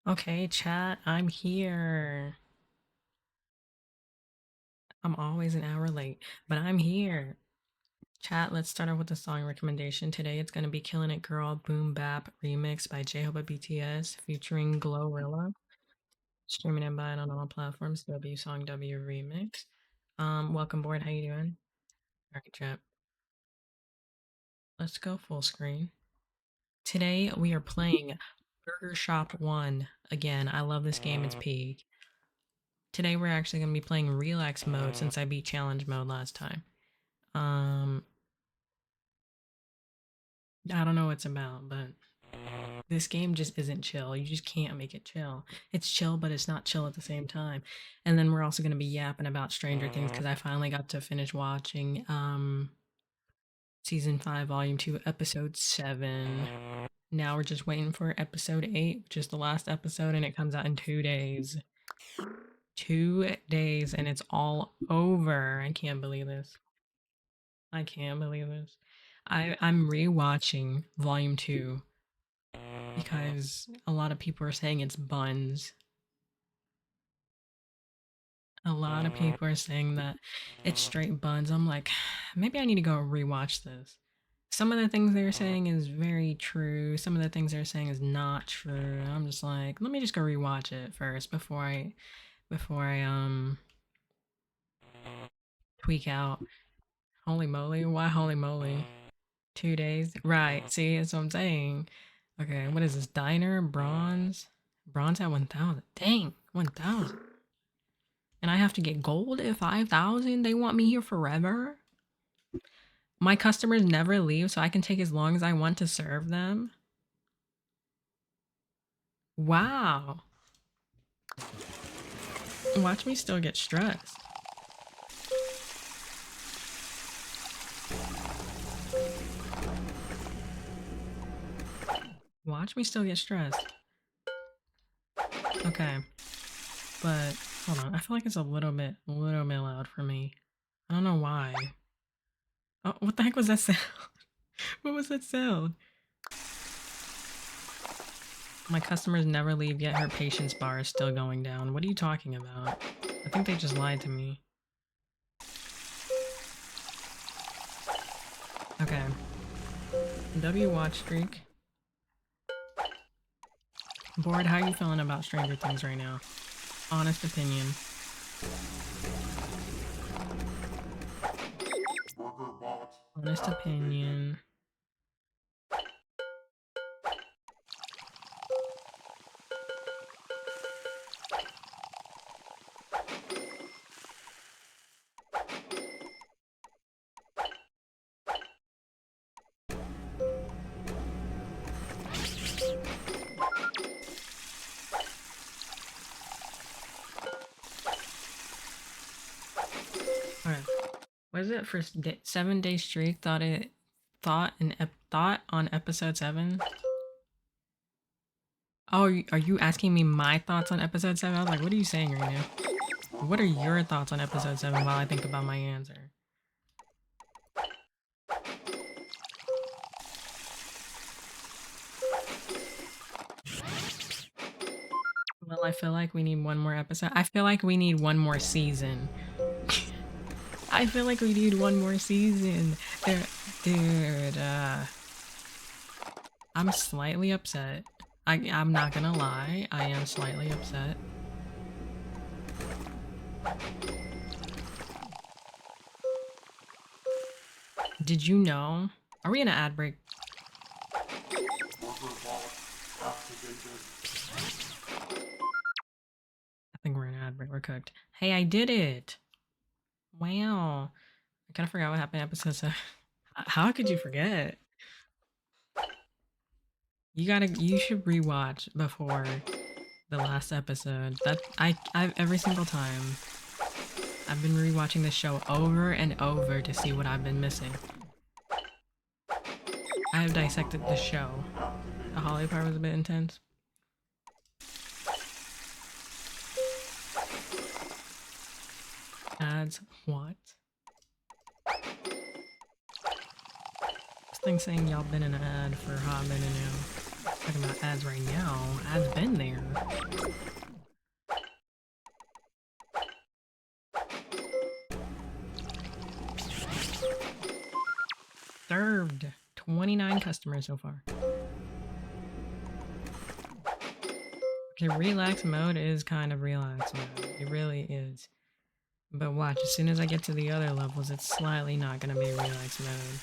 Okay, chat, I'm here. I'm always an hour late, but I'm here. Chat, let's start off with the song recommendation. Today it's going to be Killin' It Girl Boom Bap remix by J-Hope BTS featuring Glorilla. Streaming and buying on all platforms. W Song W remix. Welcome board. How you doing? All right, chat. Let's go full screen. Today we are playing Burger Shop 1. Again, I love this game. It's peak. Today we're actually going to be playing relax mode since I beat challenge mode last time. Um, I don't know what it's about, but this game just isn't chill. You just can't make it chill. It's chill, but it's not chill at the same time. And then we're also going to be yapping about Stranger Things because I finally got to finish watching season 5, volume 2, episode 7. Now we're just waiting for episode 8, which is the last episode, and it comes out in 2 days. 2 days, and it's all over. I can't believe this. I can't believe this. I'm rewatching volume 2 because a lot of people are saying it's buns. A lot of people are saying that it's straight buns. I'm like, maybe I need to go rewatch this. Some of the things they're saying is very true. Some of the things they're saying is not true. I'm just like, let me just go rewatch it first before I tweak out. Holy moly, why holy moly? 2 days? Right, see, that's what I'm saying. Okay, what is this? Diner? Bronze? Bronze at 1,000. Dang, 1,000. And I have to get gold at 5,000? They want me here forever? My customers never leave, so I can take as long as I want to serve them? Wow. Watch me still get stressed. Watch me still get stressed. Okay. But, hold on. I feel like it's a little bit loud for me. I don't know why. Oh, what the heck was that sound? What was that sound? My customers never leave, yet her patience bar is still going down. What are you talking about? I think they just lied to me. Okay. W watch streak. Bored, how are you feeling about Stranger Things right now? Honest opinion. Honest opinion. Alright. What is it for 7 day streak? Thought on episode 7? Oh, are you asking me my thoughts on episode 7? I was like, what are you saying right now? What are your thoughts on episode 7 while I think about my answer? Well, I feel like we need one more episode. I feel like we need one more season. I feel like we need one more season. Dude, I'm slightly upset. I'm not gonna lie, I am slightly upset. Did you know? Are we in an ad break? I think we're in an ad break. We're cooked. Hey, I did it! Wow. I kind of forgot what happened in episode 7. How could you forget? You should rewatch before the last episode. I've every single time I've been rewatching this show over and over to see what I've been missing. I have dissected the show. The Holly part was a bit intense. Ads, what? This thing saying y'all been in an ad for a hot minute now. Talking about ads right now. Ads been there. Served 29 customers so far. Okay, relax mode is kind of relax mode. It really is. But watch, as soon as I get to the other levels, it's slightly not gonna be relax mode.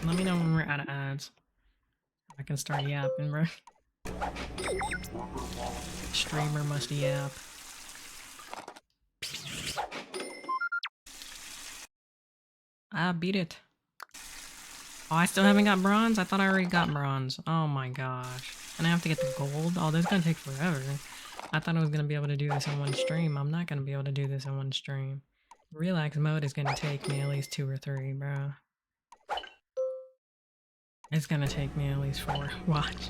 Let me know when we're out of ads. I can start yapping, bro. Streamer must yap. I beat it. Oh, I still haven't got bronze? I thought I already got bronze. Oh my gosh. And I have to get the gold? Oh, this is gonna take forever. I thought I was gonna be able to do this in one stream. I'm not gonna be able to do this in one stream. Relax mode is gonna take me at least 2 or 3, bro. It's gonna take me at least 4. Watch.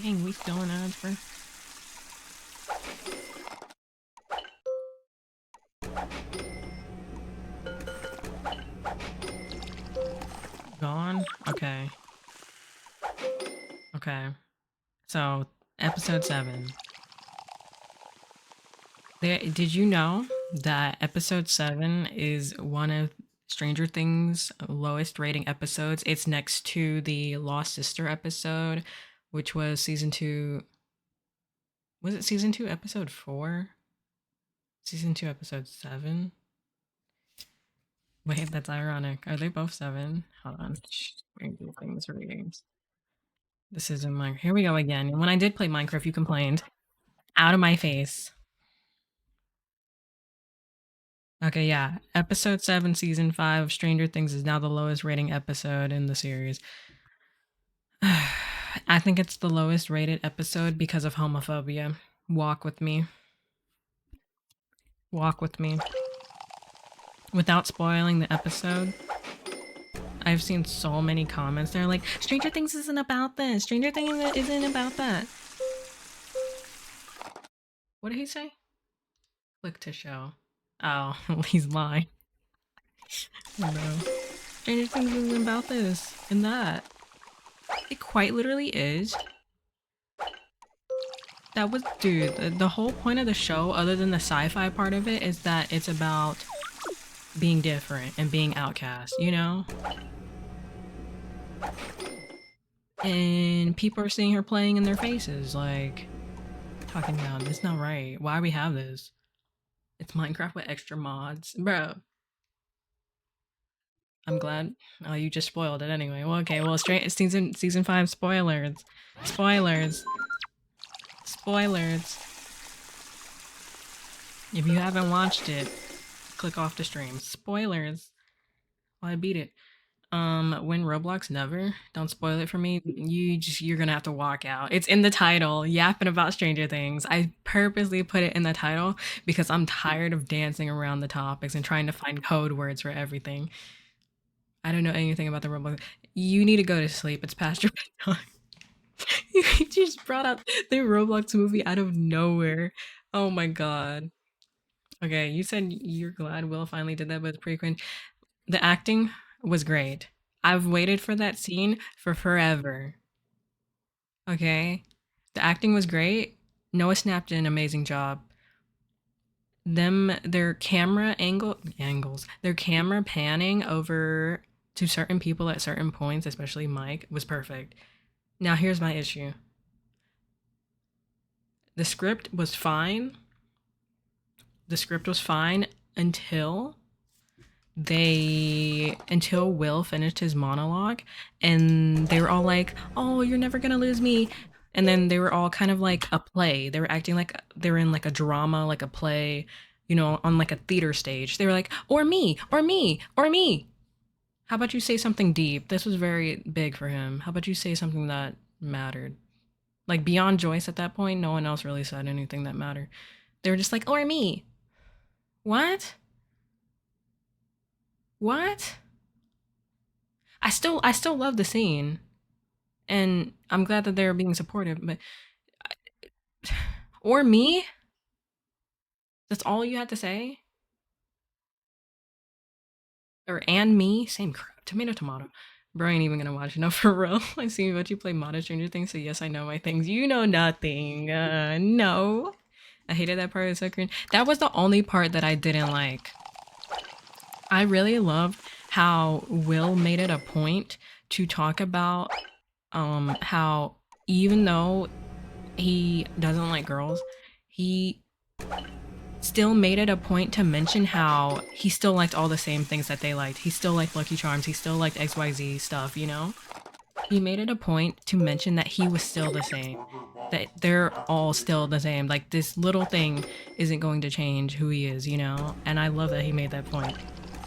Dang, we still in ads, bro. Gone? Okay. Okay. So, episode 7. Did you know that episode 7 is one of Stranger Things' lowest rating episodes? It's next to the Lost Sister episode, which was season 2. Was it season 2, episode 4? Season 2, episode 7? Wait, that's ironic. Are they both 7? Hold on. Stranger Things ratings. This isn't Minecraft. Here we go again. When I did play Minecraft, you complained. Out of my face. Okay, yeah. Episode 7, season 5 of Stranger Things is now the lowest rating episode in the series. I think it's the lowest rated episode because of homophobia. Walk with me. Walk with me. Without spoiling the episode, I've seen so many comments. They're like, Stranger Things isn't about this. Stranger Things isn't about that. What did he say? Click to show. Oh, he's lying. Oh no. Stranger Things isn't about this and that. It quite literally is. That was, dude, the whole point of the show, other than the sci-fi part of it, is that it's about being different and being outcast, you know? And people are seeing her playing in their faces, like, talking about, it's not right. Why we have this? It's Minecraft with extra mods. Bro. I'm glad. Oh, you just spoiled it anyway. Well, okay, well, straight season 5 spoilers. Spoilers. Spoilers. If you haven't watched it, click off the stream. Spoilers. Well, I beat it. Win Roblox? Never. Don't spoil it for me. You're gonna have to walk out. It's in the title. Yapping about Stranger Things. I purposely put it in the title because I'm tired of dancing around the topics and trying to find code words for everything. I don't know anything about the Roblox. You need to go to sleep. It's past your bedtime. You just brought up the Roblox movie out of nowhere. Oh my god. Okay, you said you're glad Will finally did that, but it's pretty cringe. The acting was great. I've waited for that scene for forever. Okay? The acting was great. Noah Snap did an amazing job. Their camera angles, their camera panning over to certain people at certain points, especially Mike, was perfect. Now here's my issue. The script was fine. The script was fine until Will finished his monologue and they were all like, oh, you're never gonna lose me. And then they were all kind of like a play. They were acting like they were in like a drama, like a play, you know, on like a theater stage. They were like, or me, or me, or me. How about you say something deep? This was very big for him. How about you say something that mattered? Like beyond Joyce at that point, no one else really said anything that mattered. They were just like, or me. What? What? I still love the scene. And I'm glad that they're being supportive, but or me? That's all you had to say? Or and me? Same crap. Tomato, tomato. Bro ain't even gonna watch. No, for real. I see what you play modern Stranger Things, so yes, I know my things. You know nothing. No. I hated that part. It's so cringe. That was the only part that I didn't like. I really loved how Will made it a point to talk about how even though he doesn't like girls, he still made it a point to mention how he still liked all the same things that they liked. He still liked Lucky Charms. He still liked XYZ stuff, you know? He made it a point to mention that he was still the same. That they're all still the same. Like, this little thing isn't going to change who he is, you know? And I love that he made that point.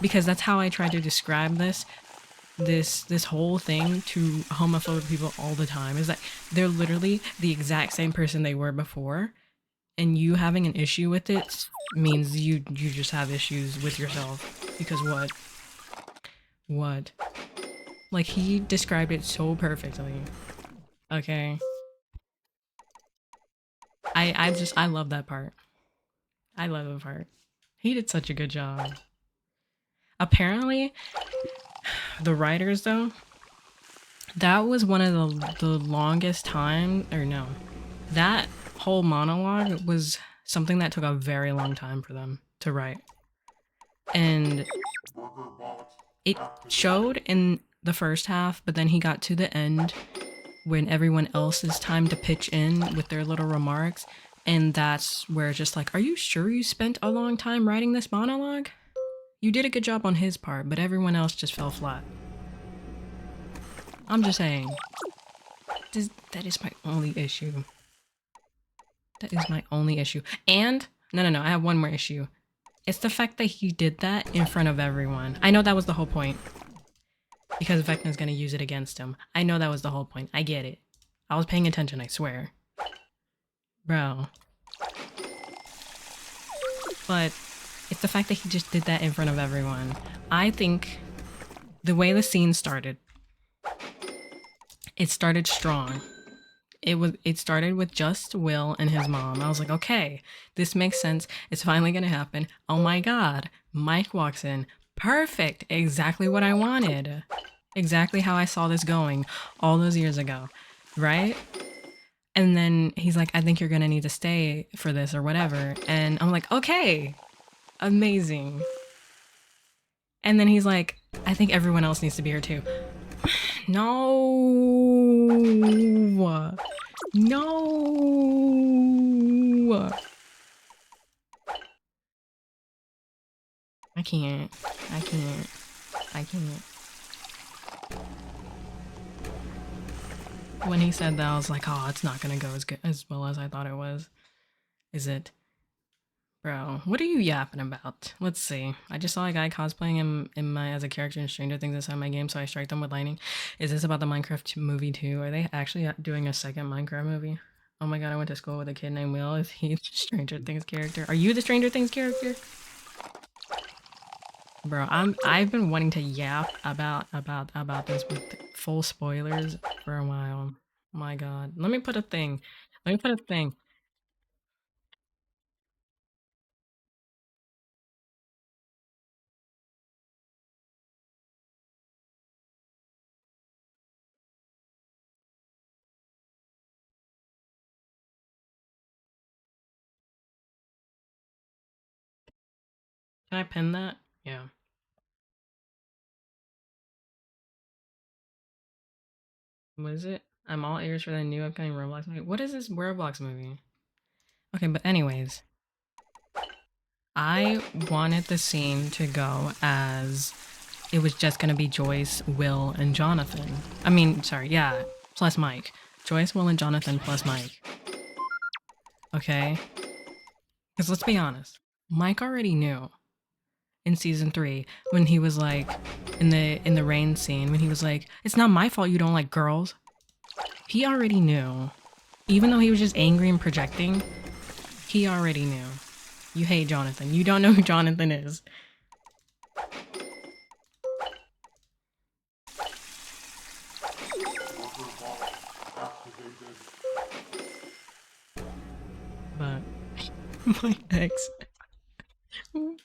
Because that's how I try to describe this whole thing to homophobic people all the time, is that they're literally the exact same person they were before, and you having an issue with it means you just have issues with yourself. Because what like, he described it so perfectly. Okay, I love that part. I love the part. He did such a good job. Apparently the writers, though, that was one of the longest time, or no, that whole monologue was something that took a very long time for them to write. And it showed in the first half, but then he got to the end when everyone else is time to pitch in with their little remarks. And that's where it's just like, are you sure you spent a long time writing this monologue? You did a good job on his part, but everyone else just fell flat. I'm just saying. That is my only issue. That is my only issue. And, no, I have one more issue. It's the fact that he did that in front of everyone. I know that was the whole point. Because Vecna's gonna use it against him. I know that was the whole point. I get it. I was paying attention, I swear. Bro. But it's the fact that he just did that in front of everyone. I think the way the scene started, it started strong. It started with just Will and his mom. I was like, okay, this makes sense. It's finally gonna happen. Oh my god. Mike walks in. Perfect. Exactly what I wanted. Exactly how I saw this going all those years ago. Right? And then he's like, I think you're gonna need to stay for this or whatever. And I'm like, okay. Amazing. And then he's like, I think everyone else needs to be here too. No. No. I can't. I can't. I can't. When he said that, I was like, oh, it's not gonna go as good as well as I thought it was. Is it? Bro, what are you yapping about? Let's see. I just saw a guy cosplaying him in my as a character in Stranger Things inside my game, so I strike them with lightning. Is this about the Minecraft movie too? Are they actually doing a second Minecraft movie? Oh my god, I went to school with a kid named Will. Is he the Stranger Things character? Are you the Stranger Things character? Bro, I've been wanting to yap about this with full spoilers for a while. My god. Let me put a thing. Let me put a thing. Can I pin that? Yeah. What is it? I'm all ears for the new upcoming Roblox movie. What is this Roblox movie? Okay, but anyways, I wanted the scene to go as it was just gonna be Joyce, Will, and Jonathan. I mean, sorry, yeah, plus Mike. Joyce, Will, and Jonathan plus Mike. Okay? Because let's be honest, Mike already knew. in season 3 when he was like in the rain scene when he was like, "It's not my fault you don't like girls." He already knew. Even though he was just angry and projecting, he already knew. You hate Jonathan. You don't know who Jonathan is. But my ex,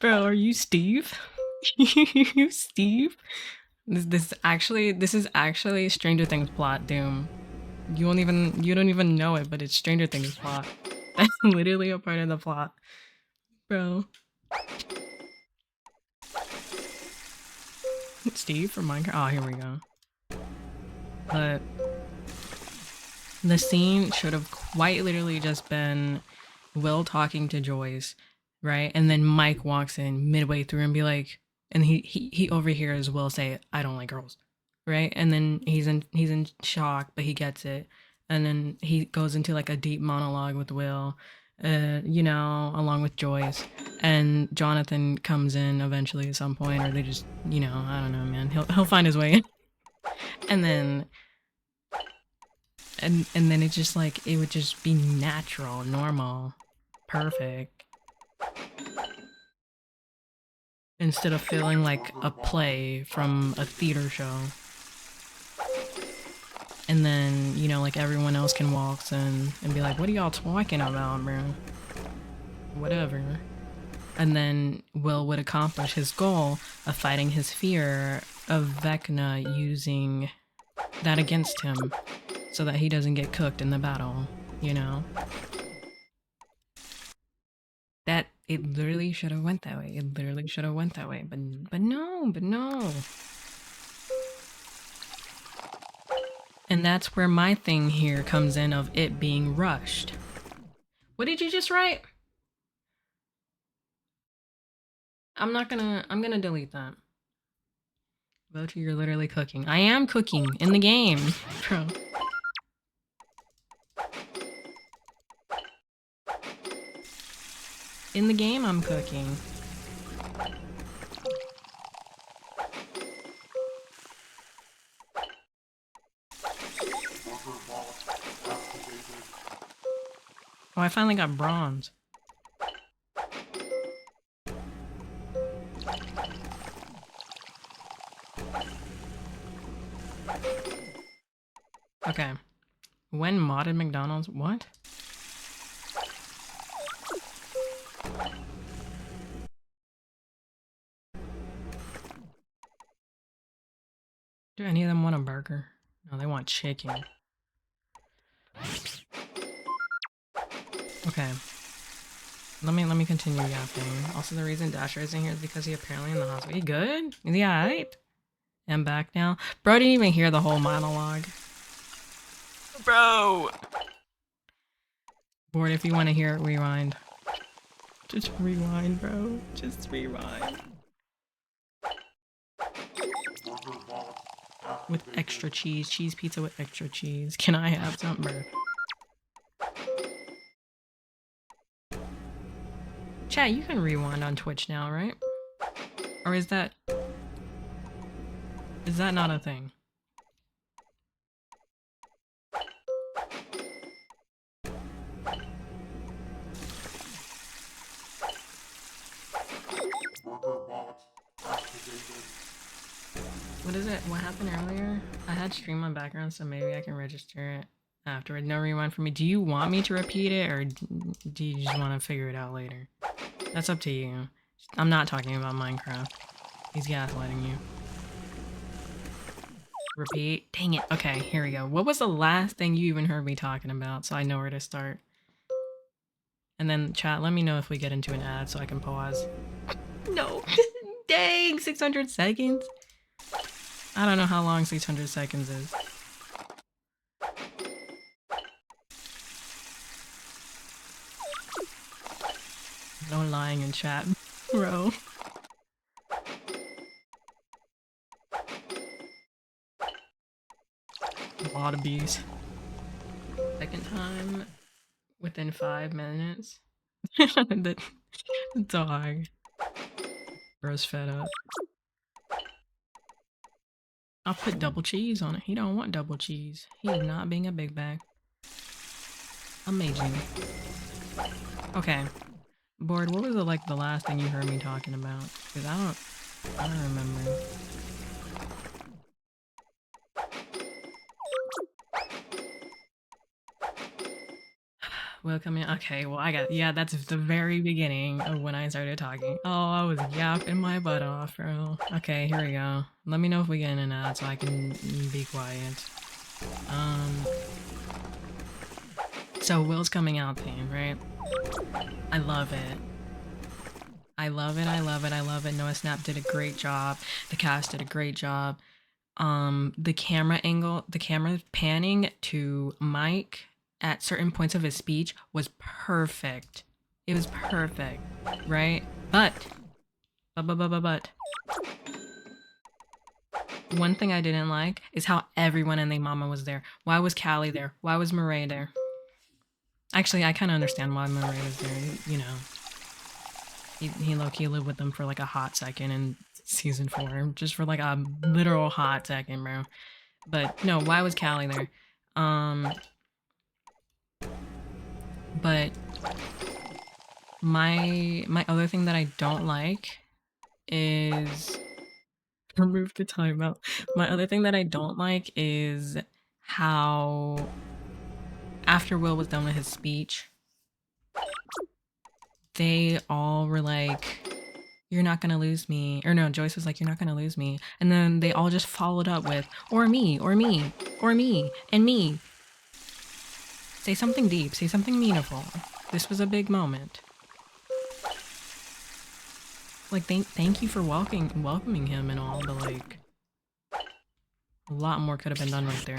bro, are you Steve? You Steve? This is actually Stranger Things plot, Doom. You don't even know it, but it's Stranger Things plot. That's literally a part of the plot, bro. Steve from Minecraft. Oh, here we go. But the scene should have quite literally just been Will talking to Joyce, right? And then Mike walks in midway through and be like, and he overhears Will say, "I don't like girls," right? And then he's in shock, but he gets it. And then he goes into like a deep monologue with Will, along with Joyce. And Jonathan comes in eventually at some point, or they just, I don't know, man. He'll find his way in. And then and then it just like it would just be natural, normal, perfect, instead of feeling like a play from a theater show. And then, like everyone else can walk in and be like, "What are y'all talking about, bro?" Whatever. And then Will would accomplish his goal of fighting his fear of Vecna using that against him so that he doesn't get cooked in the battle, That it literally should have went that way. It literally should have went that way. But no. And that's where my thing here comes in of it being rushed. What did you just write? I'm gonna delete that. Vote, you're literally cooking. I am cooking in the game, bro. In the game, I'm cooking. Oh, I finally got bronze. Okay. When modded McDonald's? What? Do any of them want a burger? No, they want chicken. Okay. Let me continue yapping. Also, the reason Dasher isn't here is because he apparently in the hospital. He good? Is he alright? I'm back now. Bro didn't even hear the whole monologue. Bro! Bored, if you want to hear it, rewind. Just rewind, bro. Just rewind. With extra cheese. Cheese pizza with extra cheese. Can I have some, bro? Chat, you can rewind on Twitch now, right? Or is that not a thing? What is it? What happened earlier? I had stream on background, so maybe I can register it afterward. No rewind for me. Do you want me to repeat it, or do you just want to figure it out later? That's up to you. I'm not talking about Minecraft. He's gaslighting you. Repeat. Dang it. Okay, here we go. What was the last thing you even heard me talking about, so I know where to start? And then chat, let me know if we get into an ad so I can pause. No. Dang, 600 seconds? I don't know how long 600 seconds is. No lying in chat, bro. A lot of bees. Second time within 5 minutes. The dog. Bro's fed up. I'll put double cheese on it. He don't want double cheese. He is not being a big bag. Amazing. Okay. Board, what was the last thing you heard me talking about? Because I don't remember. Welcome in. Okay, well yeah, that's the very beginning of when I started talking. Oh, I was yapping my butt off, bro. Okay, here we go. Let me know if we get in an ad so I can be quiet. So Will's coming out theme, right? I love it. I love it, I love it, I love it. Noah Snap did a great job. The cast did a great job. The camera angle, the camera panning to Mike at certain points of his speech was perfect. It was perfect, right? But one thing I didn't like is how everyone and their mama was there. Why was Callie there? Why was Murray there? Actually, I kind of understand why Murray was there. You know, he low-key lived with them for like a hot second in season 4, just for like a literal hot second, bro. But no, why was Callie there? But my other thing that I don't like is remove the timeout. My other thing that I don't like is how after Will was done with his speech, they all were like, "You're not gonna lose me," or no, Joyce was like, "You're not gonna lose me," and then they all just followed up with, "Or me, or me, or me, and me." Say something deep. Say something meaningful. This was a big moment. Like, thank you for welcoming him and all, but like, a lot more could have been done right there.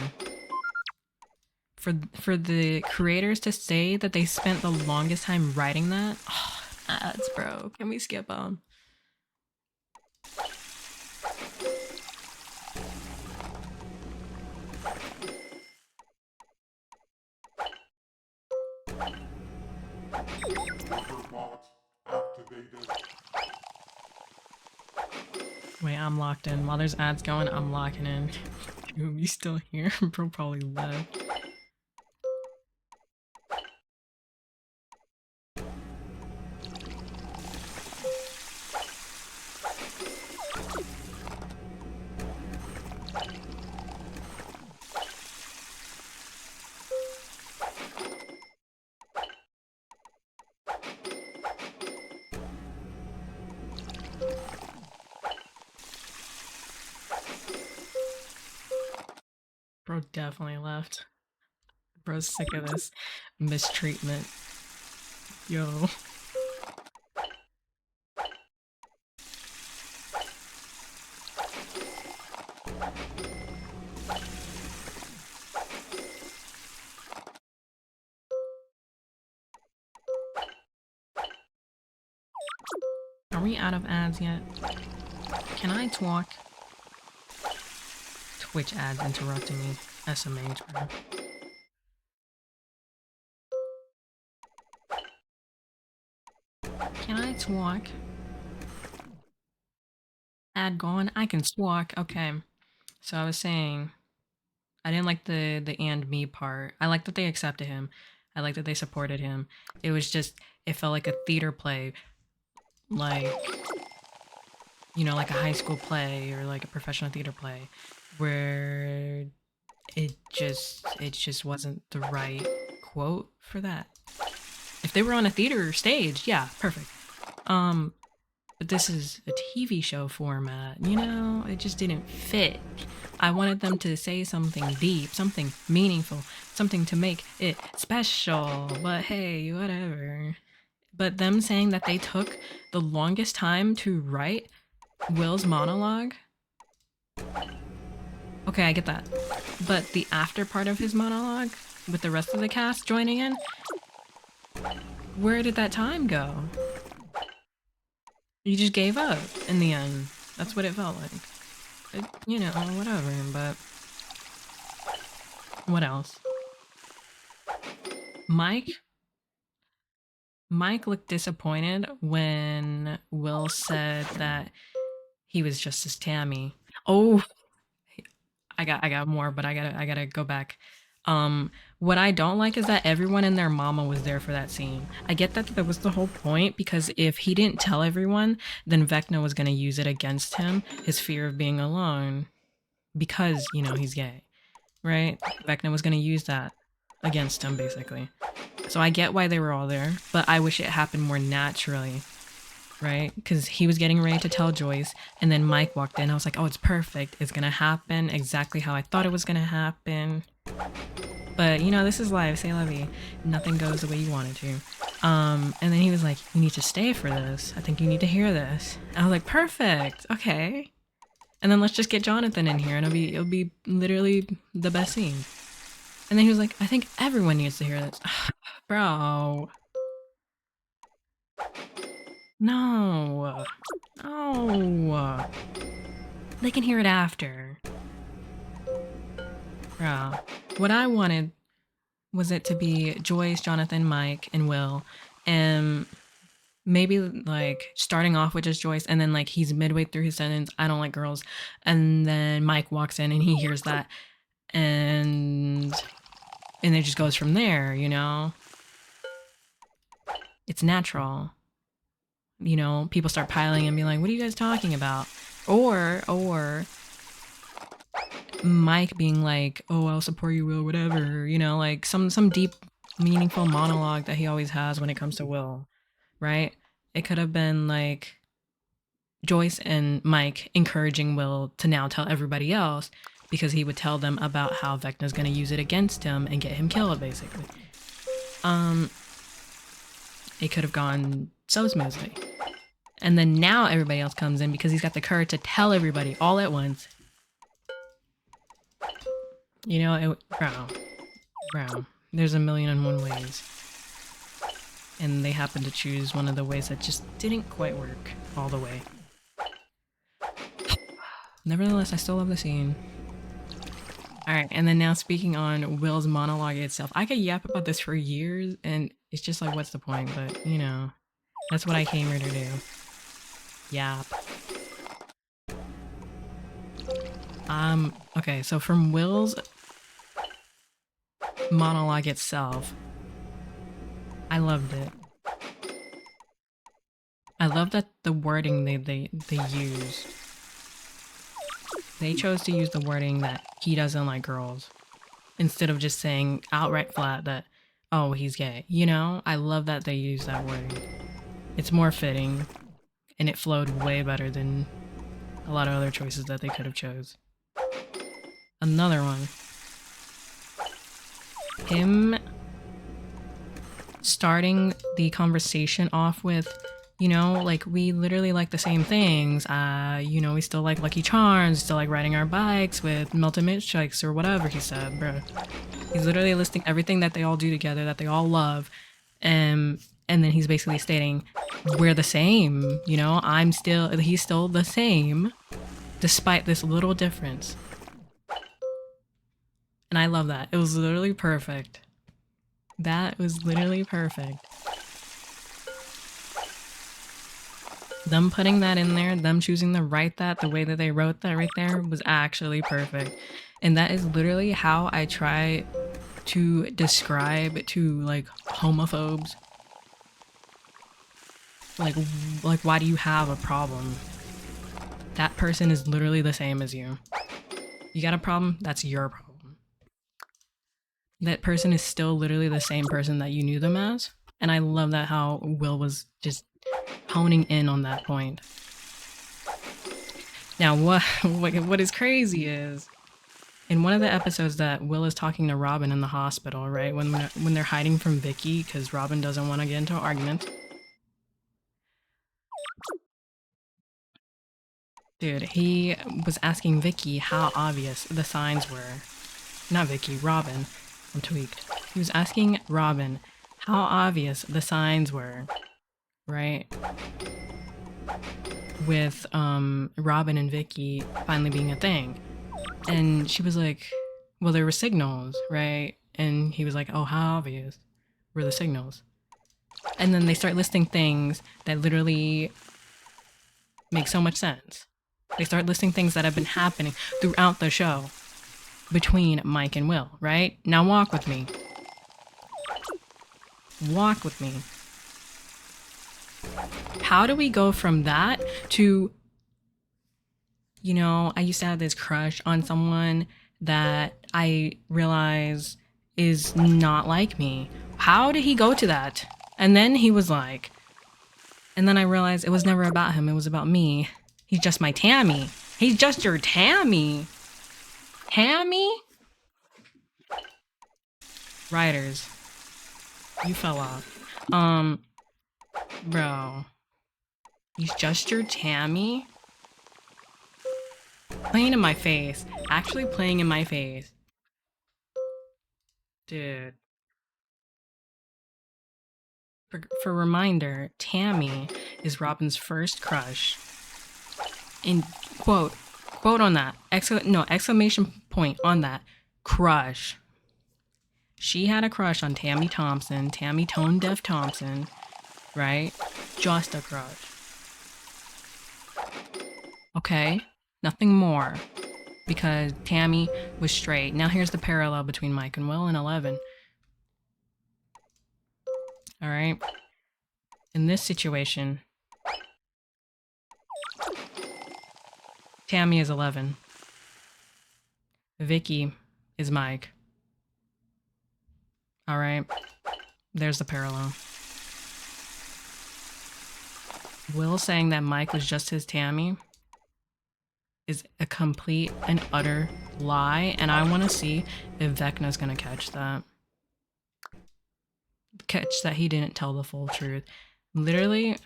For the creators to say that they spent the longest time writing that, oh, ads, bro. Can we skip them? Wait, I'm locked in. While there's ads going, I'm locking in. Dude, you still here? Bro probably left. Bro definitely left. Bro's sick of this mistreatment. Yo. Are we out of ads yet? Can I talk? Twitch ads interrupting me. SMH, bro. Can I talk? Ad gone? I can swalk. Okay. So I was saying, I didn't like the and me part. I like that they accepted him. I like that they supported him. It was just, it felt like a theater play. Like, you know, like a high school play or like a professional theater play. Where it just wasn't the right quote for that. If they were on a theater stage, yeah, perfect. But this is a TV show format, you know? It just didn't fit. I wanted them to say something deep, something meaningful, something to make it special, but hey, whatever. But them saying that they took the longest time to write Will's monologue? Okay, I get that. But the after part of his monologue, with the rest of the cast joining in, where did that time go? You just gave up in the end. That's what it felt like. You know, whatever, but... What else? Mike? Mike looked disappointed when Will said that he was just as Tammy. Oh, I got more, but I gotta go back. What I don't like is that everyone and their mama was there for that scene. I get that was the whole point, because if he didn't tell everyone, then Vecna was gonna use it against him, his fear of being alone, because he's gay, right? Vecna was gonna use that against him basically. So I get why they were all there, but I wish it happened more naturally, right? Because he was getting ready to tell Joyce, and then Mike walked in. I was like, oh, it's perfect. It's gonna happen exactly how I thought it was gonna happen. But this is life. C'est la vie. Nothing goes the way you want it to. And then he was like, "You need to stay for this. I think you need to hear this." And I was like, "Perfect. Okay." And then let's just get Jonathan in here, and it'll be literally the best scene. And then he was like, "I think everyone needs to hear this." Bro. No. No. They can hear it after. Bro. What I wanted was it to be Joyce, Jonathan, Mike, and Will. And maybe like starting off with just Joyce, and then like he's midway through his sentence, "I don't like girls." And then Mike walks in and he hears that. And it just goes from there, It's natural. People start piling and be like, "What are you guys talking about?" Or Mike being like, "Oh, I'll support you, Will, whatever," like some deep, meaningful monologue that he always has when it comes to Will, right? It could have been like Joyce and Mike encouraging Will to now tell everybody else, because he would tell them about how Vecna's gonna use it against him and get him killed, basically. It could have gone so smoothly. And then now everybody else comes in because he's got the courage to tell everybody all at once. Bro, there's a million and one ways. And they happened to choose one of the ways that just didn't quite work all the way. Nevertheless, I still love the scene. Alright, and then now speaking on Will's monologue itself. I could yap about this for years, and it's just like, what's the point? But, that's what I came here to do. Yap. Okay, so from Will's monologue itself, I loved it. I love that the wording they use. They chose to use the wording that he doesn't like girls, instead of just saying outright flat that, oh, he's gay. I love that they use that wording. It's more fitting, and it flowed way better than a lot of other choices that they could have chose. Another one. Him starting the conversation off with, like, we literally like the same things. We still like Lucky Charms, still like riding our bikes with melted milkshakes or whatever he said, bro. He's literally listing everything that they all do together, that they all love. And then he's basically stating, we're the same, he's still the same, despite this little difference. And I love that. It was literally perfect. That was literally perfect. Them putting that in there, them choosing to write that the way that they wrote that right there was actually perfect. And that is literally how I try to describe to like homophobes. Like why do you have a problem? That person is literally the same as you. You got a problem? That's your problem. That person is still literally the same person that you knew them as. And I love that how Will was just honing in on that point. Now, what is crazy is, in one of the episodes that Will is talking to Robin in the hospital, right? When they're hiding from Vicky because Robin doesn't want to get into an argument. Dude, he was asking Vicky how obvious the signs were. Not Vicky, Robin. I'm tweaked. He was asking Robin how obvious the signs were, right? With Robin and Vicky finally being a thing. And she was like, well, there were signals, right? And he was like, oh, how obvious were the signals? And then they start listing things that literally make so much sense. They start listing things that have been happening throughout the show between Mike and Will, right? Now walk with me. Walk with me. How do we go from that to, you know, I used to have this crush on someone that I realize is not like me? How did he go to that? And then he was like, and then I realized it was never about him, it was about me. He's just my Tammy. He's just your Tammy. Tammy? Writers, you fell off. Bro. He's just your Tammy? Playing in my face. Actually playing in my face. Dude. For reminder, Tammy is Robin's first crush. In quote on that. Exclamation point on that. Crush. She had a crush on Tammy Thompson, Tammy Tone Deaf Thompson, right? Just a crush. Okay? Nothing more. Because Tammy was straight. Now here's the parallel between Mike and Will and 11. Alright? In this situation, Tammy is 11. Vicky is Mike. Alright? There's the parallel. Will saying that Mike was just his Tammy is a complete and utter lie, and I want to see if Vecna's gonna catch that. Catch that he didn't tell the full truth. Literally,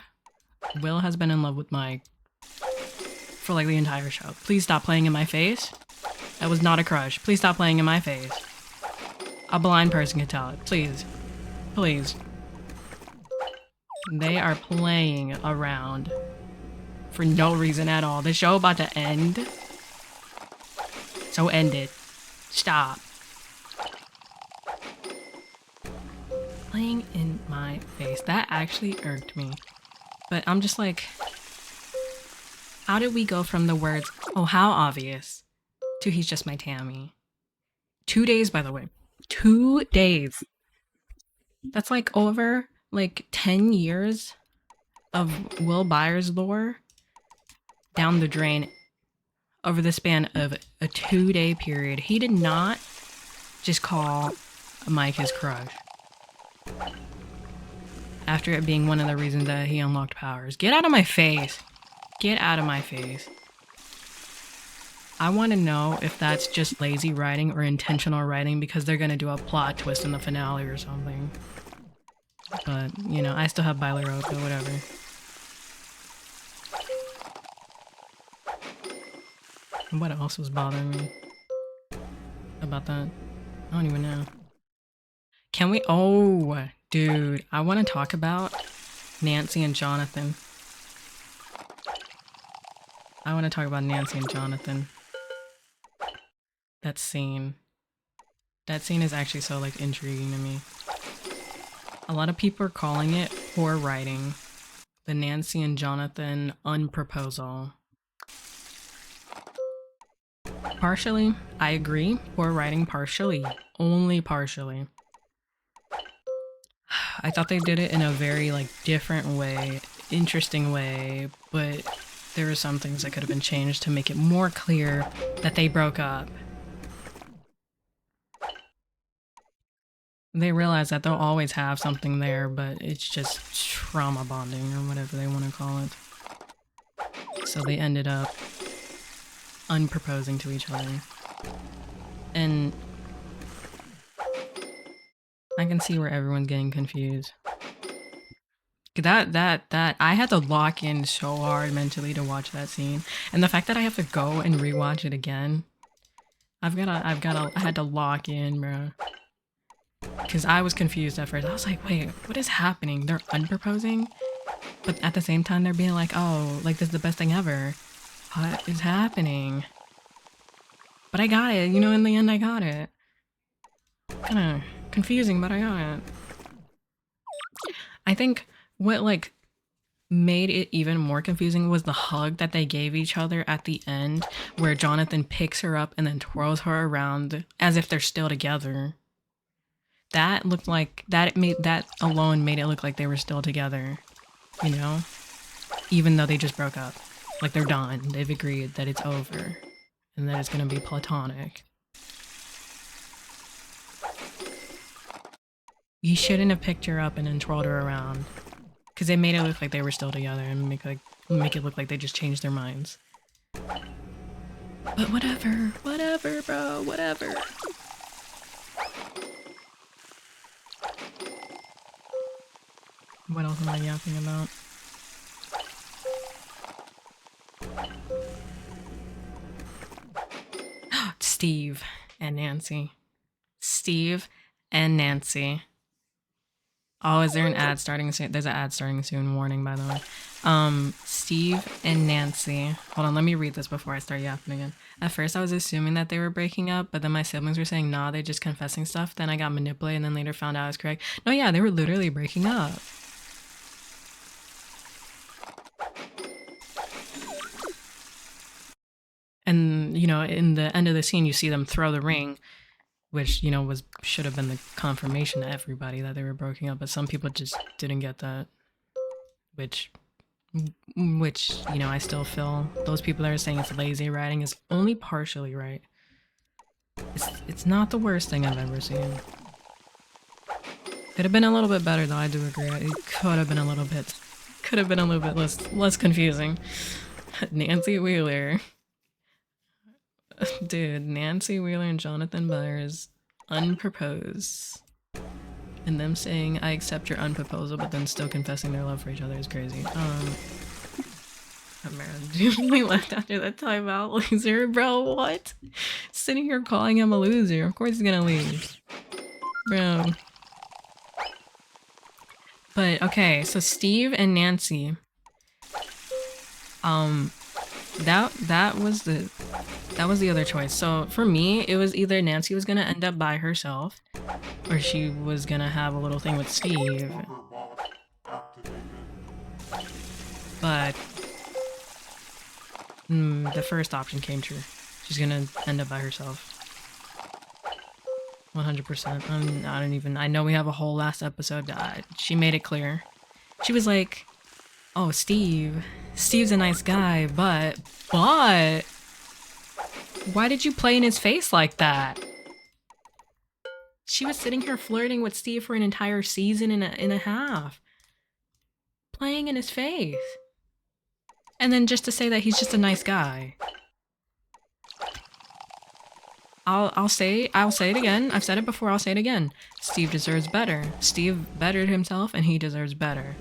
Will has been in love with Mike for like the entire show. Please stop playing in my face. That was not a crush. Please stop playing in my face. A blind person can tell it. Please. Please. They are playing around for no reason at all. The show about to end. So end it. Stop. Playing in my face. That actually irked me. But I'm just like, how did we go from the words, oh, how obvious, to he's just my Tammy? 2 days, by the way. 2 days. That's like over like 10 years of Will Byers lore down the drain over the span of a 2-day period. He did not just call Mike his crush after it being one of the reasons that he unlocked powers. Get out of my face. Get out of my face. I want to know if that's just lazy writing or intentional writing because they're going to do a plot twist in the finale or something. But, you know, I still have Byler Road, but whatever. What else was bothering me about that? I don't even know. Can we? Oh, dude. I want to talk about Nancy and Jonathan. I want to talk about Nancy and Jonathan. That scene. That scene is actually so, like, intriguing to me. A lot of people are calling it poor writing. The Nancy and Jonathan unproposal. Partially, I agree. Poor writing partially. Only partially. I thought they did it in a very, like, different way, interesting way, but there were some things that could have been changed to make it more clear that they broke up. They realize that they'll always have something there, but it's just trauma bonding or whatever they want to call it. So they ended up unproposing to each other. And I can see where everyone's getting confused. That I had to lock in so hard mentally to watch that scene. And the fact that I have to go and rewatch it again. I had to lock in, bro. Because I was confused at first. I was like, wait, what is happening? They're unproposing? But at the same time, they're being like, oh, like, this is the best thing ever. What is happening? But I got it. You know, in the end, I got it. Kind of confusing, but I got it. I think what like made it even more confusing was the hug that they gave each other at the end, where Jonathan picks her up and then twirls her around as if they're still together. That looked like that alone made it look like they were still together, you know? Even though they just broke up. Like they're done. They've agreed that it's over and that it's gonna be platonic. He shouldn't have picked her up and then twirled her around. Because they made it look like they were still together and make it look like they just changed their minds. But whatever, bro, whatever. What else am I yapping about? Steve and Nancy. Steve and Nancy. Oh, is there an ad starting soon? There's an ad starting soon. Warning, by the way. Steve and Nancy. Hold on, let me read this before I start yapping again. At first, I was assuming that they were breaking up, but then my siblings were saying, nah, they're just confessing stuff. Then I got manipulated and then later found out I was correct. No, yeah, they were literally breaking up. And, you know, in the end of the scene, you see them throw the ring, which, you know, should have been the confirmation to everybody that they were breaking up, but some people just didn't get that. Which, you know, I still feel those people that are saying it's lazy writing is only partially right. It's not the worst thing I've ever seen. Could have been a little bit better though, I do agree. It could have been a little bit less confusing. Nancy Wheeler. Dude, Nancy Wheeler and Jonathan Byers unproposed. And them saying, I accept your unproposal, but then still confessing their love for each other is crazy. We left after that timeout. Loser, bro, what? Sitting here calling him a loser. Of course he's gonna leave. Bro. But, okay, so Steve and Nancy. That was the other choice. So for me, it was either Nancy was gonna end up by herself, or she was gonna have a little thing with Steve. But the first option came true. She's gonna end up by herself. 100%. I know we have a whole last episode. She made it clear. She was like, oh, Steve's a nice guy, but why did you play in his face like that? She was sitting here flirting with Steve for an entire season and a half. Playing in his face. And then just to say that he's just a nice guy. I'll say it again. I've said it before, I'll say it again. Steve deserves better. Steve bettered himself and he deserves better.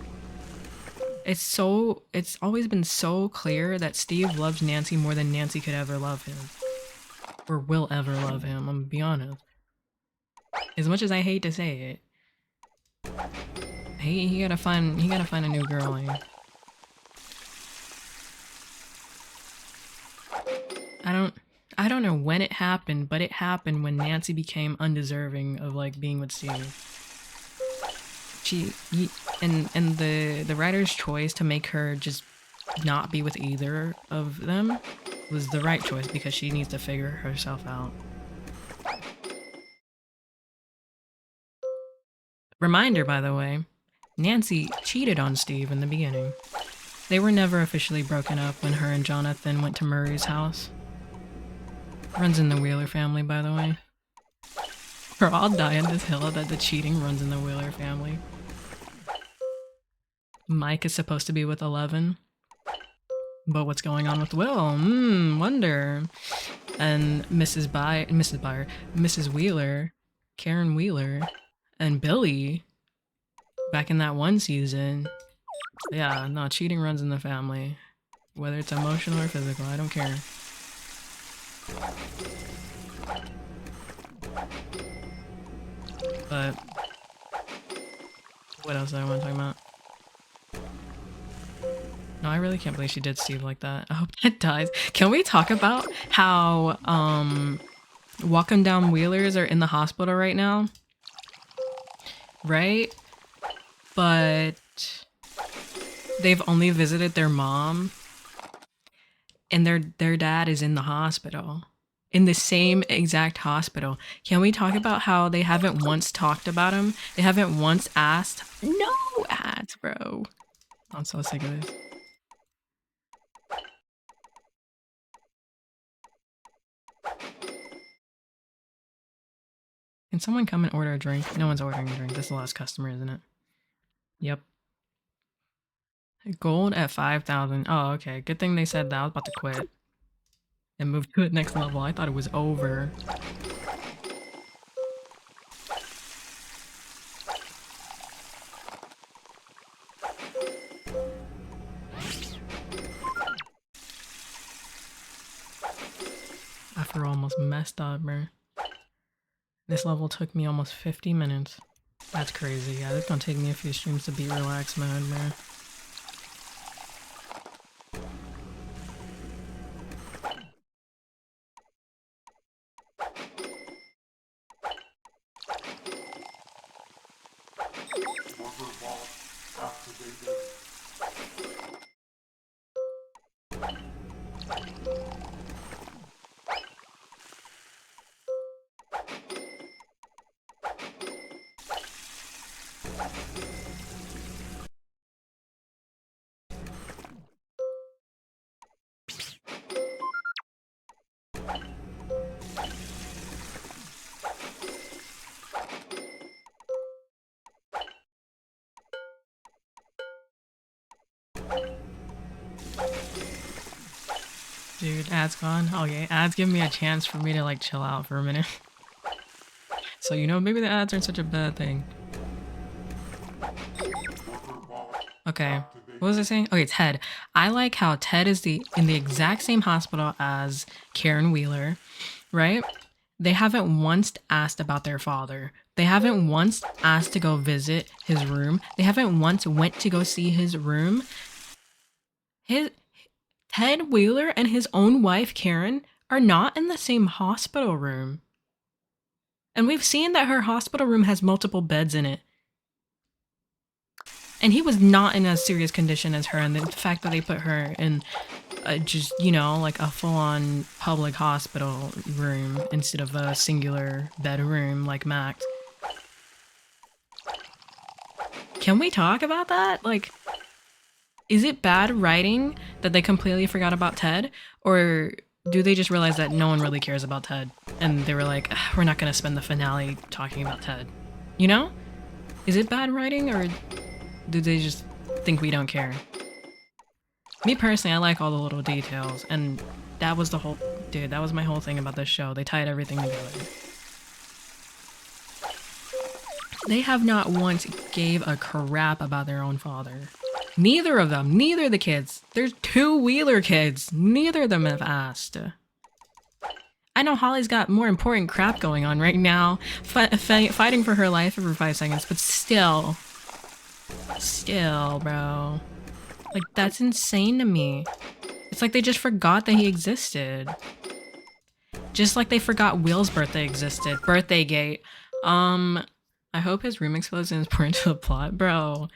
It's always been so clear that Steve loves Nancy more than Nancy could ever love him. Or will ever love him, I'm gonna be honest. As much as I hate to say it. He gotta find a new girl. I don't know when it happened, but it happened when Nancy became undeserving of like being with Steve. And the writer's choice to make her just not be with either of them was the right choice because she needs to figure herself out. Reminder, by the way, Nancy cheated on Steve in the beginning. They were never officially broken up when her and Jonathan went to Murray's house. Runs in the Wheeler family, by the way. We're all dying this hill that the cheating runs in the Wheeler family. Mike is supposed to be with 11. But what's going on with Will? Wonder. And Mrs. Wheeler, Karen Wheeler, and Billy, back in that one season. Yeah, no, cheating runs in the family. Whether it's emotional or physical, I don't care. But what else do I want to talk about? No, I really can't believe she did Steve like that. I hope that dies. Can we talk about how Walking Down Wheelers are in the hospital right now? Right? but they've only visited their mom, and their dad is in the hospital. In the same exact hospital. Can we talk about how they haven't once talked about him? They haven't once asked. No ads, bro. I'm so sick of this. Can someone come and order a drink? No one's ordering a drink. This is the last customer, isn't it? Yep. Gold at 5,000. Oh, okay. Good thing they said that. I was about to quit and move to the next level. I thought it was over. I feel almost messed up, bro. This level took me almost 50 minutes. That's crazy. Yeah, it's gonna take me a few streams to beat relaxed mode, bro. Dude, ads gone? Okay, ads give me a chance for me to like chill out for a minute. So, you know, maybe the ads aren't such a bad thing. Okay, what was I saying? Okay, Ted. I like how Ted is in the exact same hospital as Karen Wheeler, right? They haven't once asked about their father. They haven't once asked to go visit his room. They haven't once went to go see his room. Ted Wheeler and his own wife, Karen, are not in the same hospital room. And we've seen that her hospital room has multiple beds in it. And he was not in as serious condition as her, and the fact that they put her in just, you know, like a full-on public hospital room instead of a singular bedroom like Max. Can we talk about that? Like, is it bad writing that they completely forgot about Ted? Or do they just realize that no one really cares about Ted? And they were like, we're not going to spend the finale talking about Ted. You know? Is it bad writing, or do they just think we don't care? Me personally, I like all the little details, and that was the whole... Dude, that was my whole thing about this show. They tied everything together. They have not once gave a crap about their own father. Neither of them. Neither of the kids. There's 2 Wheeler kids. Neither of them have asked. I know Holly's got more important crap going on right now, fighting for her life every 5 seconds, but still. Still, bro. Like, that's insane to me. It's like they just forgot that he existed. Just like they forgot Will's birthday existed. Birthday gate. I hope his room explodes and is put into the plot. Bro,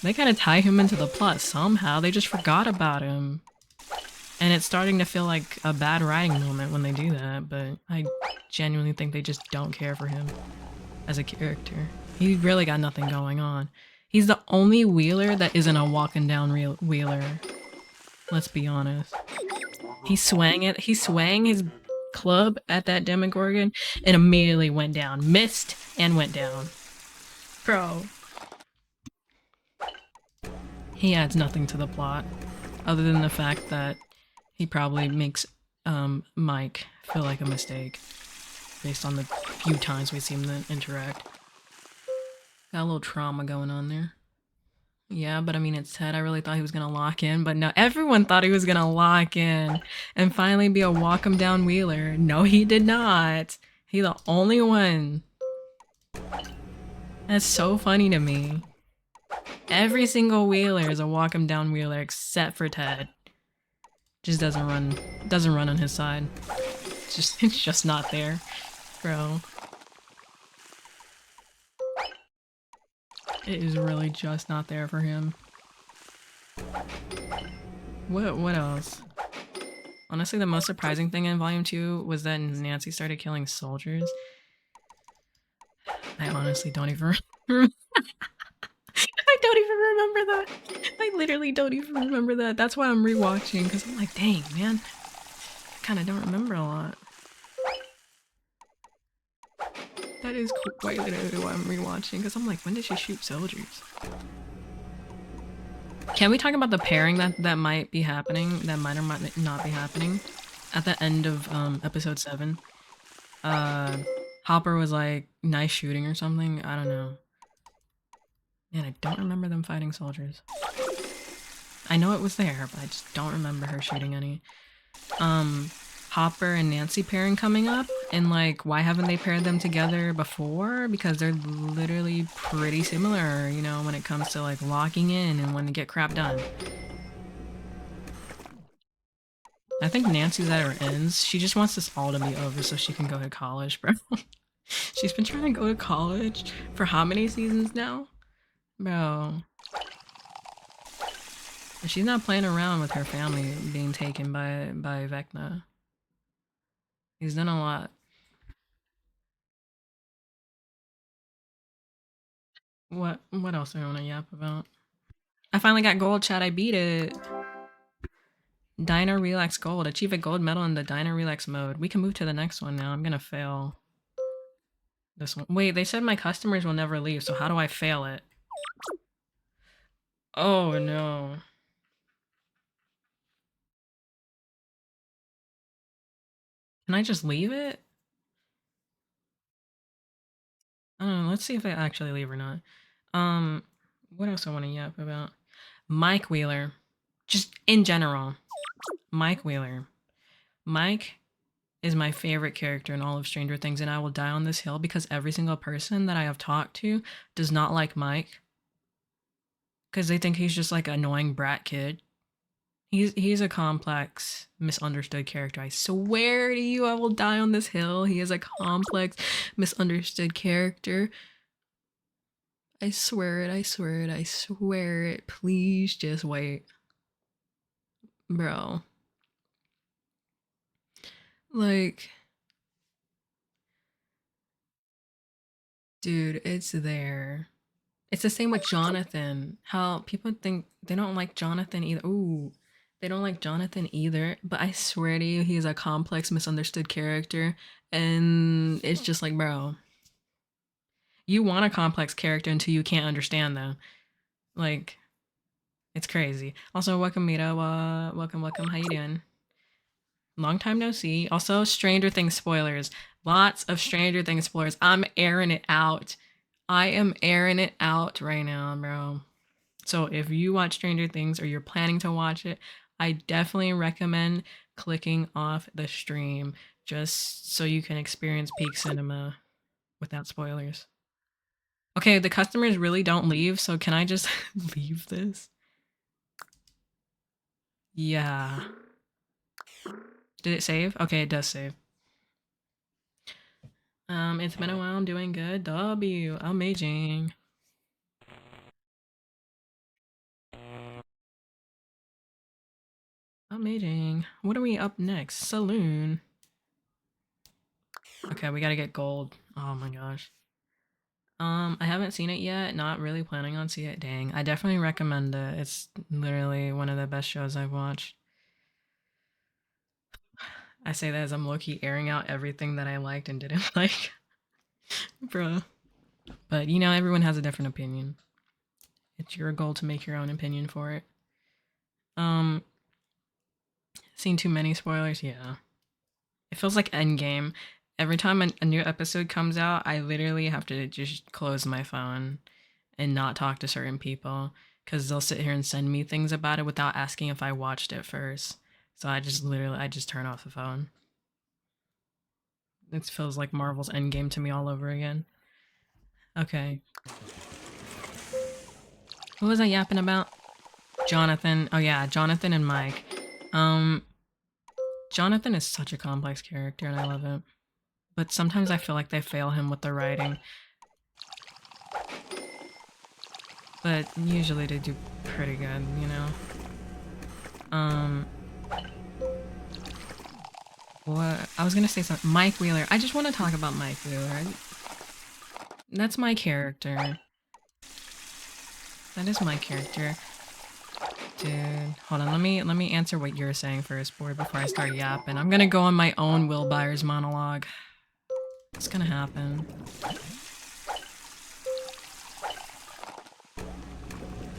they gotta tie him into the plot somehow. They just forgot about him. And it's starting to feel like a bad writing moment when they do that, but I genuinely think they just don't care for him as a character. He really got nothing going on. He's the only Wheeler that isn't a walking down Wheeler. Let's be honest. He swang his club at that Demogorgon and immediately went down. Missed and went down. Bro. He adds nothing to the plot other than the fact that he probably makes Mike feel like a mistake based on the few times we see them interact. Got a little trauma going on there. Yeah, but I mean, it's Ted. I really thought he was gonna lock in, but no, everyone thought he was gonna lock in and finally be a walk him down Wheeler. No, he did not. He the only one. That's so funny to me. Every single Wheeler is a walk him down Wheeler except for Ted. Just doesn't run on his side. It's just not there, bro. It is really just not there for him. What else? Honestly, the most surprising thing in Volume 2 was that Nancy started killing soldiers. I honestly don't even remember. I don't even remember that. I literally don't even remember that. That's why I'm rewatching, because I'm like, dang, man. I kind of don't remember a lot. That is quite literally why I'm rewatching, because I'm like, when did she shoot soldiers? Can we talk about the pairing that might be happening, that might or might not be happening? At the end of episode 7, Hopper was like, nice shooting or something. I don't know. Man, I don't remember them fighting soldiers. I know it was there, but I just don't remember her shooting any. Hopper and Nancy pairing coming up, and like, why haven't they paired them together before? Because they're literally pretty similar, you know, when it comes to like locking in and when to get crap done. I think Nancy's at her ends. She just wants this all to be over so she can go to college, bro. She's been trying to go to college for how many seasons now? Bro. She's not playing around with her family being taken by Vecna. He's done a lot. What else do I want to yap about? I finally got gold, chat. I beat it. Diner Relax Gold. Achieve a gold medal in the Diner Relax mode. We can move to the next one now. I'm gonna fail this one. Wait, they said my customers will never leave, so how do I fail it? Oh no. Can I just leave it? I don't know. Let's see if I actually leave or not. Um, what else I want to yap about? Mike Wheeler. Just in general. Mike Wheeler. Mike is my favorite character in all of Stranger Things, and I will die on this hill because every single person that I have talked to does not like Mike because they think he's just like an annoying brat kid. He's a complex, misunderstood character. I swear to you, I will die on this hill. He is a complex, misunderstood character. I swear it, I swear it, I swear it. Please just wait. Bro. Like, dude, it's there. It's the same with Jonathan. How people think they don't like Jonathan either. Ooh, they don't like Jonathan either. But I swear to you, he's a complex, misunderstood character. And it's just like, bro, you want a complex character until you can't understand them. Like, it's crazy. Also, welcome, Mita. Welcome. How you doing? Long time no see. Also, Stranger Things spoilers. Lots of Stranger Things spoilers. I'm airing it out. I am airing it out right now, bro. So if you watch Stranger Things or you're planning to watch it, I definitely recommend clicking off the stream just so you can experience peak cinema without spoilers. Okay, the customers really don't leave, so can I just leave this? Yeah. Did it save? Okay, it does save. It's been a while. I'm doing good. W. Amazing. Amazing. What are we up next? Saloon. Okay, we gotta get gold. Oh my gosh. I haven't seen it yet. Not really planning on seeing it. Dang. I definitely recommend it. It's literally one of the best shows I've watched. I say that as I'm low-key airing out everything that I liked and didn't like. Bruh. But you know, everyone has a different opinion. It's your goal to make your own opinion for it. Um, seen too many spoilers? Yeah. It feels like Endgame. Every time a new episode comes out, I literally have to just close my phone and not talk to certain people because they'll sit here and send me things about it without asking if I watched it first. So I just turn off the phone. It feels like Marvel's Endgame to me all over again. Okay. What was I yapping about? Jonathan. Oh yeah, Jonathan and Mike. Um, Jonathan is such a complex character and I love him. But sometimes I feel like they fail him with the writing. but usually they do pretty good, you know. What I was gonna say something. Mike Wheeler. I just want to talk about Mike Wheeler. That's my character. That is my character. Dude, hold on. Let me answer what you're saying first, boy, before I start yapping. I'm gonna go on my own Will Byers monologue. It's gonna happen.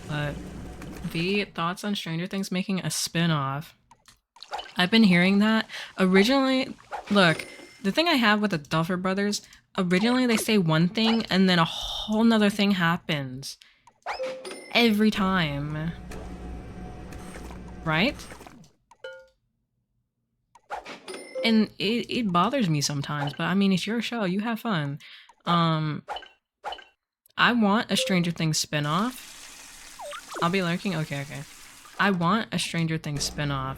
But V, thoughts on Stranger Things making a spin-off? I've been hearing that. Originally, look, the thing I have with the Duffer Brothers, originally they say one thing and then a whole nother thing happens. Every time. Right? And it bothers me sometimes, but I mean, it's your show. You have fun. I want a Stranger Things spin-off. I'll be lurking? Okay, okay. I want a Stranger Things spin-off.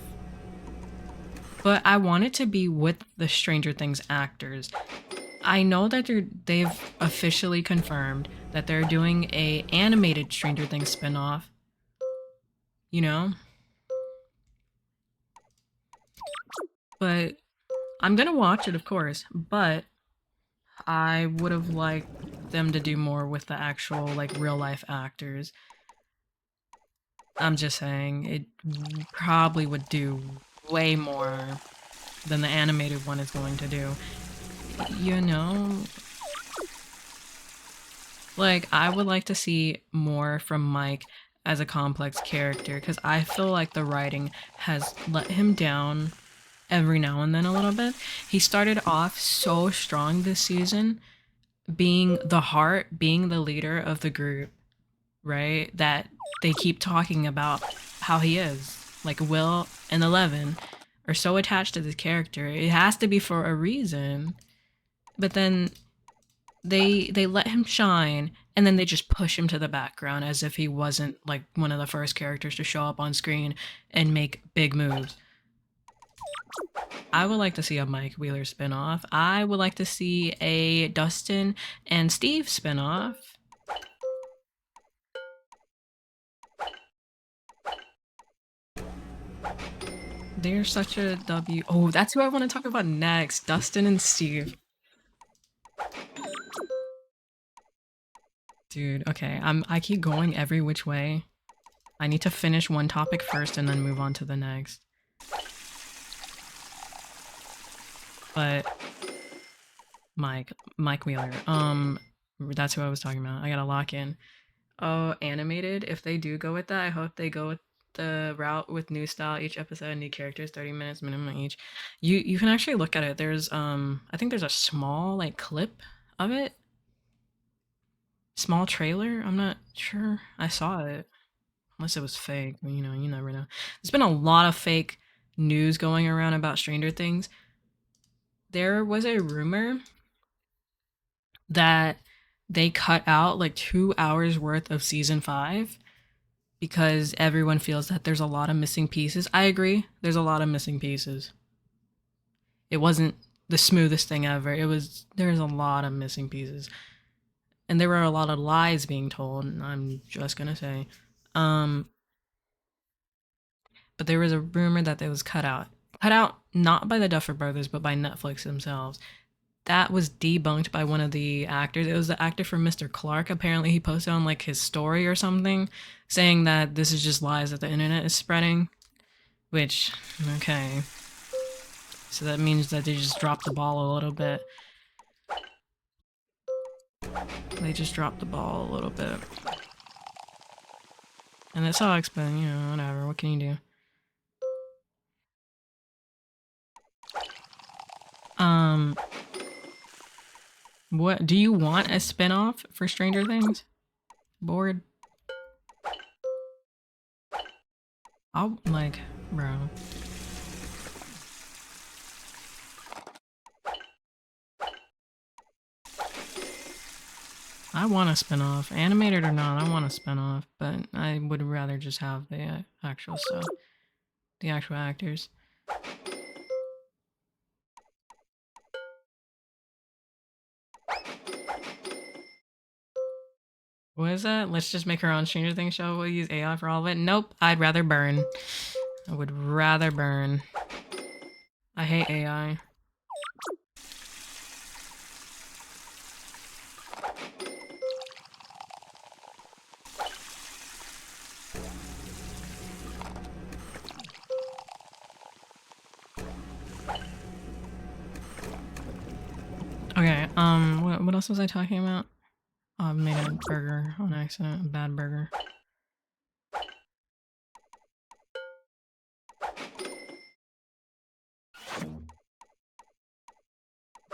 But I want it to be with the Stranger Things actors. I know that they've officially confirmed that they're doing a animated Stranger Things spin-off. You know? But I'm gonna watch it, of course, but I would have liked them to do more with the actual, like, real-life actors. I'm just saying, it probably would do way more than the animated one is going to do. You know? Like, I would like to see more from Mike as a complex character, because I feel like the writing has let him down every now and then a little bit. He started off so strong this season, being the heart, being the leader of the group, right? That they keep talking about how he is. Like Will and Eleven are so attached to this character. It has to be for a reason. But then they let him shine and then they just push him to the background as if he wasn't like one of the first characters to show up on screen and make big moves. I would like to see a Mike Wheeler spinoff. I would like to see a Dustin and Steve spinoff. They're such a W. Oh, that's who I want to talk about next. Dustin and Steve. Dude, okay. I keep going every which way. I need to finish one topic first and then move on to the next. But Mike Wheeler. That's who I was talking about. I gotta lock in. Oh, animated. If they do go with that, I hope they go with the route with new style each episode, new characters, 30 minutes minimum each. You can actually look at it. There's I think there's a small like clip of it. Small trailer. I'm not sure. I saw it. Unless it was fake. You know, you never know. There's been a lot of fake news going around about Stranger Things. There was a rumor that they cut out like 2 hours worth of season 5 because everyone feels that there's a lot of missing pieces. I agree, there's a lot of missing pieces. It wasn't the smoothest thing ever. There's a lot of missing pieces. And there were a lot of lies being told, and I'm just gonna say. But there was a rumor that it was cut out. Cut out not by the Duffer Brothers, but by Netflix themselves. That was debunked by one of the actors. It was the actor from Mr. Clark. Apparently, he posted on like his story or something, saying that this is just lies that the internet is spreading. Which, okay. So that means that they just dropped the ball a little bit. They just dropped the ball a little bit. And it sucks, but you know, whatever. What can you do? What do you want a spin-off for Stranger Things? Bored? I'll like, bro. I want a spin-off. Animated or not, I want a spin-off, but I would rather just have the actual stuff. The actual actors. What is that? Let's just make our own Stranger Things show. We'll use AI for all of it. Nope. I'd rather burn. I would rather burn. I hate AI. Okay, what else was I talking about? Oh, I made a burger on accident. A bad burger.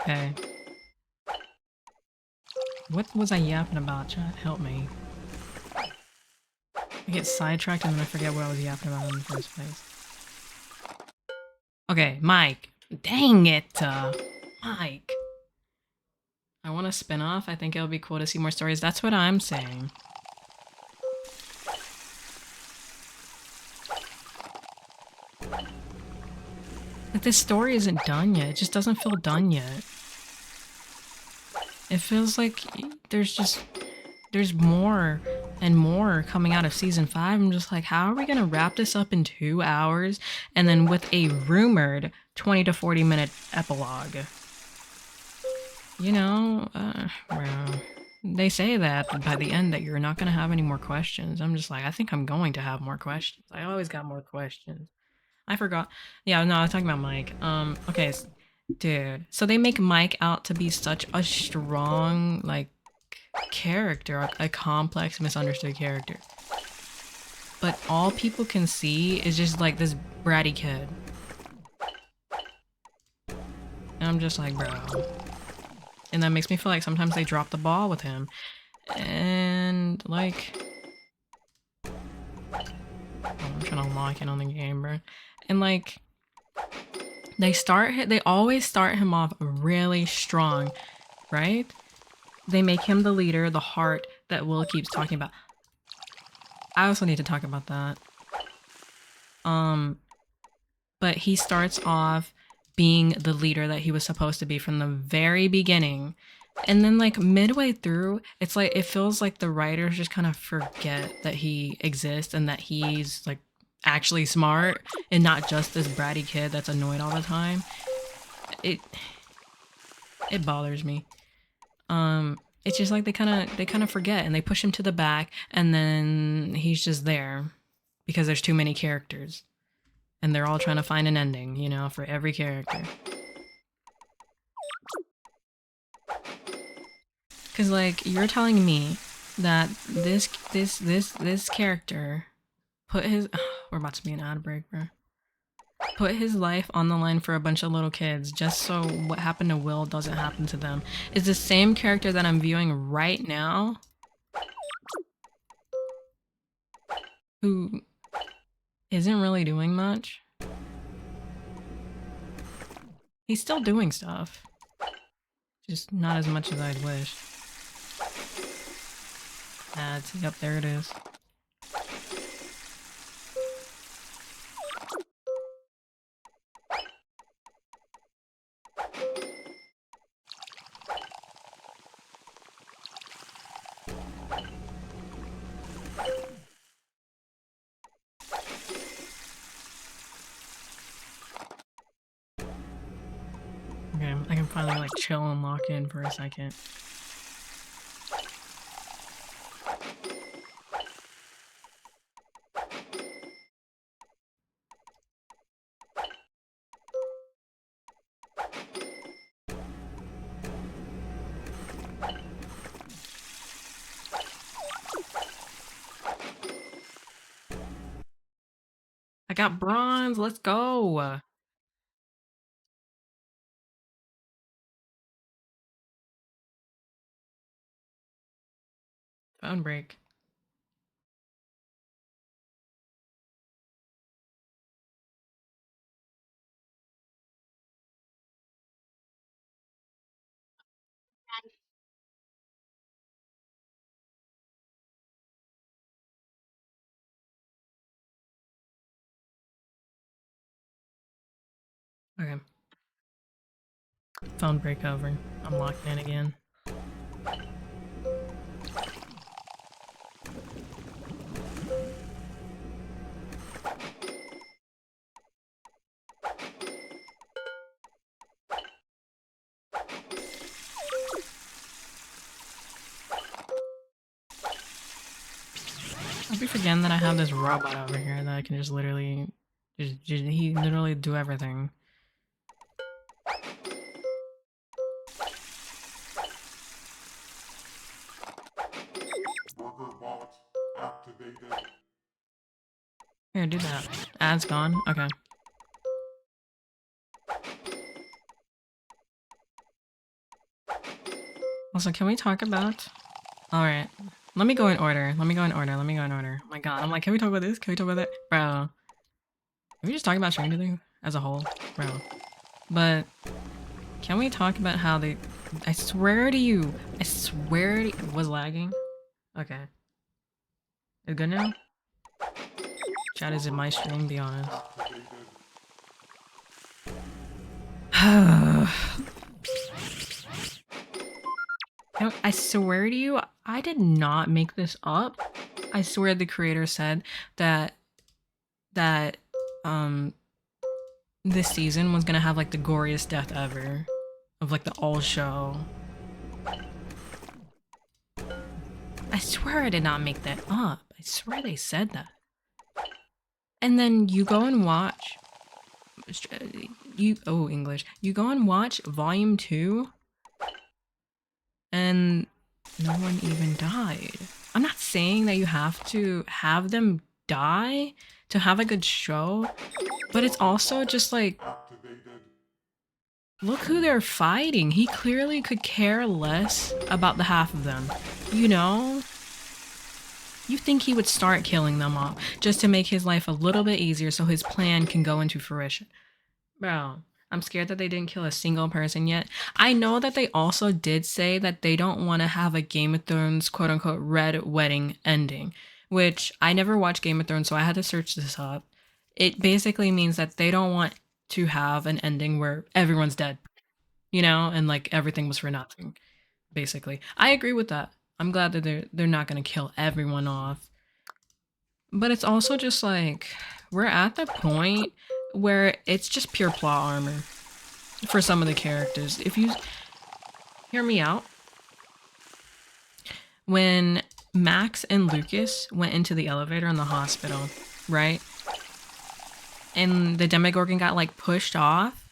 Okay. What was I yapping about, chat? Help me. I get sidetracked and then I forget what I was yapping about in the first place. Okay, Mike. Dang it, Mike. I want a spin-off. I think it'll be cool to see more stories. That's what I'm saying. Like, this story isn't done yet. It just doesn't feel done yet. It feels like there's more and more coming out of season 5. I'm just like, how are we gonna wrap this up in 2 hours and then with a rumored 20 to 40 minute epilogue? You know, well, they say that by the end that you're not gonna have any more questions. I'm just like, I think I'm going to have more questions. I always got more questions. I forgot. Yeah, no, I was talking about Mike. Okay, dude. So they make Mike out to be such a strong, like, character, a complex, misunderstood character. But all people can see is just like this bratty kid. And I'm just like, bro. And that makes me feel like sometimes they drop the ball with him. And like, oh, I'm trying to lock in on the game, bro. And like, they always start him off really strong, right? They make him the leader, the heart that Will keeps talking about. I also need to talk about that. But he starts off being the leader that he was supposed to be from the very beginning. And then like midway through, it's like it feels like the writers just kind of forget that he exists and that he's like actually smart and not just this bratty kid that's annoyed all the time. It bothers me. It's just like they kind of forget and they push him to the back and then he's just there because there's too many characters and they're all trying to find an ending, you know, for every character. Cuz like you're telling me that this character put his we're about to be an ad break, bro. Put his life on the line for a bunch of little kids just so what happened to Will doesn't happen to them. Is the same character that I'm viewing right now who isn't really doing much. He's still doing stuff. Just not as much as I'd wish. Ads, yep, there it is. Okay, I can finally like chill and lock in for a second. I got bronze, let's go! Phone break. Okay. Phone break over. I'm locked in again. I'll be forgetting that I have this robot over here that I can just literally, he literally do everything. Here, do that. Ad's gone. Okay. Also, can we talk about? All right. Let me go in order. Let me go in order. Let me go in order. Oh my God. I'm like, can we talk about this? Can we talk about that, bro? Can we just talk about Stranger Things as a whole, bro? But can we talk about how they? I swear to you. I swear to you, was lagging. Okay. It's good now. Chat, is it my stream? Be honest. I swear to you, I did not make this up. I swear the creator said that this season was gonna have like the goriest death ever of like the all show. I swear I did not make that up. I swear they said that. And then you go and watch English. You go and watch volume 2 and no one even died. I'm not saying that you have to have them die to have a good show, but it's also just like, look who they're fighting. He clearly could care less about the half of them, you know? You think he would start killing them off just to make his life a little bit easier so his plan can go into fruition. Bro, I'm scared that they didn't kill a single person yet. I know that they also did say that they don't want to have a Game of Thrones quote-unquote red wedding ending, which I never watched Game of Thrones, so I had to search this up. It basically means that they don't want to have an ending where everyone's dead, you know, and like everything was for nothing, basically. I agree with that. I'm glad that they're not going to kill everyone off. But it's also just like, we're at the point where it's just pure plot armor for some of the characters. If you hear me out, when Max and Lucas went into the elevator in the hospital, right? And the Demogorgon got like pushed off.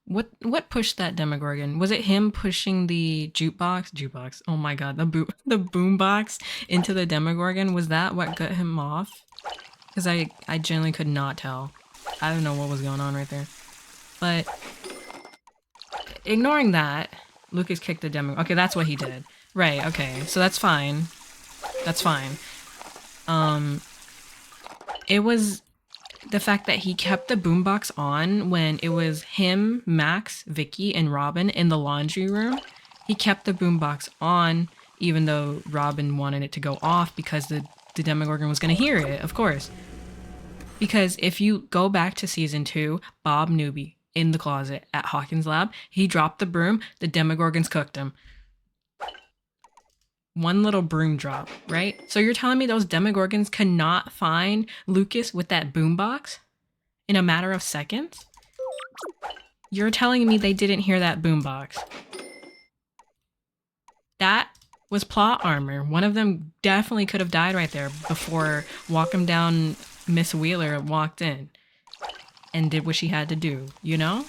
What pushed that Demogorgon? Was it him pushing the jukebox? Oh my god, the boombox into the Demogorgon? Was that what got him off? Because I genuinely could not tell. I don't know what was going on right there. But ignoring that, Lucas kicked the Demogorgon. Okay, that's what he did. Right, okay. So that's fine. That's fine. It was the fact that he kept the boombox on when it was him, Max, Vicky, and Robin in the laundry room. He kept the boombox on even though Robin wanted it to go off because the Demogorgon was going to hear it, of course. Because if you go back to season 2, Bob Newby in the closet at Hawkins' lab, he dropped the broom, the Demogorgons cooked him. One little broom drop, right? So you're telling me those Demogorgons cannot find Lucas with that boombox in a matter of seconds? You're telling me they didn't hear that boombox. That was plot armor. One of them definitely could have died right there before Walk 'em Down Miss Wheeler walked in and did what she had to do, you know?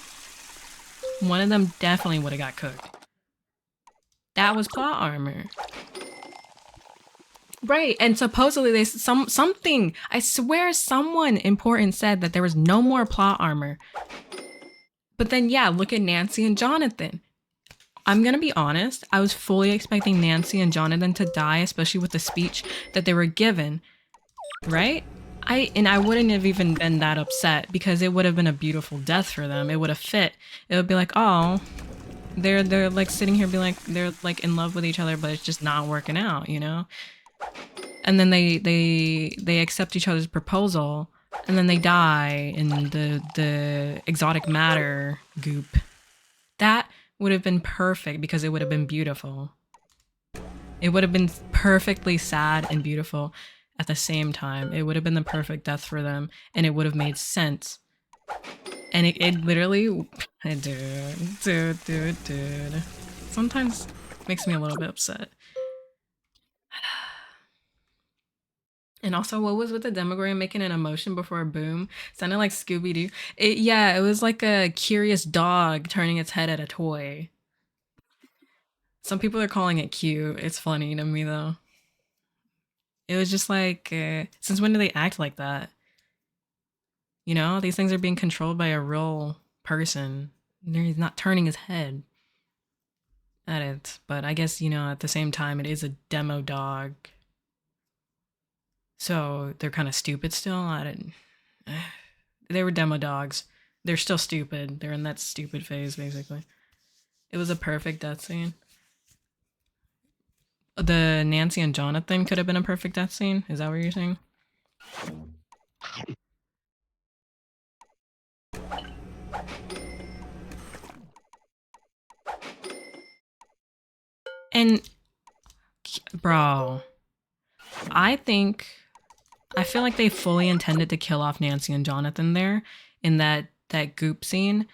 One of them definitely would have got cooked. That was plot armor. Right, and supposedly they something. I swear someone important said that there was no more plot armor. But then yeah, look at Nancy and Jonathan. I'm gonna be honest, I was fully expecting Nancy and Jonathan to die, especially with the speech that they were given. Right? I wouldn't have even been that upset because it would have been a beautiful death for them. It would have fit. It would be like, oh, they're like sitting here being like they're like in love with each other, but it's just not working out, you know? And then they accept each other's proposal, and then they die in the exotic matter goop. That would have been perfect because it would have been beautiful. It would have been perfectly sad and beautiful at the same time. It would have been the perfect death for them, and it would have made sense. And it literally, dude. Sometimes makes me a little bit upset. And also, what was with the Demogorgon making an emotion before a boom? Sounded like Scooby Doo. Yeah, it was like a curious dog turning its head at a toy. Some people are calling it cute. It's funny to me though. It was just like, since when do they act like that? You know, these things are being controlled by a real person. He's not turning his head at it. But I guess, you know, at the same time, it is a demo dog. So they're kind of stupid still. I didn't. They were demo dogs. They're still stupid. They're in that stupid phase, basically. It was a perfect death scene. The Nancy and Jonathan could have been a perfect death scene. Is that what you're saying? And, bro, I think I feel like they fully intended to kill off Nancy and Jonathan there in that goop scene,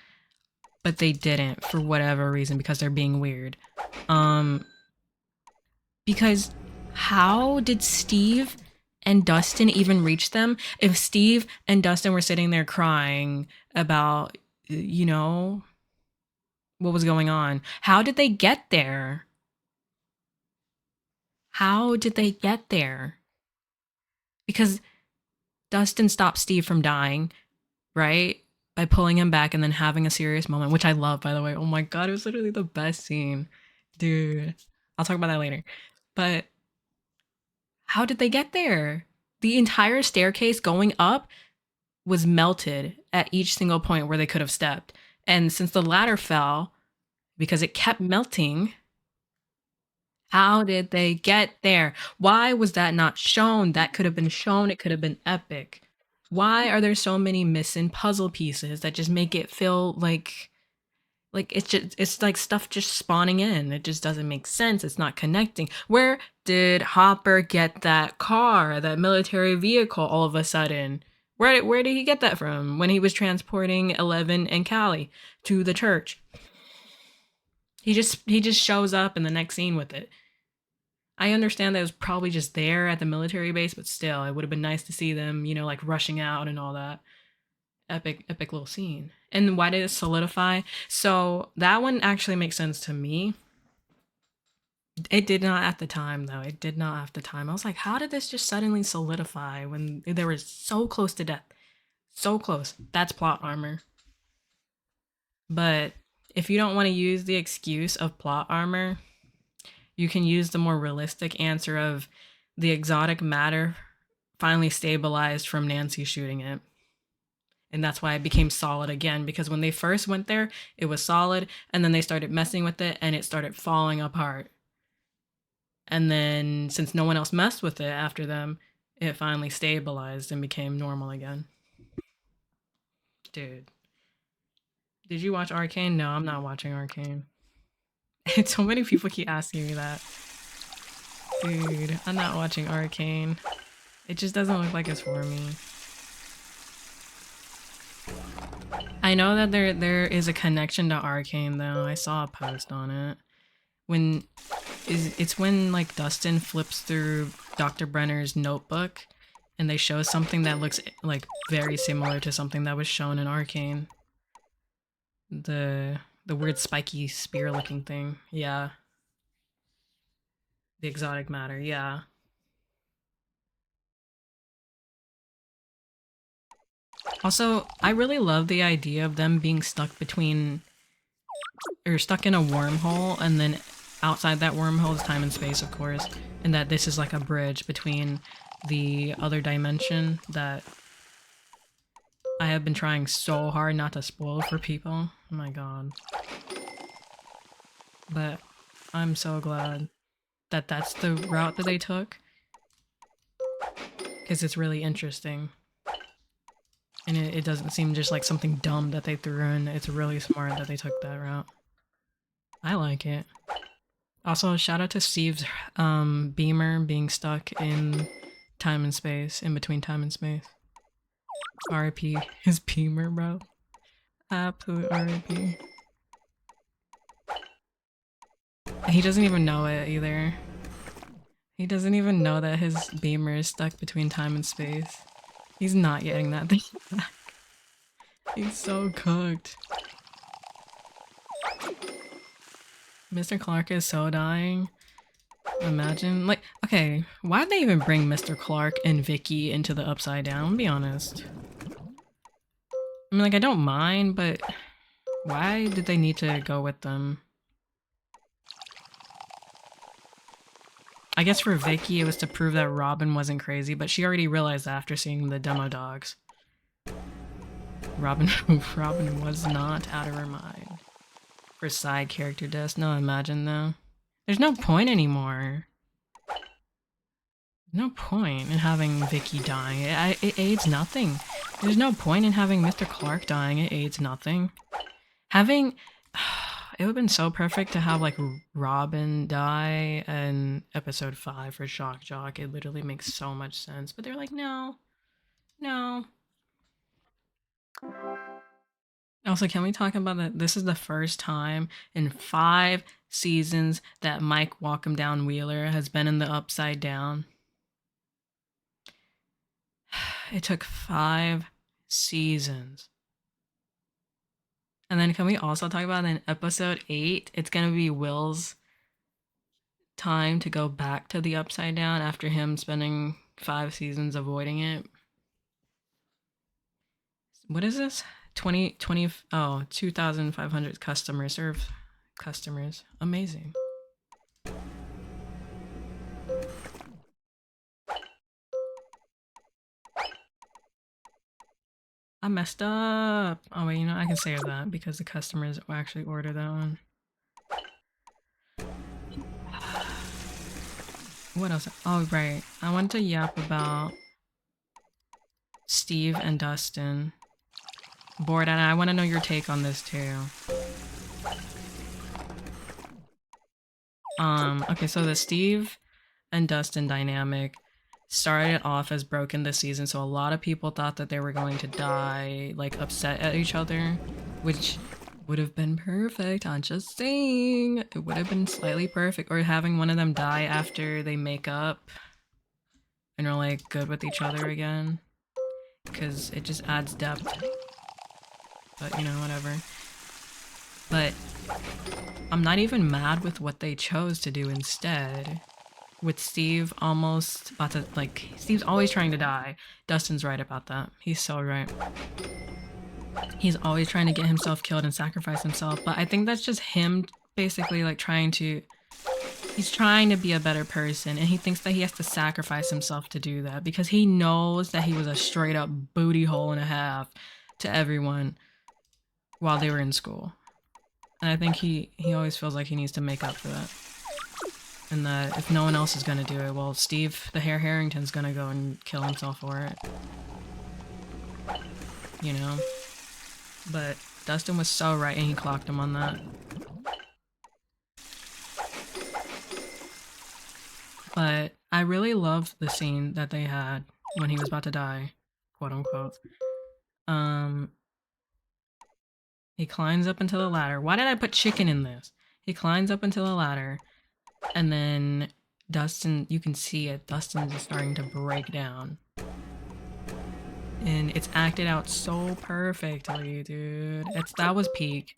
but they didn't for whatever reason because they're being weird. Um because how did Steve and Dustin even reach them if Steve and Dustin were sitting there crying about, you know, what was going on? How did they get there? How did they get there? Because Dustin stopped Steve from dying, right? By pulling him back and then having a serious moment, which I love, by the way. Oh my god, it was literally the best scene. Dude. I'll talk about that later. But how did they get there? The entire staircase going up was melted at each single point where they could have stepped. And since the ladder fell, because it kept melting, how did they get there? Why was that not shown? That could have been shown. It could have been epic. Why are there so many missing puzzle pieces that just make it feel like it's like stuff just spawning in. It just doesn't make sense. It's not connecting. Where did Hopper get that car, that military vehicle all of a sudden? Where did he get that from when he was transporting Eleven and Callie to the church? He just shows up in the next scene with it. I understand that it was probably just there at the military base, but still, it would have been nice to see them, you know, like rushing out and all that. Epic little scene. And why did it solidify? So that one actually makes sense to me. It did not at the time, though. It did not at the time. I was like, how did this just suddenly solidify when they were so close to death? So close. That's plot armor. But if you don't want to use the excuse of plot armor, you can use the more realistic answer of the exotic matter finally stabilized from Nancy shooting it. And that's why it became solid again, because when they first went there, it was solid, and then they started messing with it and it started falling apart. And then since no one else messed with it after them, it finally stabilized and became normal again. Dude. Did you watch Arcane? No, I'm not watching Arcane. So many people keep asking me that. Dude, I'm not watching Arcane. It just doesn't look like it's for me. I know that there is a connection to Arcane though. I saw a post on it. It's when like Dustin flips through Dr. Brenner's notebook and they show something that looks like very similar to something that was shown in Arcane. The weird spiky spear looking thing. Yeah. The exotic matter. Yeah. Also, I really love the idea of them being stuck between or stuck in a wormhole, and then outside that wormhole is time and space, of course, and that this is like a bridge between the other dimension that I have been trying so hard not to spoil for people. Oh my god. But I'm so glad that that's the route that they took, because it's really interesting. And it doesn't seem just like something dumb that they threw in. It's really smart that they took that route. I like it. Also, shout out to Steve's beamer being stuck in time and space, in between time and space. RIP his beamer, bro. Absolute RIP. He doesn't even know it either. He doesn't even know that his beamer is stuck between time and space. He's not getting that thing back. He's so cooked. Mr. Clark is so dying. Imagine, like, okay, why'd they even bring Mr. Clark and Vicky into the Upside Down? I'll be honest. I mean, like, I don't mind, but why did they need to go with them? I guess for Vicky, it was to prove that Robin wasn't crazy, but she already realized that after seeing the demo dogs. Robin was not out of her mind. For side character deaths, no, imagine though. There's no point anymore. No point in having Vicky dying. It aids nothing. There's no point in having Mr. Clark dying. It aids nothing. Having... It would have been so perfect to have, like, Robin die in episode 5 for Shock Jock. It literally makes so much sense. But they're like, no. No. Also, can we talk about that? This is the first time in 5 seasons that Mike Walkum Down Wheeler has been in the Upside Down. It took 5 seasons. And then can we also talk about in episode 8, it's gonna be Will's time to go back to the Upside Down after him spending 5 seasons avoiding it. What is this? 2,500 customers serve customers. Amazing. I messed up. Oh wait, you know, I can save that because the customers will actually order that one. What else? Oh right, I want to yap about Steve and Dustin. Bored, and I want to know your take on this too. Okay, so the Steve and Dustin dynamic started off as broken this season, so a lot of people thought that they were going to die, like, upset at each other, which would have been perfect. I'm just saying. It would have been slightly perfect. Or having one of them die after they make up and are, like, good with each other again. Because it just adds depth. But, you know, whatever. But I'm not even mad with what they chose to do instead. With Steve almost about to, like, Steve's always trying to die. Dustin's right about that. He's so right. He's always trying to get himself killed and sacrifice himself, but I think that's just him basically, like, he's trying to be a better person, and he thinks that he has to sacrifice himself to do that because he knows that he was a straight up booty hole and a half to everyone while they were in school. And I think he always feels like he needs to make up for that. And that if no one else is gonna do it, well, Steve the Hare Harrington's gonna go and kill himself for it. You know? But Dustin was so right and he clocked him on that. But I really loved the scene that they had when he was about to die, quote unquote. He climbs up into the ladder. Why did I put chicken in this? He climbs up into the ladder, and then Dustin, you can see it, Dustin's just starting to break down. And it's acted out so perfectly, dude. That was peak.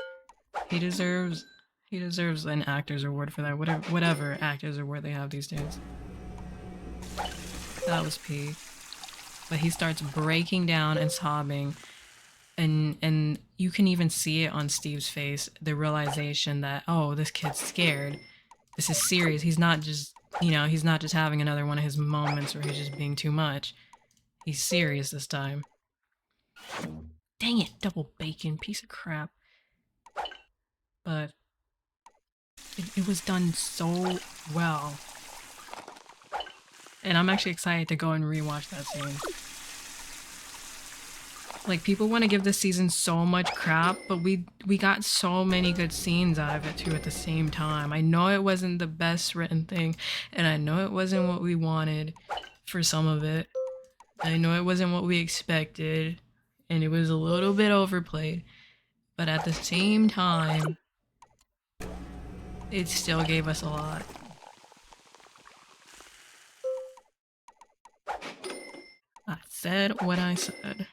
He deserves an actor's award for that. Whatever actors award they have these days. That was peak. But he starts breaking down and sobbing. And you can even see it on Steve's face, the realization that, oh, this kid's scared. This is serious. He's not just, you know, he's not just having another one of his moments where he's just being too much. He's serious this time. Dang it, double bacon, piece of crap. But it was done so well. And I'm actually excited to go and rewatch that scene. Like, people want to give this season so much crap, but we got so many good scenes out of it too at the same time. I know it wasn't the best written thing, and I know it wasn't what we wanted for some of it. I know it wasn't what we expected, and it was a little bit overplayed, but at the same time, it still gave us a lot. I said what I said.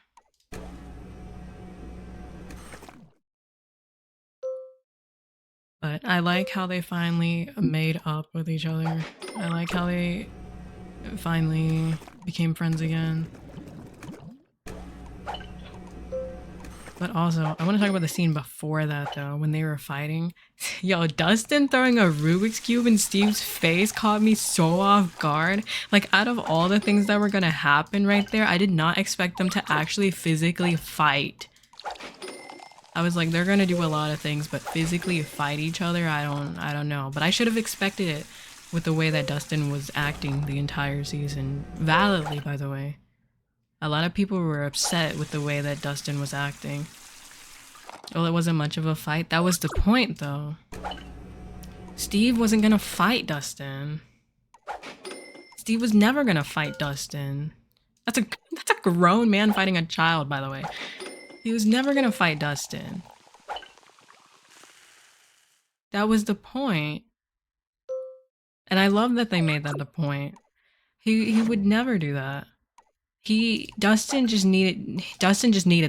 But I like how they finally made up with each other. I like how they finally became friends again. But also, I want to talk about the scene before that though, when they were fighting. Yo, Dustin throwing a Rubik's Cube in Steve's face caught me so off guard. Like, out of all the things that were gonna happen right there, I did not expect them to actually physically fight. I was like, they're gonna do a lot of things, but physically fight each other, I don't know. But I should have expected it with the way that Dustin was acting the entire season. Validly, by the way. A lot of people were upset with the way that Dustin was acting. Well, it wasn't much of a fight. That was the point, though. Steve wasn't gonna fight Dustin. Steve was never gonna fight Dustin. That's a grown man fighting a child, by the way. He was never gonna fight Dustin. That was the point. And I love that they made that the point. He would never do that. Dustin just needed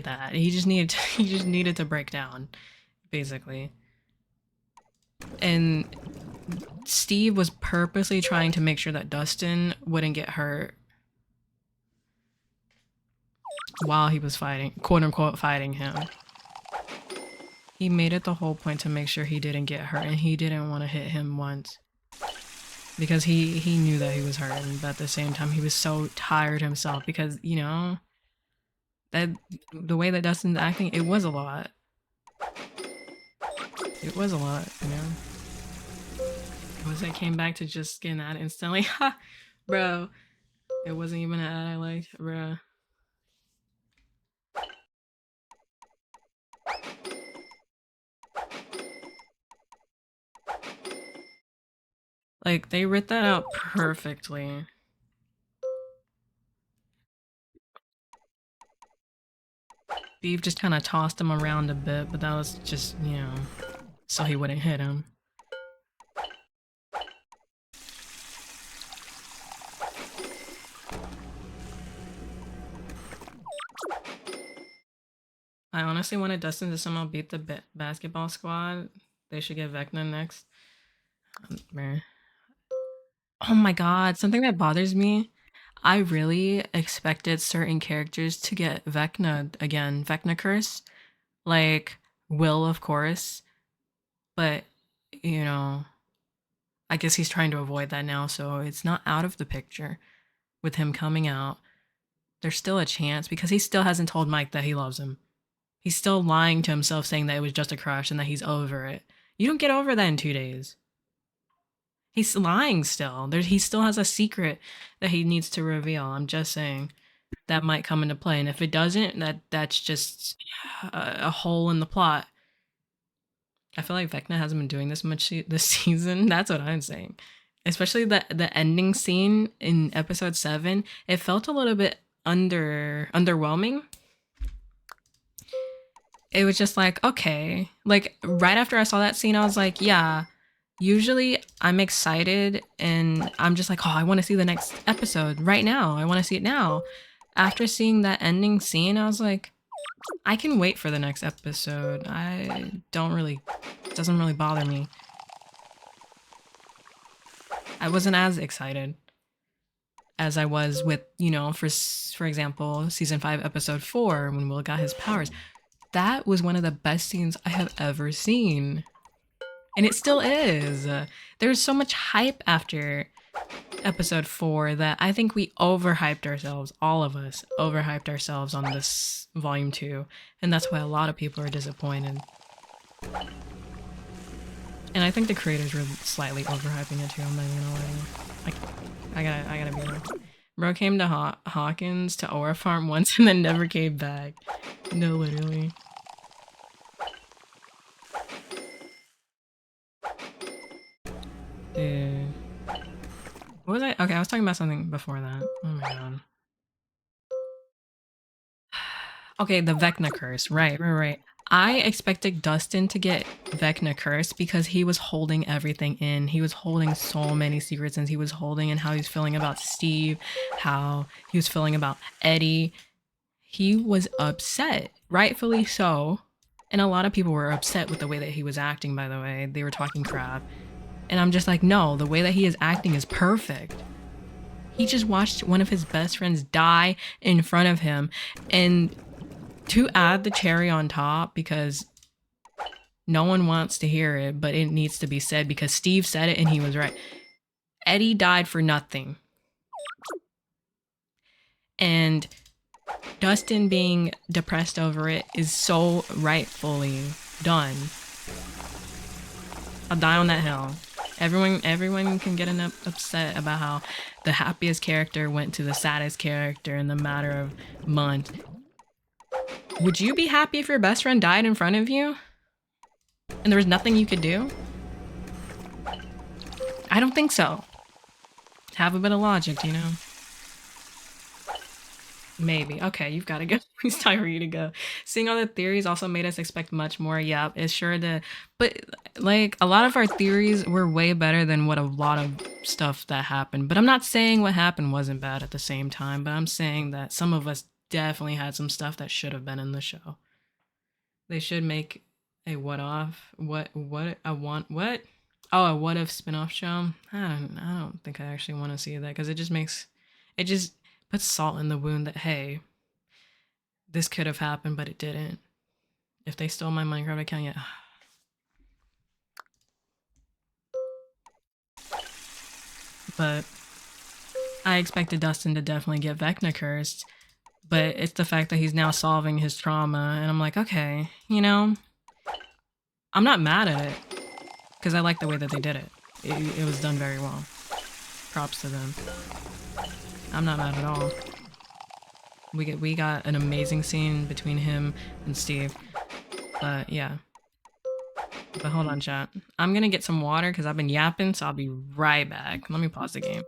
that. He just needed to break down, basically. And Steve was purposely trying to make sure that Dustin wouldn't get hurt while he was fighting, quote unquote, fighting him. He made it the whole point to make sure he didn't get hurt, and he didn't want to hit him once. Because he knew that he was hurting, but at the same time he was so tired himself because, you know, that the way that Dustin's acting, it was a lot. It was a lot, you know. Once I came back to just getting that instantly, ha, bro. It wasn't even an ad I liked, bro. Like, they writ that out perfectly. Steve just kind of tossed him around a bit, but that was just, you know, so he wouldn't hit him. I honestly wanted Dustin to somehow beat the basketball squad. They should get Vecna next. Man. Oh my god, something that bothers me. I really expected certain characters to get Vecna again, Vecna curse. Like Will, of course. But, you know, I guess he's trying to avoid that now, so it's not out of the picture with him coming out. There's still a chance because he still hasn't told Mike that he loves him. He's still lying to himself saying that it was just a crush and that he's over it. You don't get over that in 2 days. He's lying still. He still has a secret that he needs to reveal. I'm just saying that might come into play, and if it doesn't, that's just a hole in the plot. I feel like Vecna hasn't been doing this much this season. That's what I'm saying. Especially the ending scene in episode 7, it felt a little bit underwhelming. It was just like, okay. Like right after I saw that scene, I was like, yeah, usually I'm excited and I'm just like, oh, I want to see the next episode right now. I want to see it now. After seeing that ending scene, I was like, I can wait for the next episode. It doesn't really bother me. I wasn't as excited as I was with, you know, for example, season 5, episode 4, when Will got his powers. That was one of the best scenes I have ever seen. And it still is. There's so much hype after episode 4 that I think we overhyped ourselves. All of us overhyped ourselves on this volume 2. And that's why a lot of people are disappointed. And I think the creators were slightly overhyping it too. I'm not even gonna lie. I gotta be honest. Bro came to Hawkins to Aura Farm once and then never came back. No, literally. Dude. What was I? Okay, I was talking about something before that. Oh my god. Okay, the Vecna curse. Right. I expected Dustin to get Vecna cursed because he was holding everything in. He was holding so many secrets, and he was holding in how he's feeling about Steve, how he was feeling about Eddie. He was upset, rightfully so. And a lot of people were upset with the way that he was acting, by the way. They were talking crap. And I'm just like, no, the way that he is acting is perfect. He just watched one of his best friends die in front of him. And to add the cherry on top, because no one wants to hear it, but it needs to be said because Steve said it and he was right. Eddie died for nothing. And Dustin being depressed over it is so rightfully done. I'll die on that hill. Everyone can get upset about how the happiest character went to the saddest character in the matter of months. Would you be happy if your best friend died in front of you? And there was nothing you could do? I don't think so. Have a bit of logic, you know? Maybe. Okay, you've got to go. It's time for you to go. Seeing all the theories also made us expect much more. Yeah, it's sure to. But, like, a lot of our theories were way better than what a lot of stuff that happened. But I'm not saying what happened wasn't bad at the same time, but I'm saying that some of us definitely had some stuff that should have been in the show. They should make a what off. What? I want. What? Oh, a what if spin-off show? I don't think I actually want to see that because it just puts salt in the wound that, hey, this could have happened, but it didn't. If they stole my Minecraft account, yeah. But I expected Dustin to definitely get Vecna cursed, but it's the fact that he's now solving his trauma, and I'm like, okay, you know, I'm not mad at it because I like the way that they did it. It was done very well. Props to them. I'm not mad at all. We got an amazing scene between him and Steve. But yeah. But hold on, chat. I'm gonna get some water because I've been yapping, so I'll be right back. Let me pause the game.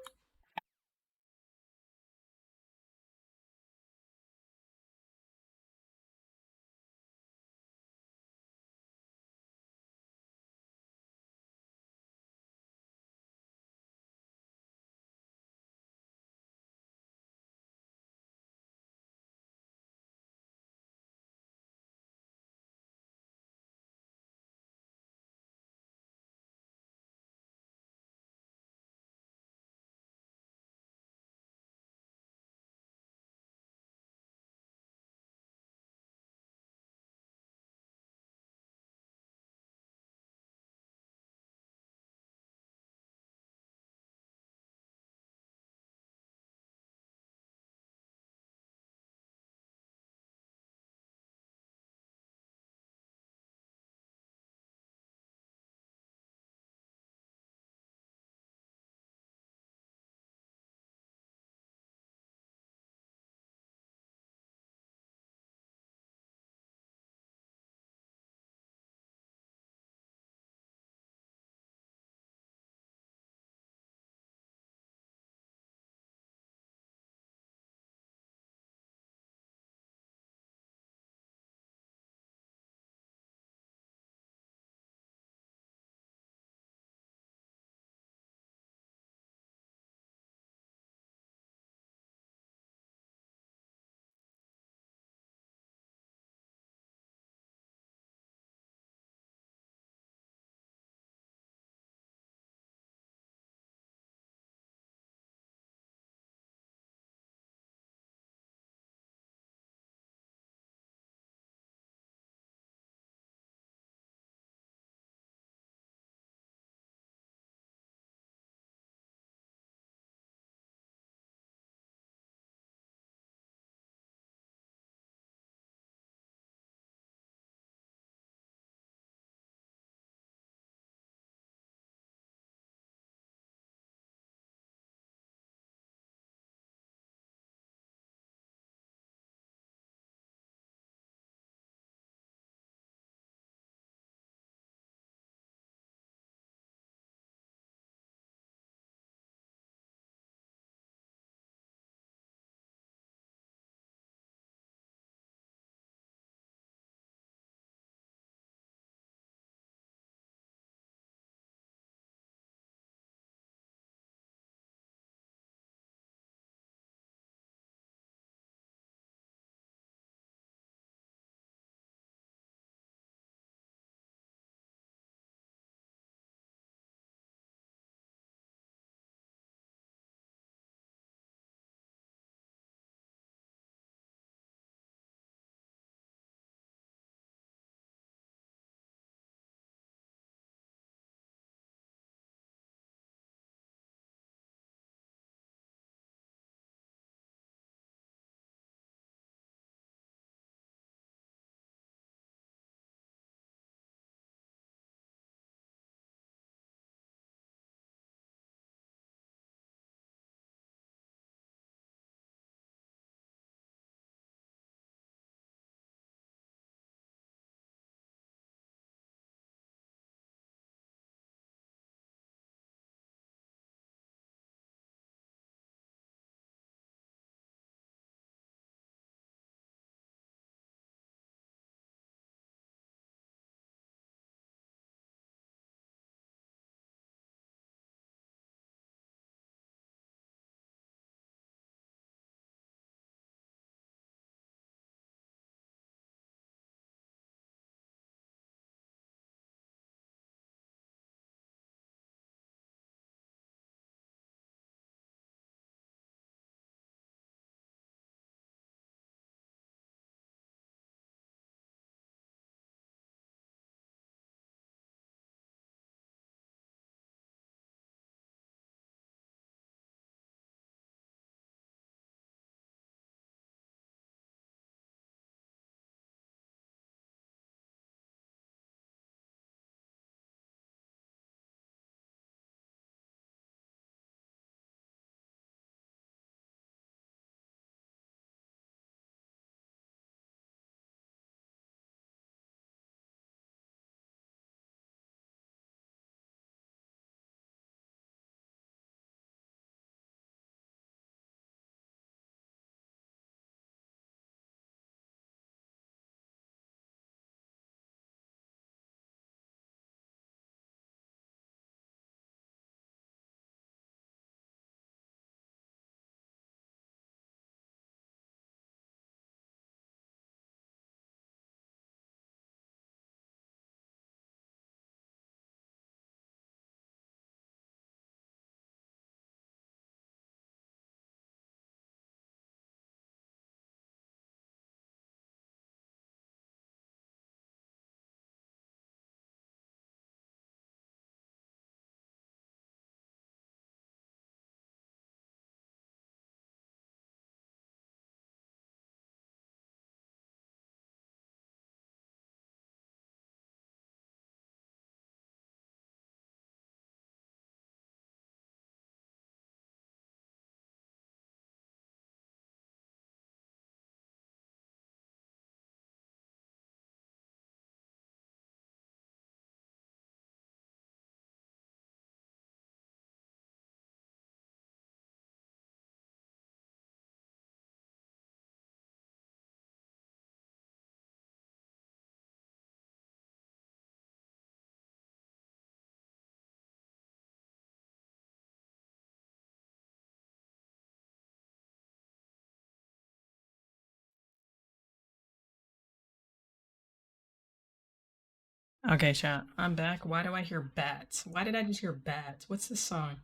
Okay, chat. I'm back. Why do I hear bats? Why did I just hear bats? What's this song?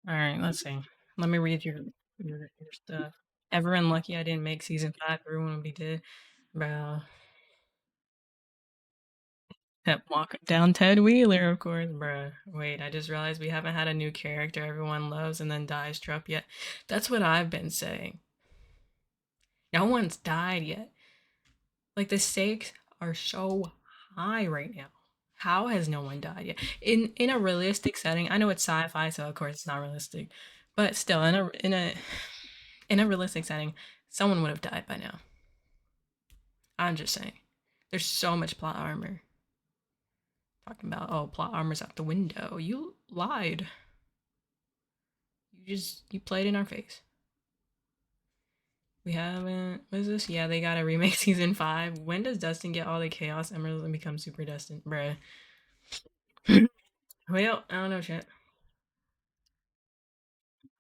All right, let's see. Let me read your stuff. Everyone lucky I didn't make season 5. Everyone would be dead. Bro. That walk down Ted Wheeler, of course, bro. Wait, I just realized we haven't had a new character everyone loves and then dies drop yet. That's what I've been saying. No one's died yet. Like the stakes are so high right now. How has no one died yet? In a realistic setting, I know it's sci-fi, so of course it's not realistic. But still, in a realistic setting, someone would have died by now. I'm just saying. There's so much plot armor. Talking about, oh, plot armor's out the window. You lied. You played in our face. We haven't. What is this? Yeah, they gotta remake season 5. When does Dustin get all the Chaos Emeralds and become Super Dustin? Bruh. Well, I don't know, chat.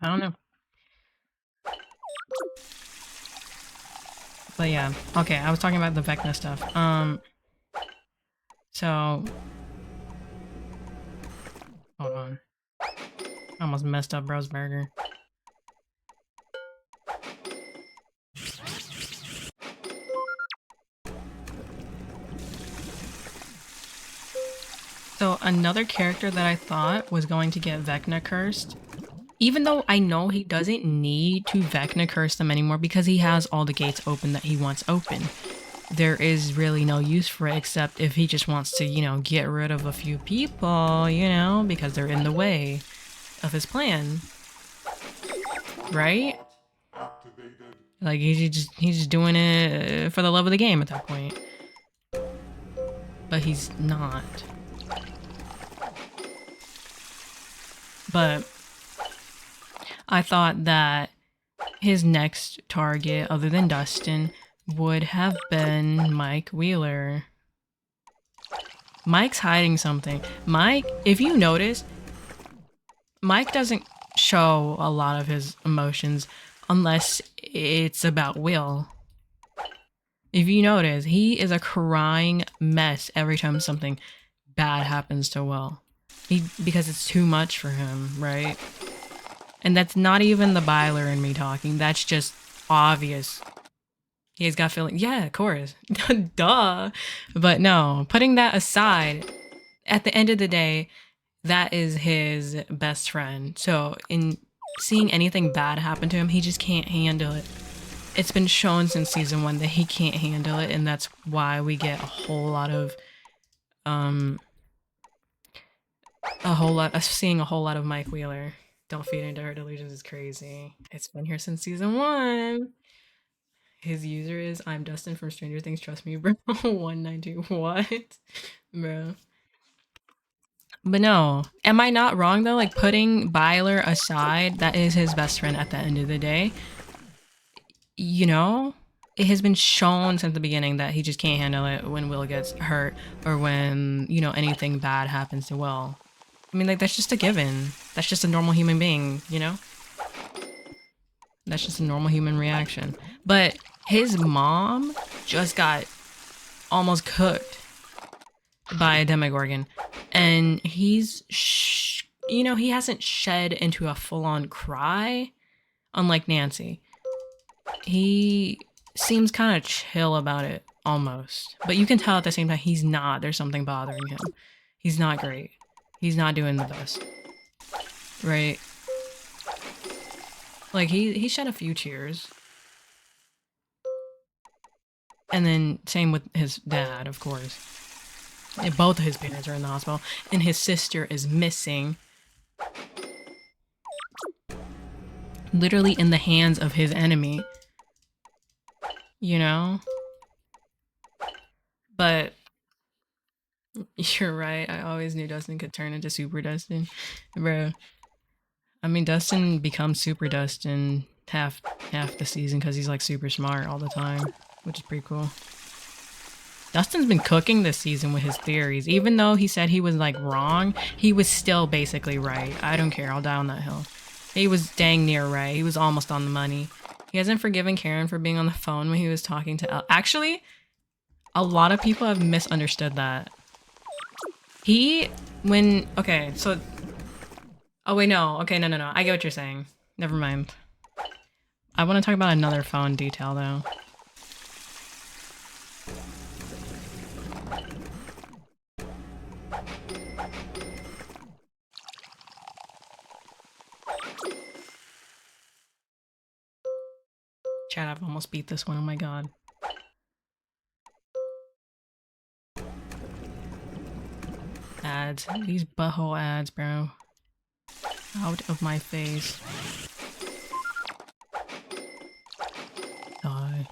I don't know. But yeah. Okay, I was talking about the Vecna stuff. So hold on. I almost messed up Bro's burger. So another character that I thought was going to get Vecna cursed, even though I know he doesn't need to Vecna curse them anymore because he has all the gates open that he wants open. There is really no use for it except if he just wants to, get rid of a few people, because they're in the way of his plan. Right? Like he's just doing it for the love of the game at that point. But he's not. But I thought that his next target, other than Dustin, would have been Mike Wheeler. Mike's hiding something. Mike, if you notice, Mike doesn't show a lot of his emotions unless it's about Will. If you notice, he is a crying mess every time something bad happens to Will. Because it's too much for him, right? And that's not even the Byler in me talking. That's just obvious. He's got feelings. Yeah, of course. Duh. But no, putting that aside, at the end of the day, that is his best friend. So in seeing anything bad happen to him, he just can't handle it. It's been shown since season 1 that he can't handle it, and that's why we get a whole lot of seeing a whole lot of Mike Wheeler. Don't feed into her delusions is crazy. It's been here since season 1. His user is I'm Dustin from Stranger Things. Trust me, bro. 192. What, bro? But no, am I not wrong though? Like putting Byler aside, that is his best friend at the end of the day. It has been shown since the beginning that he just can't handle it when Will gets hurt or when, anything bad happens to Will. I mean, like, that's just a given. That's just a normal human being, That's just a normal human reaction. But his mom just got almost cooked by a Demogorgon. And he's, he hasn't shed into a full-on cry, unlike Nancy. He seems kind of chill about it, almost. But you can tell at the same time he's not. There's something bothering him. He's not great. He's not doing the best. Right? Like, he shed a few tears. And then, same with his dad, of course. And both of his parents are in the hospital. And his sister is missing. Literally in the hands of his enemy. But you're right. I always knew Dustin could turn into Super Dustin. Bro. I mean, Dustin becomes Super Dustin half the season because he's like super smart all the time, which is pretty cool. Dustin's been cooking this season with his theories. Even though he said he was like wrong, he was still basically right. I don't care. I'll die on that hill. He was dang near right. He was almost on the money. He hasn't forgiven Karen for being on the phone when he was talking to Actually, A lot of people have misunderstood that. Okay, so. Oh, wait, no. Okay, no. I get what you're saying. Never mind. I want to talk about another phone detail, though. Chat, I've almost beat this one. Oh my god. Ads. These butthole ads, bro. Out of my face. Die.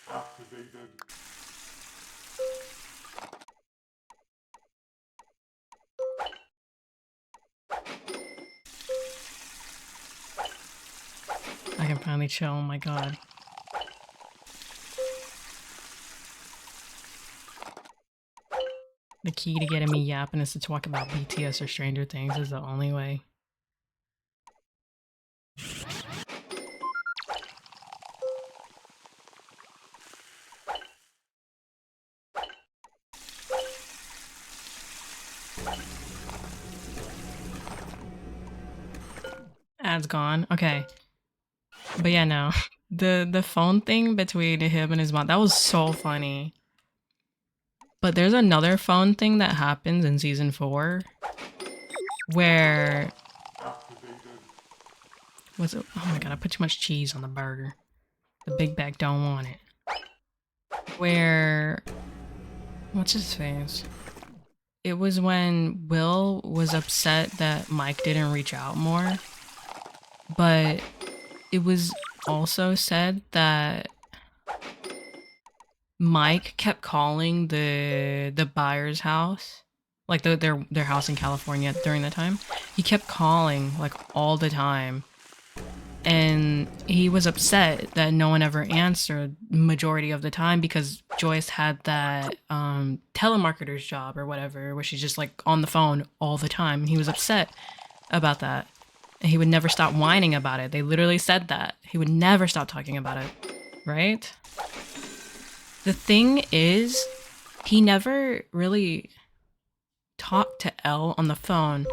Activated. I can finally chill. Oh my god. The key to getting me yapping is to talk about BTS or Stranger Things is the only way. Ads gone. Okay. But yeah, no. The phone thing between him and his mom, that was so funny. But there's another phone thing that happens in season 4 where what's it? Oh my god, I put too much cheese on the burger. The big bag don't want it. Where what's his face? It was when Will was upset that Mike didn't reach out more. But it was also said that Mike kept calling the buyer's house, like their house in California during the time. He kept calling like all the time, and he was upset that no one ever answered majority of the time because Joyce had that telemarketer's job or whatever, where she's just like on the phone all the time. He was upset about that, and he would never stop whining about it. They literally said that he would never stop talking about it, right? The thing is, he never really talked to Elle on the phone.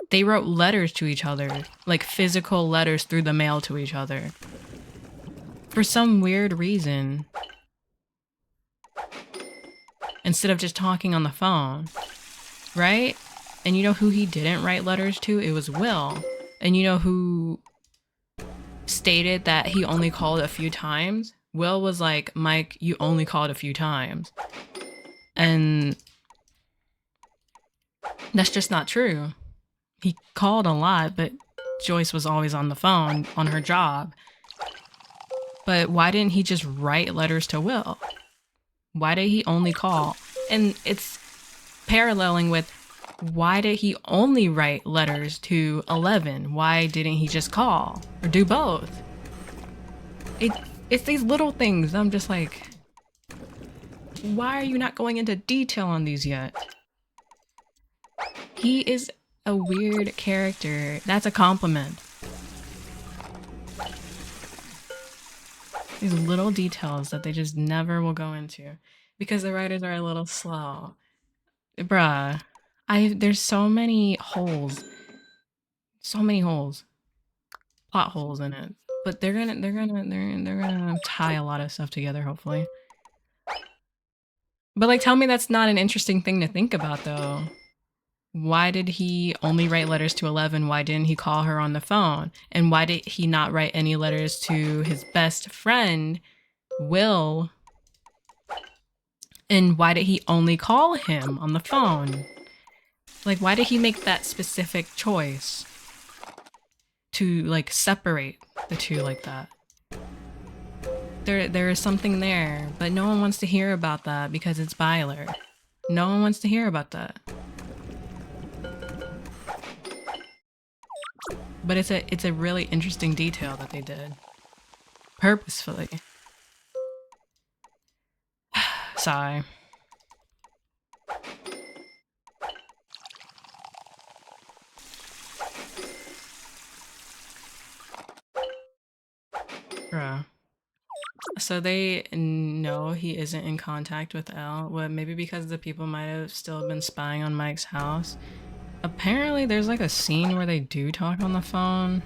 They wrote letters to each other, like physical letters through the mail to each other. For some weird reason. Instead of just talking on the phone. Right? And you know who he didn't write letters to? It was Will. And you know who stated that he only called a few times? Will was like, Mike, you only called a few times. And that's just not true. He called a lot, but Joyce was always on the phone on her job. But why didn't he just write letters to Will? Why did he only call? And it's paralleling with why did he only write letters to 11? Why didn't he just call or do both? It's these little things. I'm just like, why are you not going into detail on these yet? He is a weird character. That's a compliment. These little details that they just never will go into because the writers are a little slow. Bruh, there's so many holes. So many holes. Plot holes in it. But they're gonna tie a lot of stuff together, hopefully. But like tell me that's not an interesting thing to think about though. Why did he only write letters to 11? Why didn't he call her on the phone? And why did he not write any letters to his best friend, Will? And why did he only call him on the phone? Like, why did he make that specific choice to like separate the two like that? There is something there, but no one wants to hear about that because it's Byler. No one wants to hear about that. But it's a really interesting detail that they did. Purposefully. Sigh. Bruh. So they know he isn't in contact with Elle. What, maybe because the people might have still been spying on Mike's house. Apparently, there's like a scene where they do talk on the phone.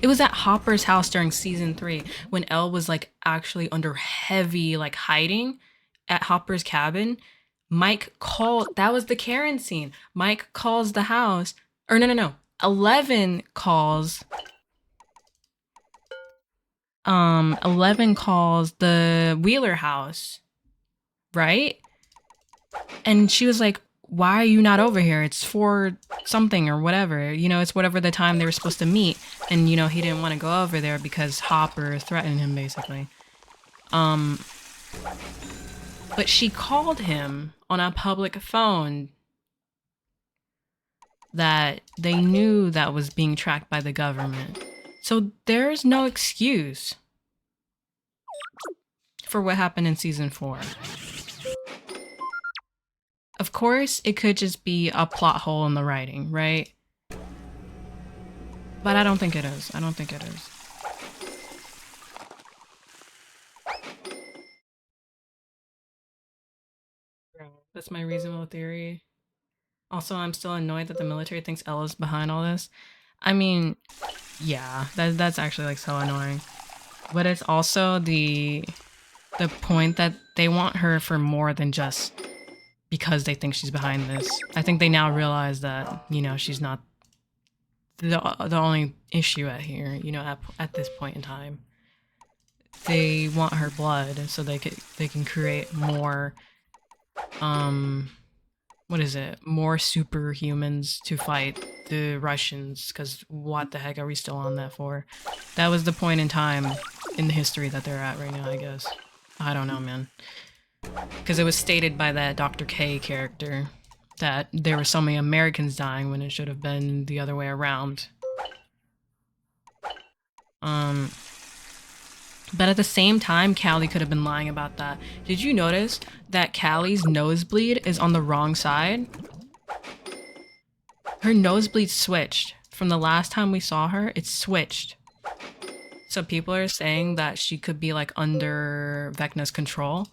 It was at Hopper's house during season 3 when Elle was like actually under heavy like hiding at Hopper's cabin. Mike called. That was the Karen scene. Mike calls the house. Or no. 11 calls. 11 calls the Wheeler house, right? And she was like, why are you not over here? It's for something or whatever. You know, it's whatever the time they were supposed to meet. And, you know, he didn't want to go over there because Hopper threatened him, basically. Um, but she called him on a public phone that they knew that was being tracked by the government. So there's no excuse for what happened in season 4. Of course, it could just be a plot hole in the writing, right? But I don't think it is. I don't think it is. That's my reasonable theory. Also, I'm still annoyed that the military thinks Ella's behind all this. I mean, yeah, that's actually like so annoying. But it's also the point that they want her for more than just because they think she's behind this. I think they now realize that, you know, she's not the only issue at here, you know, at this point in time. They want her blood so they can create more what is it? More superhumans to fight the Russians, because what the heck are we still on that for? That was the point in time in the history that they're at right now, I guess. I don't know, man. Because it was stated by that Dr. K character that there were so many Americans dying when it should have been the other way around. But at the same time, Callie could have been lying about that. Did you notice that Callie's nosebleed is on the wrong side? Her nosebleed switched. From the last time we saw her, it switched. So people are saying that she could be like under Vecna's control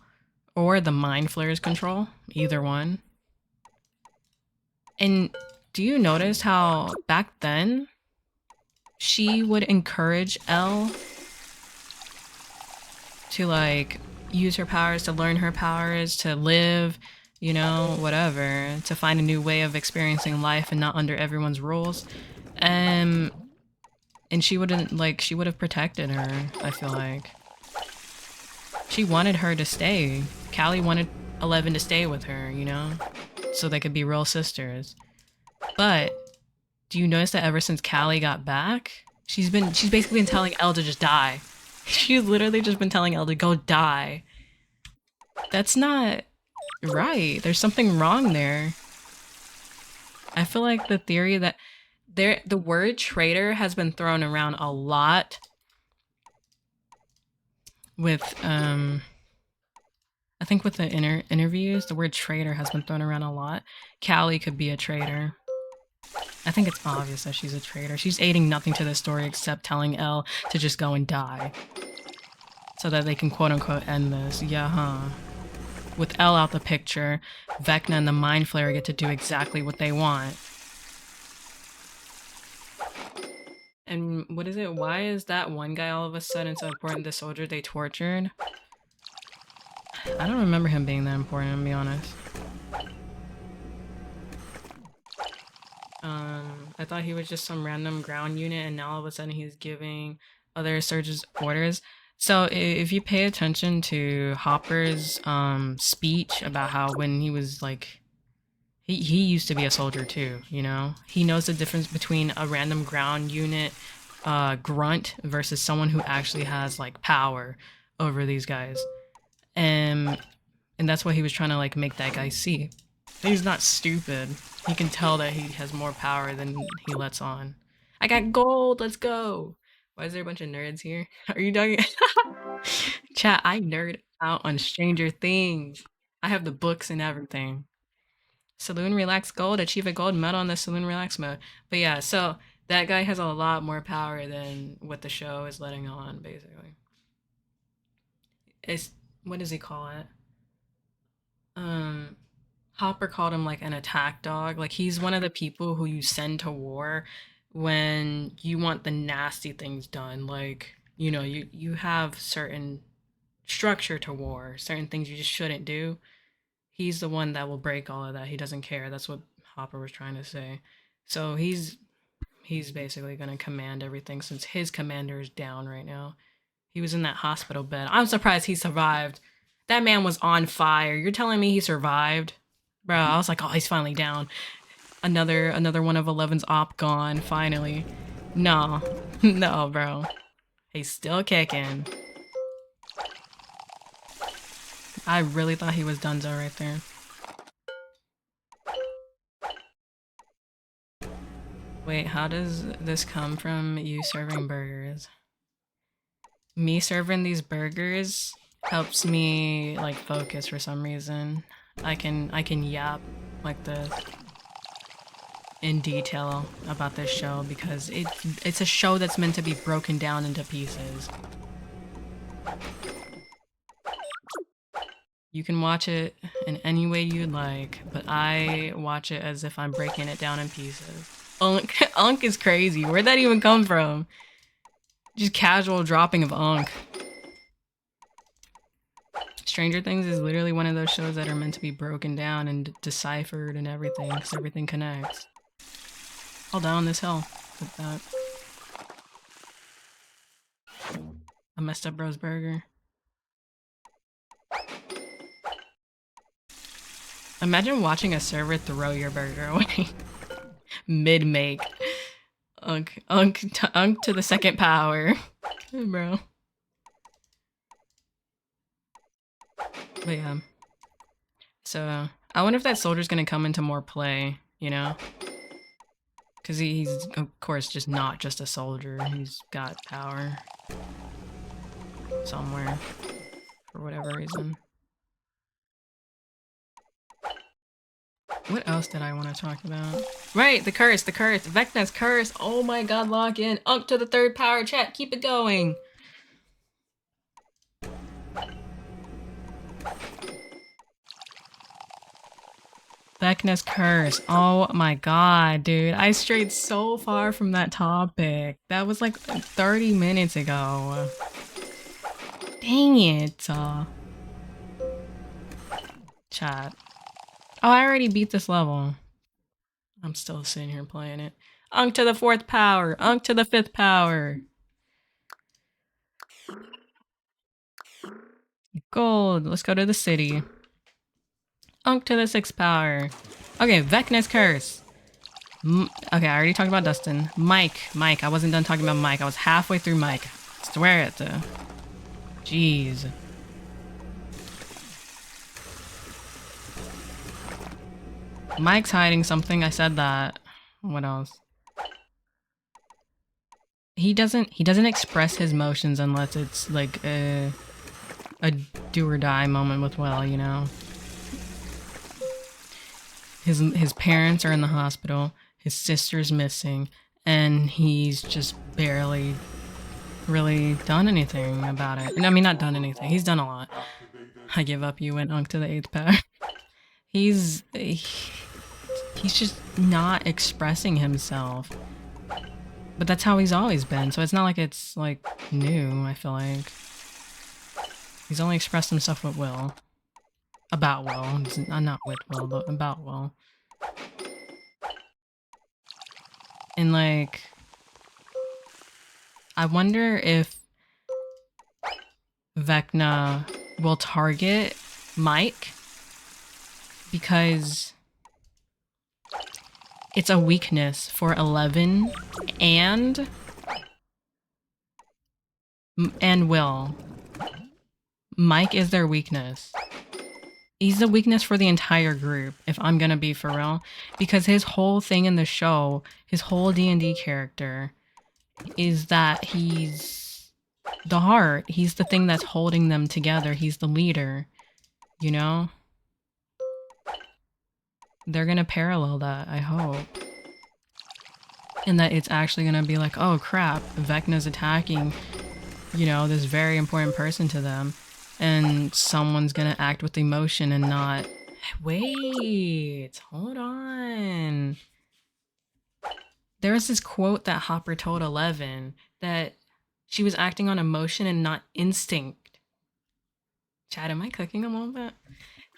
or the Mind Flayer's control, either one. And do you notice how back then she would encourage Elle to like use her powers, to learn her powers, to live, you know, whatever, to find a new way of experiencing life and not under everyone's rules. And she wouldn't like, she would have protected her, I feel like. She wanted her to stay. Callie wanted 11 to stay with her, you know, so they could be real sisters. But do you notice that ever since Callie got back, she's basically been telling Elle to just die. She's literally just been telling Elle to go die. That's not right. There's something wrong there. I feel like the theory that the word traitor has been thrown around a lot with I think with the interviews, the word traitor has been thrown around a lot. Callie could be a traitor. I think it's obvious that she's a traitor. She's aiding nothing to the story except telling Elle to just go and die. So that they can quote-unquote end this. Yeah, huh? With Elle out the picture, Vecna and the Mind Flayer get to do exactly what they want. And what is it? Why is that one guy all of a sudden so important? The soldier they tortured? I don't remember him being that important, to be honest. I thought he was just some random ground unit, and now all of a sudden he's giving other surgeons orders. So if you pay attention to Hopper's speech about how when he was like, he used to be a soldier too, you know? He knows the difference between a random ground unit grunt versus someone who actually has like power over these guys. And that's what he was trying to like make that guy see. He's not stupid. He can tell that he has more power than he lets on. I got gold, let's go! Why is there a bunch of nerds here? Are you talking? Chat, I nerd out on Stranger Things. I have the books and everything. Saloon Relax Gold, achieve a gold medal on the Saloon Relax mode. But yeah, so that guy has a lot more power than what the show is letting on, basically. it's what does he call it? Um, Hopper called him like an attack dog. Like he's one of the people who you send to war when you want the nasty things done. Like, you know, you have certain structure to war, certain things you just shouldn't do. He's the one that will break all of that. He doesn't care. That's what Hopper was trying to say. So he's basically going to command everything since his commander is down right now. He was in that hospital bed. I'm surprised he survived. That man was on fire. You're telling me he survived? Bro, I was like, oh, he's finally down. Another one of Eleven's op gone, finally. No. No, bro. He's still kicking. I really thought he was donezo right there. Wait, how does this come from you serving burgers? Me serving these burgers helps me like focus for some reason. I can yap like this in detail about this show because it's a show that's meant to be broken down into pieces. You can watch it in any way you'd like, but I watch it as if I'm breaking it down in pieces. Unk is crazy. Where'd that even come from? Just casual dropping of Unk. Stranger Things is literally one of those shows that are meant to be broken down and deciphered and everything, because everything connects. Fall down this hill with that. I messed up Bro's burger. Imagine watching a server throw your burger away. Mid-make. Unk to the second power. Bro. But yeah. So, I wonder if that soldier's gonna come into more play, you know? Because he's, of course, just not just a soldier. He's got power. Somewhere. For whatever reason. What else did I want to talk about? Right, the curse. Vecna's curse. Oh my god, lock in. Unk to the third power, chat. Keep it going. Vecna's curse. Oh my god, dude. I strayed so far from that topic. That was like 30 minutes ago. Dang it. Chat. Oh, I already beat this level. I'm still sitting here playing it. Unk to the fourth power. Unk to the fifth power. Gold. Let's go to the city. Unk to the sixth power. Okay, Vecna's curse. Okay, I already talked about Dustin. Mike. I wasn't done talking about Mike. I was halfway through Mike. I swear it though. Jeez. Mike's hiding something. I said that. What else? He doesn't express his emotions unless it's like a do or die moment with Will, you know. His parents are in the hospital, his sister's missing, and he's just barely really done anything about it. I mean, not done anything. He's done a lot. I give up. You went Unk to the eighth power. He's just not expressing himself. But that's how he's always been, so it's not like it's, like, new, I feel like. He's only expressed himself with Will. About Will. Not with Will, but about Will. And, like... I wonder if... Vecna will target Mike. Because... it's a weakness for 11 and Will. Mike is their weakness. He's the weakness for the entire group, if I'm gonna be for real. Because his whole thing in the show, his whole D&D character, is that he's the heart. He's the thing that's holding them together. He's the leader, you know? They're gonna parallel that, I hope. And that it's actually gonna be like, oh crap, Vecna's attacking, you know, this very important person to them. and someone's gonna act with emotion and not. Wait, hold on. There was this quote that Hopper told Eleven that she was acting on emotion and not instinct. Chad, am I cooking a little bit?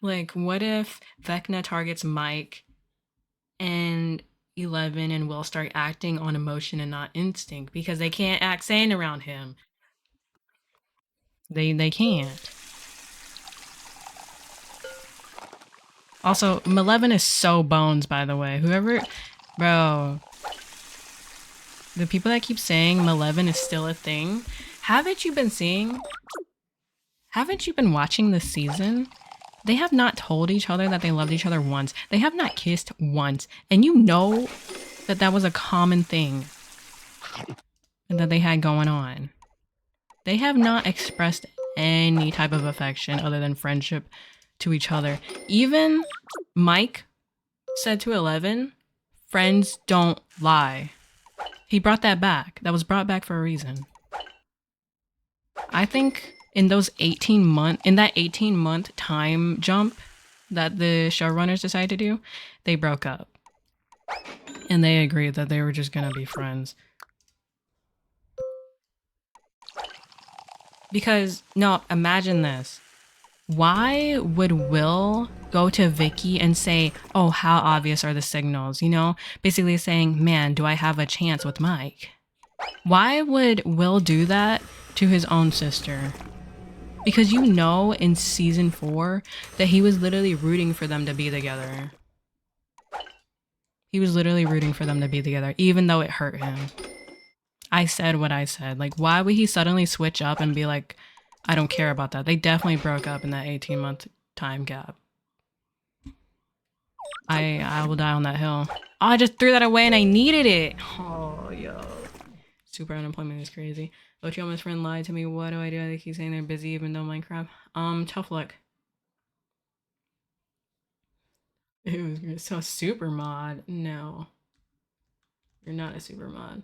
Like, what if Vecna targets Mike and 11 and Will start acting on emotion and not instinct because they can't act sane around him? They can't. Also, Maleven is so bones, by the way. Whoever, bro, the people that keep saying Maleven is still a thing, haven't you been seeing? Haven't you been watching this season? They have not told each other that they loved each other once. They have not kissed once. And you know that that was a common thing that they had going on. They have not expressed any type of affection other than friendship to each other. Even Mike said to 11, friends don't lie. He brought that back. That was brought back for a reason. I think in that 18-month time jump that the showrunners decided to do, they broke up. And they agreed that they were just gonna be friends. Because, no, imagine this. Why would Will go to Vicky and say, oh, how obvious are the signals? You know, basically saying, man, do I have a chance with Mike? Why would Will do that to his own sister? Because you know in season 4 that he was literally rooting for them to be together. He was literally rooting for them to be together, even though it hurt him. I said what I said. Like, why would he suddenly switch up and be like, I don't care about that? They definitely broke up in that 18-month time gap. I will die on that hill. Oh, I just threw that away and I needed it. Oh, yo. Super unemployment is crazy. Ocho, my friend, lied to me. What do? They keep saying they're busy even though Minecraft. Tough luck. It was so super mod. No. You're not a super mod.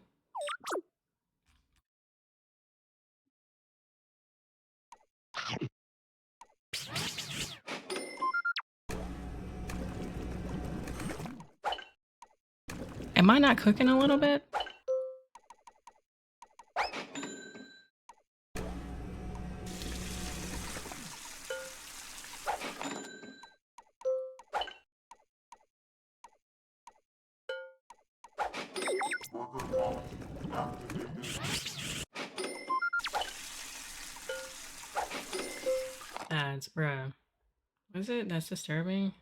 Am I not cooking a little bit? Ads, bruh. What is it? That's disturbing.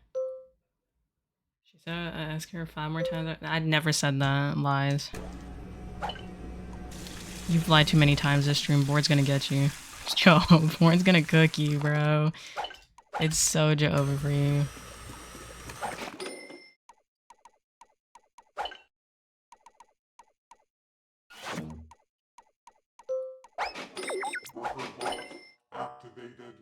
She said I asked her 5 more times. I'd never said that. Lies. You've lied too many times this stream. Board's gonna get you. Yo, Board's gonna cook you, bro. It's so over for you. Activated.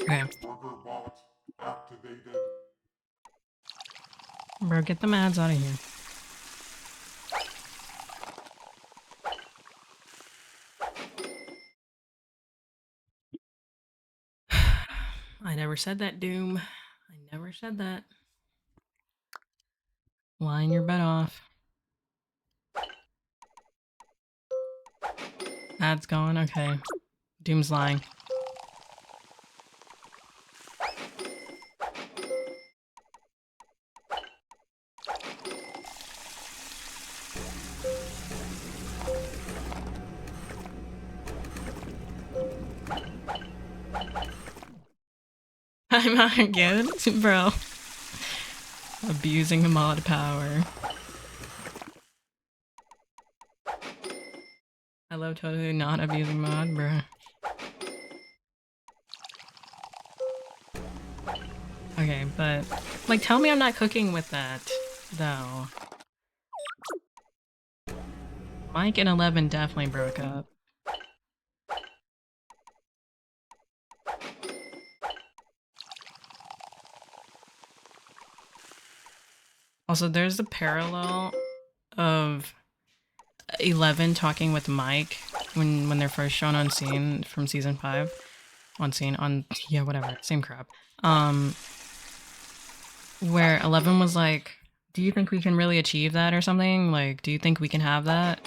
Okay. Burger bot activated. Bro, get them ads out of here. I never said that, Doom. I never said that. Line your bet off. Ads gone? Okay. Doom's lying. I'm not good, bro. Abusing mod power. I love totally not abusing mod, bro. Okay, but like, tell me I'm not cooking with that, though. Mike and 11 definitely broke up. Also, there's the parallel of 11 talking with Mike when they're first shown on scene from season 5. On scene, on, yeah, whatever, same crap. Where 11 was like, do you think we can really achieve that or something? Like, do you think we can have that?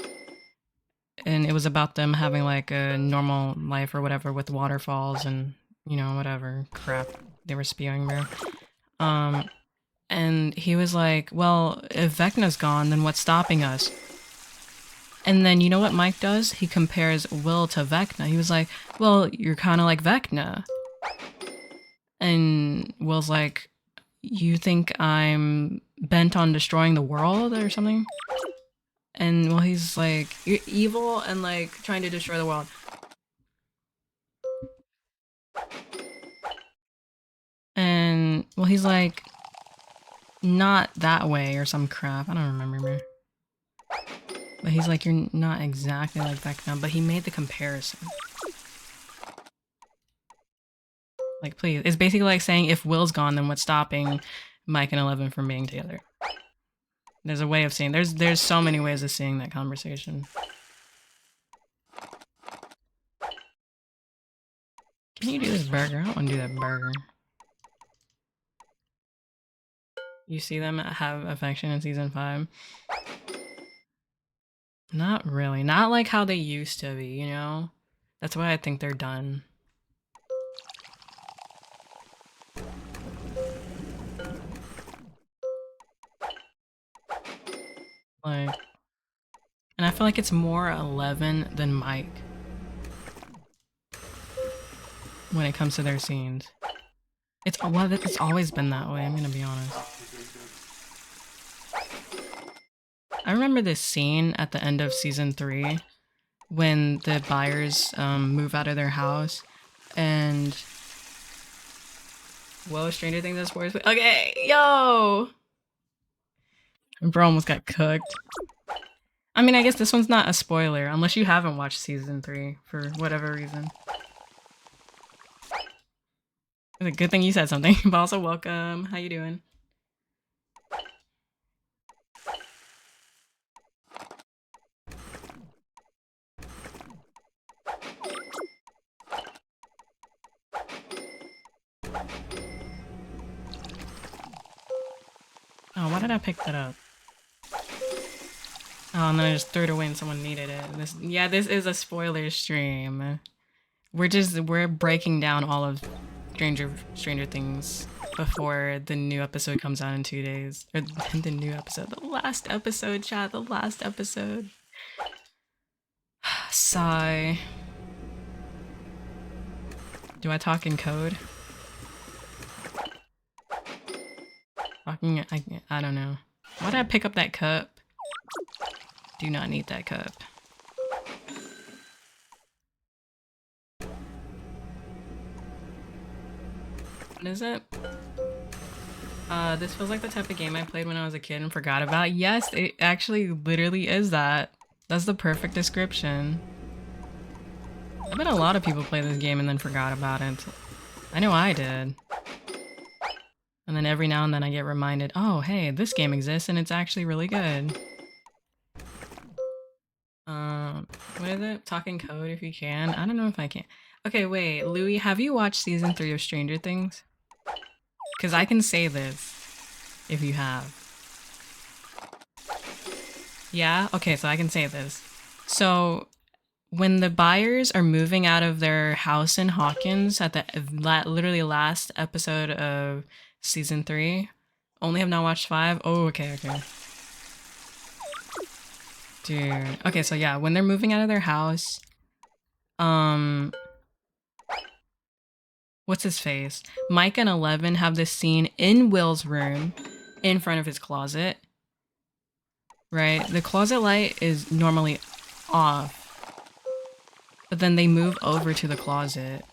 And it was about them having like a normal life or whatever with waterfalls and, you know, whatever crap they were spewing there. And he was like, well, if Vecna's gone, then what's stopping us? And then you know what Mike does? He compares Will to Vecna. He was like, well, you're kind of like Vecna. And Will's like, you think I'm bent on destroying the world or something? And well, he's like, you're evil and like trying to destroy the world. And well, he's like, not that way or some crap. I don't remember, man. But he's like, you're not exactly like Vecna, but he made the comparison. Like, please. It's basically like saying if Will's gone, then what's stopping Mike and 11 from being together? There's a way of seeing. There's so many ways of seeing that conversation. Can you do this burger? I don't want to do that burger. You see them have affection in season 5? Not really. Not like how they used to be, you know? That's why I think they're done. Like, and I feel like it's more 11 than Mike when it comes to their scenes. It's always been that way, I'm gonna be honest. I remember this scene at the end of season 3 when the buyers move out of their house and whoa, Stranger Things has spoilers. Okay, yo! Bro almost got cooked. I mean, I guess this one's not a spoiler unless you haven't watched season 3 for whatever reason. It's a good thing you said something, but also welcome. How you doing? Oh, why did I pick that up? Oh, and then I just threw it away and someone needed it. This is a spoiler stream. We're breaking down all of Stranger Things before the new episode comes out in 2 days. Or the new episode. The last episode, chat. The last episode. Sigh. Do I talk in code? I don't know. Why did I pick up that cup? Do not need that cup. What is it? This feels like the type of game I played when I was a kid and forgot about. Yes, it actually literally is that. That's the perfect description. I bet a lot of people play this game and then forgot about it. I know I did. And then every now and then I get reminded, oh, hey, this game exists and it's actually really good. What is it? Talking code if you can. I don't know if I can. Okay, wait, Louis, have you watched season 3 of Stranger Things? Because I can say this if you have. Yeah? Okay, so I can say this. So, when the buyers are moving out of their house in Hawkins at the literally last episode of season 3, only have not watched 5. Oh, okay. Dude. Okay, so yeah, when they're moving out of their house, what's his face? Mike and 11 have this scene in Will's room in front of his closet, right? The closet light is normally off, but then they move over to the closet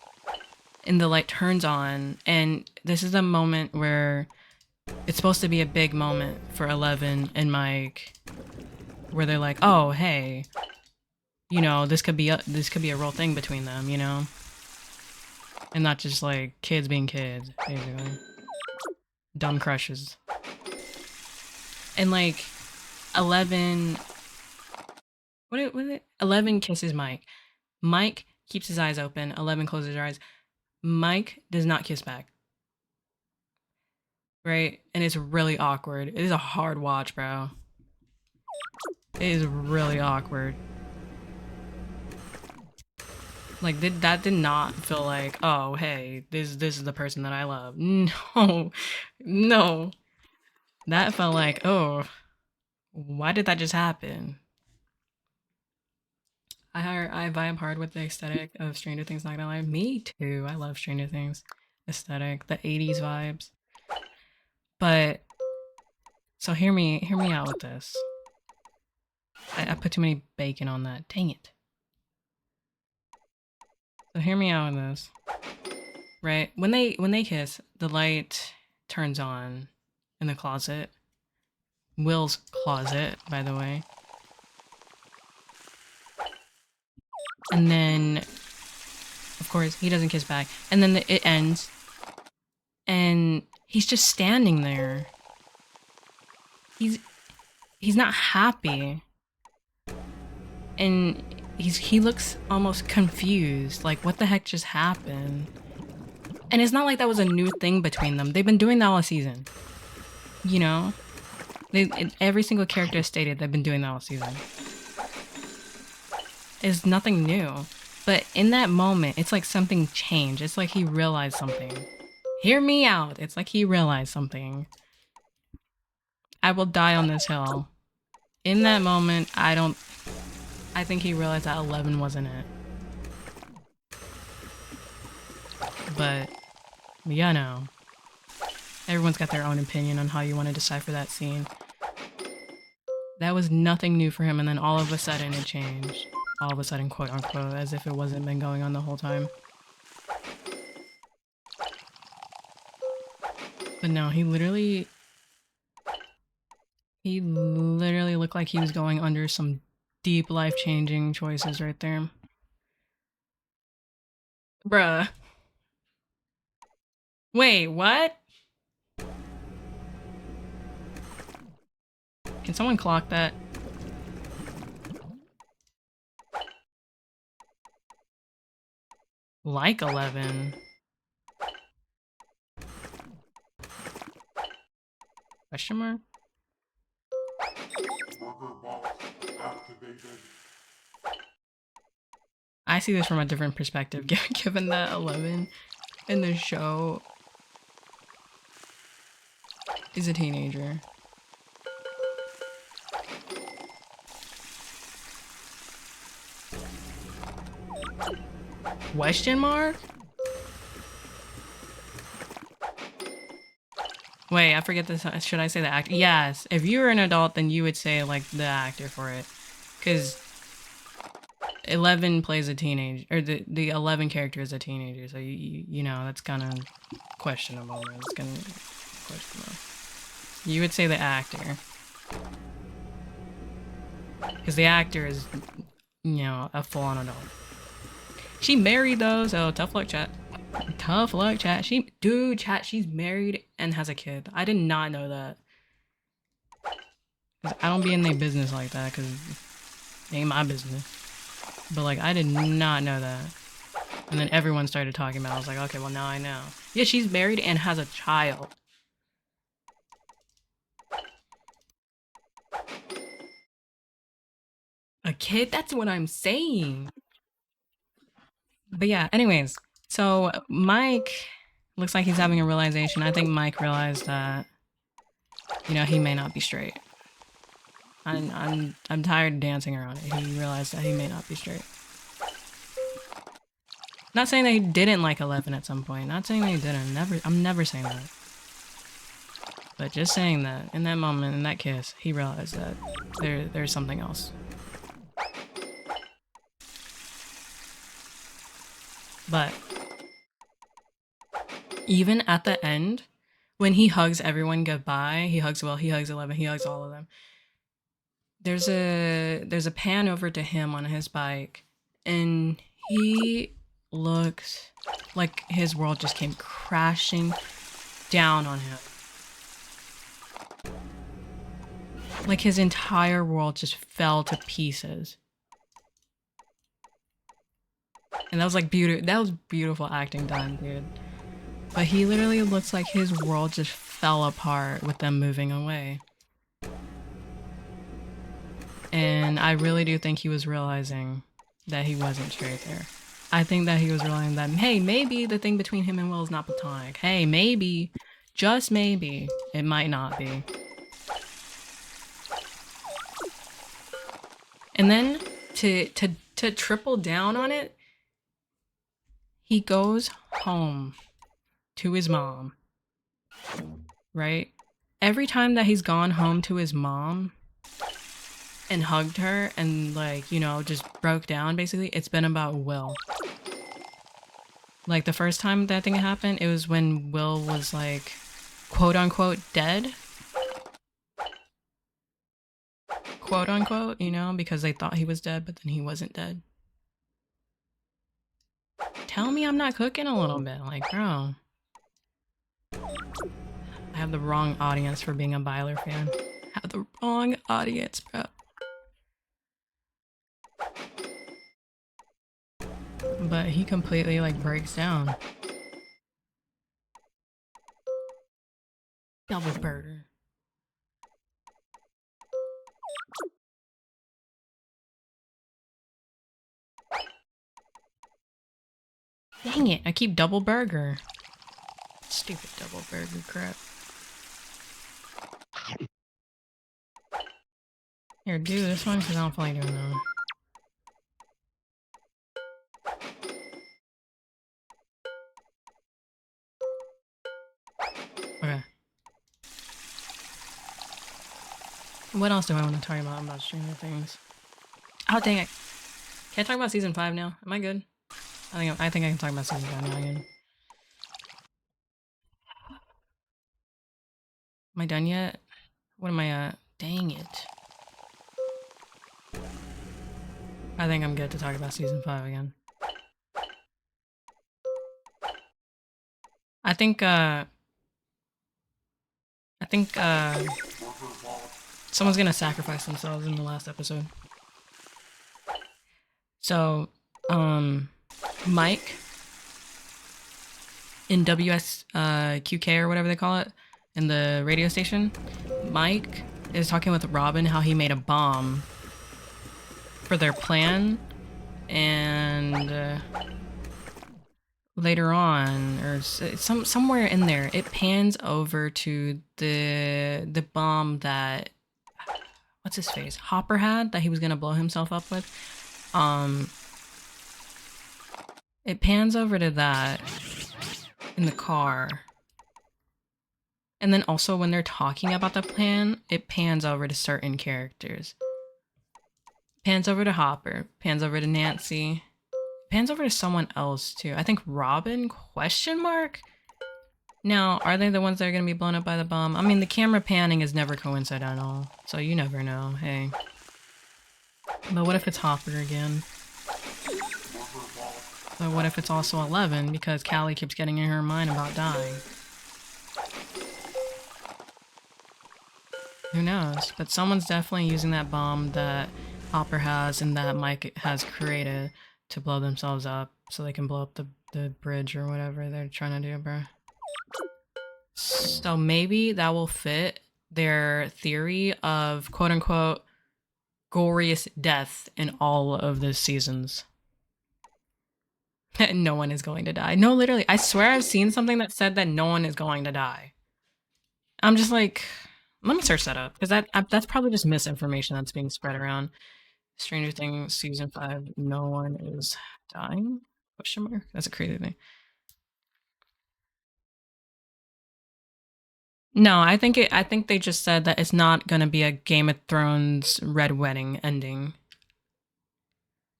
and the light turns on. And this is a moment where it's supposed to be a big moment for 11 and Mike, where they're like, oh, hey, you know, this could be a real thing between them, you know? And not just like kids being kids, basically. Dumb crushes. And like 11, what is it? 11 kisses Mike. Mike keeps his eyes open. 11 closes her eyes. Mike does not kiss back. Right? And it's really awkward. It is a hard watch, bro. It is really awkward. Like that did not feel like, oh hey, this is the person that I love. No. No. That felt like, oh, why did that just happen? I vibe hard with the aesthetic of Stranger Things, not gonna lie. Me too. I love Stranger Things aesthetic, the 80s vibes. But so hear me out with this. I put too many bacon on that. Dang it. So hear me out with this. Right? When they kiss, the light turns on in the closet. Will's closet, by the way. And then of course he doesn't kiss back. And then it ends. And he's just standing there. He's not happy. And he looks almost confused. Like, what the heck just happened? And it's not like that was a new thing between them. They've been doing that all season. You know? Every single character stated they've been doing that all season. It's nothing new. But in that moment, it's like something changed. It's like he realized something. Hear me out. It's like he realized something. I will die on this hill. In that moment, I think he realized that 11 wasn't it. But, you know, everyone's got their own opinion on how you want to decipher that scene. That was nothing new for him, and then all of a sudden it changed. All of a sudden, quote unquote, as if it wasn't been going on the whole time. But no, he literally looked like he was going under some deep life-changing choices right there. Bruh. Wait, what? Can someone clock that? Like 11. Question mark? Burger bot activated. I see this from a different perspective, given that 11 in the show is a teenager. Question mark? Wait, I forget this. Should I say the actor? Yes. If you were an adult, then you would say, like, the actor for it. Because 11 plays a teenager, or the 11 character is a teenager, so you know, that's kind of questionable. Right? It's kind of questionable. You would say the actor. Because the actor is, you know, a full-on adult. She married though, so tough luck, chat. Tough luck, chat. Dude, chat, she's married and has a kid. I did not know that. Cause I don't be in their business like that, cause it ain't my business. But like, I did not know that. And then everyone started talking about it. I was like, okay, well now I know. Yeah, she's married and has a child. A kid? That's what I'm saying. But yeah, anyways. So Mike looks like he's having a realization. I think Mike realized that, you know, he may not be straight. I'm tired of dancing around it. He realized that he may not be straight. Not saying that he didn't like 11 at some point. Not saying that he didn't. Never. I'm never saying that. But just saying that in that moment, in that kiss, he realized that there's something else. But even at the end, when he hugs everyone goodbye, he hugs Will, he hugs 11, he hugs all of them. There's a pan over to him on his bike, and he looks like his world just came crashing down on him. Like his entire world just fell to pieces. And that was like beautiful. That was beautiful acting done, dude. But he literally looks like his world just fell apart with them moving away. And I really do think he was realizing that he wasn't straight there. I think that he was realizing that, hey, maybe the thing between him and Will is not platonic. Hey, maybe, just maybe, it might not be. And then to triple down on it, he goes home to his mom, right? Every time that he's gone home to his mom and hugged her and, like, you know, just broke down, basically, it's been about Will. Like, the first time that thing happened, it was when Will was, like, quote unquote dead. Quote unquote, you know, because they thought he was dead, but then he wasn't dead. Tell me I'm not cooking a little bit. Like, bro. I have the wrong audience for being a Byler fan. I have the wrong audience, bro. But he completely, like, breaks down. Double burger. Dang it, I keep double burger. Stupid double burger crap. Here, do this one because I don't feel like doing that one. Okay. What else do I want to talk about Stranger Things? Oh, dang it. Can I talk about season 5 now? Am I good? I think I can talk about season 5 now again. Am I done yet? What am I at? Dang it. I think I'm good to talk about season 5 again. I think someone's gonna sacrifice themselves in the last episode. So, Mike in WSQK or whatever they call it, in the radio station, Mike is talking with Robin how he made a bomb for their plan, and later on, or somewhere in there, it pans over to the bomb that what's his face Hopper had that he was gonna blow himself up with. It pans over to that in the car. And then also when they're talking about the plan, it pans over to certain characters. Pans over to Hopper, pans over to Nancy, pans over to someone else too. I think Robin, question mark? Now, are they the ones that are going to be blown up by the bomb? I mean, the camera panning is never coincidental, so you never know, hey. But what if it's Hopper again? But what if it's also 11 because Callie keeps getting in her mind about dying? Who knows? But someone's definitely using that bomb that Hopper has and that Mike has created to blow themselves up so they can blow up the bridge or whatever they're trying to do, bro. So maybe that will fit their theory of quote unquote goriest death in all of the seasons. No one is going to die. No, literally, I swear I've seen something that said that no one is going to die. I'm just like, let me search that up because that's probably just misinformation that's being spread around. Stranger Things season 5, no one is dying. Question mark? That's a crazy thing. No, I think they just said that it's not gonna be a Game of Thrones Red Wedding ending.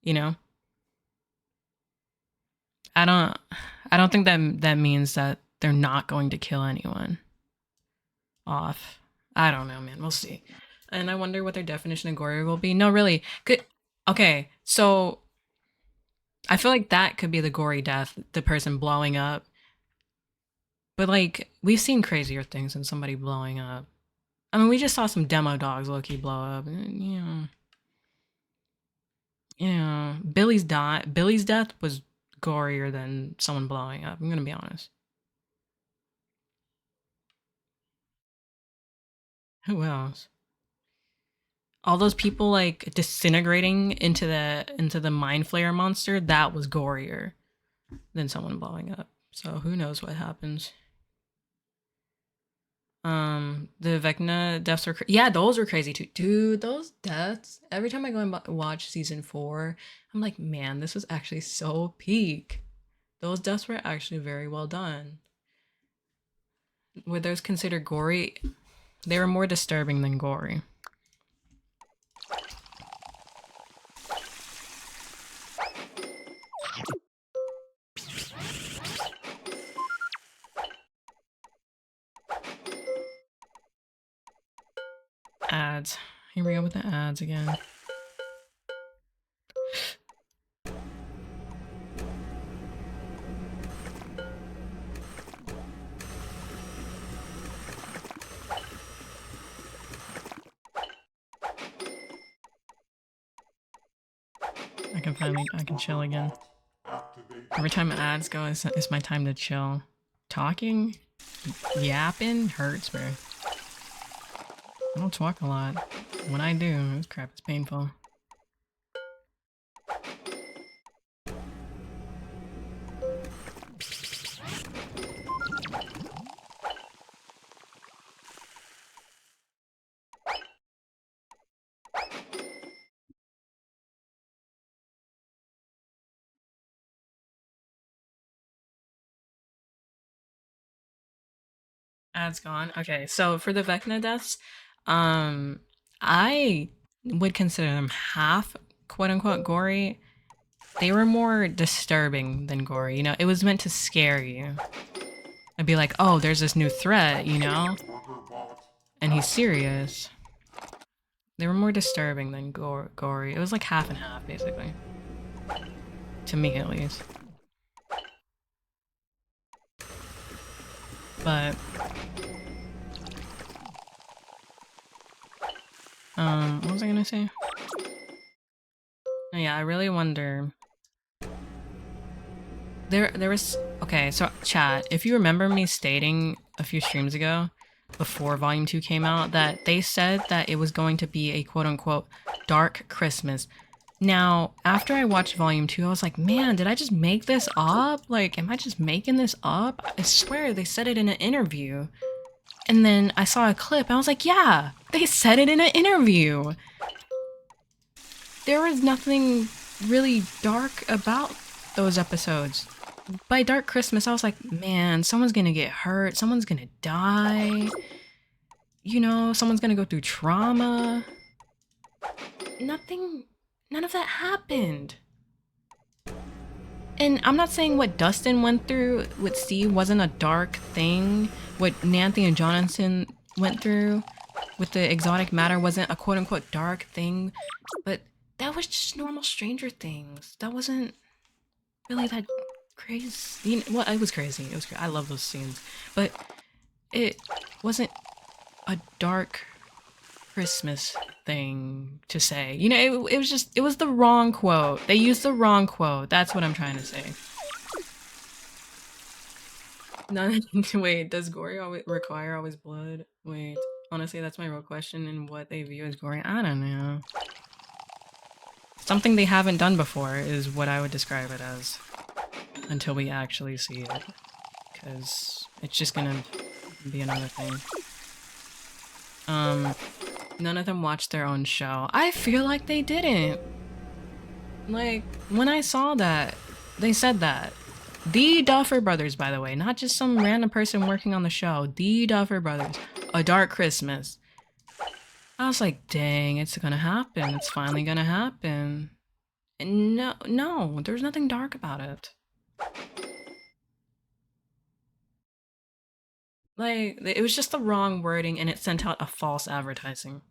You know? I don't I don't think that means that they're not going to kill anyone off. I don't know, man. We'll see. And I wonder what their definition of gory will be. No, really. Good. Okay, so I feel like that could be the gory death, the person blowing up. But like we've seen crazier things than somebody blowing up. I mean, we just saw some demo dogs low-key blow up. Billy's death was gorier than someone blowing up. I'm gonna be honest. Who else? All those people like disintegrating into the mind flayer monster, that was gorier than someone blowing up. So who knows what happens. The Vecna deaths were yeah, those were crazy too, dude. Those deaths. Every time I go and watch season 4, I'm like, man, this was actually so peak. Those deaths were actually very well done. Were those considered gory? They were more disturbing than gory. Ads. Here we go with the ads again. I can chill again. Every time ads go, it's my time to chill. Talking? Yapping? Hurts, bro. I don't talk a lot. When I do, this crap is painful. Ads gone. Okay, so for the Vecna deaths, I would consider them half quote unquote gory. They were more disturbing than gory. You know, it was meant to scare you. I'd be like, oh, there's this new threat, you know? And he's serious. They were more disturbing than gory. It was like half and half, basically. To me, at least. But what was I gonna say? Oh, yeah, I really wonder. There was okay. So chat, if you remember me stating a few streams ago, before Volume 2 came out, that they said that it was going to be a quote unquote dark Christmas. Now, after I watched Volume 2, I was like, man, did I just make this up? Like, am I just making this up? I swear they said it in an interview. And then I saw a clip, and I was like, yeah, they said it in an interview. There was nothing really dark about those episodes. By Dark Christmas, I was like, man, someone's gonna get hurt, someone's gonna die. You know, someone's gonna go through trauma. None of that happened. And I'm not saying what Dustin went through with Steve wasn't a dark thing. What Nancy and Jonathan went through with the exotic matter wasn't a quote unquote dark thing. But that was just normal Stranger Things. That wasn't really that crazy. You know, well, it was crazy. It was. I love those scenes, but it wasn't a dark Christmas thing to say. You know, it was just, it was the wrong quote. They used the wrong quote. That's what I'm trying to say. None. Wait, does gory always require always blood? Wait, honestly, that's my real question. And what they view as gory, I don't know. Something they haven't done before is what I would describe it as. Until we actually see it, because it's just gonna be another thing. None of them watched their own show. I feel like they didn't. Like, when I saw that, They said that. The Duffer Brothers, by the way, not just some random person working on the show. The Duffer Brothers. A Dark Christmas. I was like, dang, it's gonna happen. It's finally gonna happen. And no, there's nothing dark about it. Like, it was just the wrong wording and it sent out a false advertising.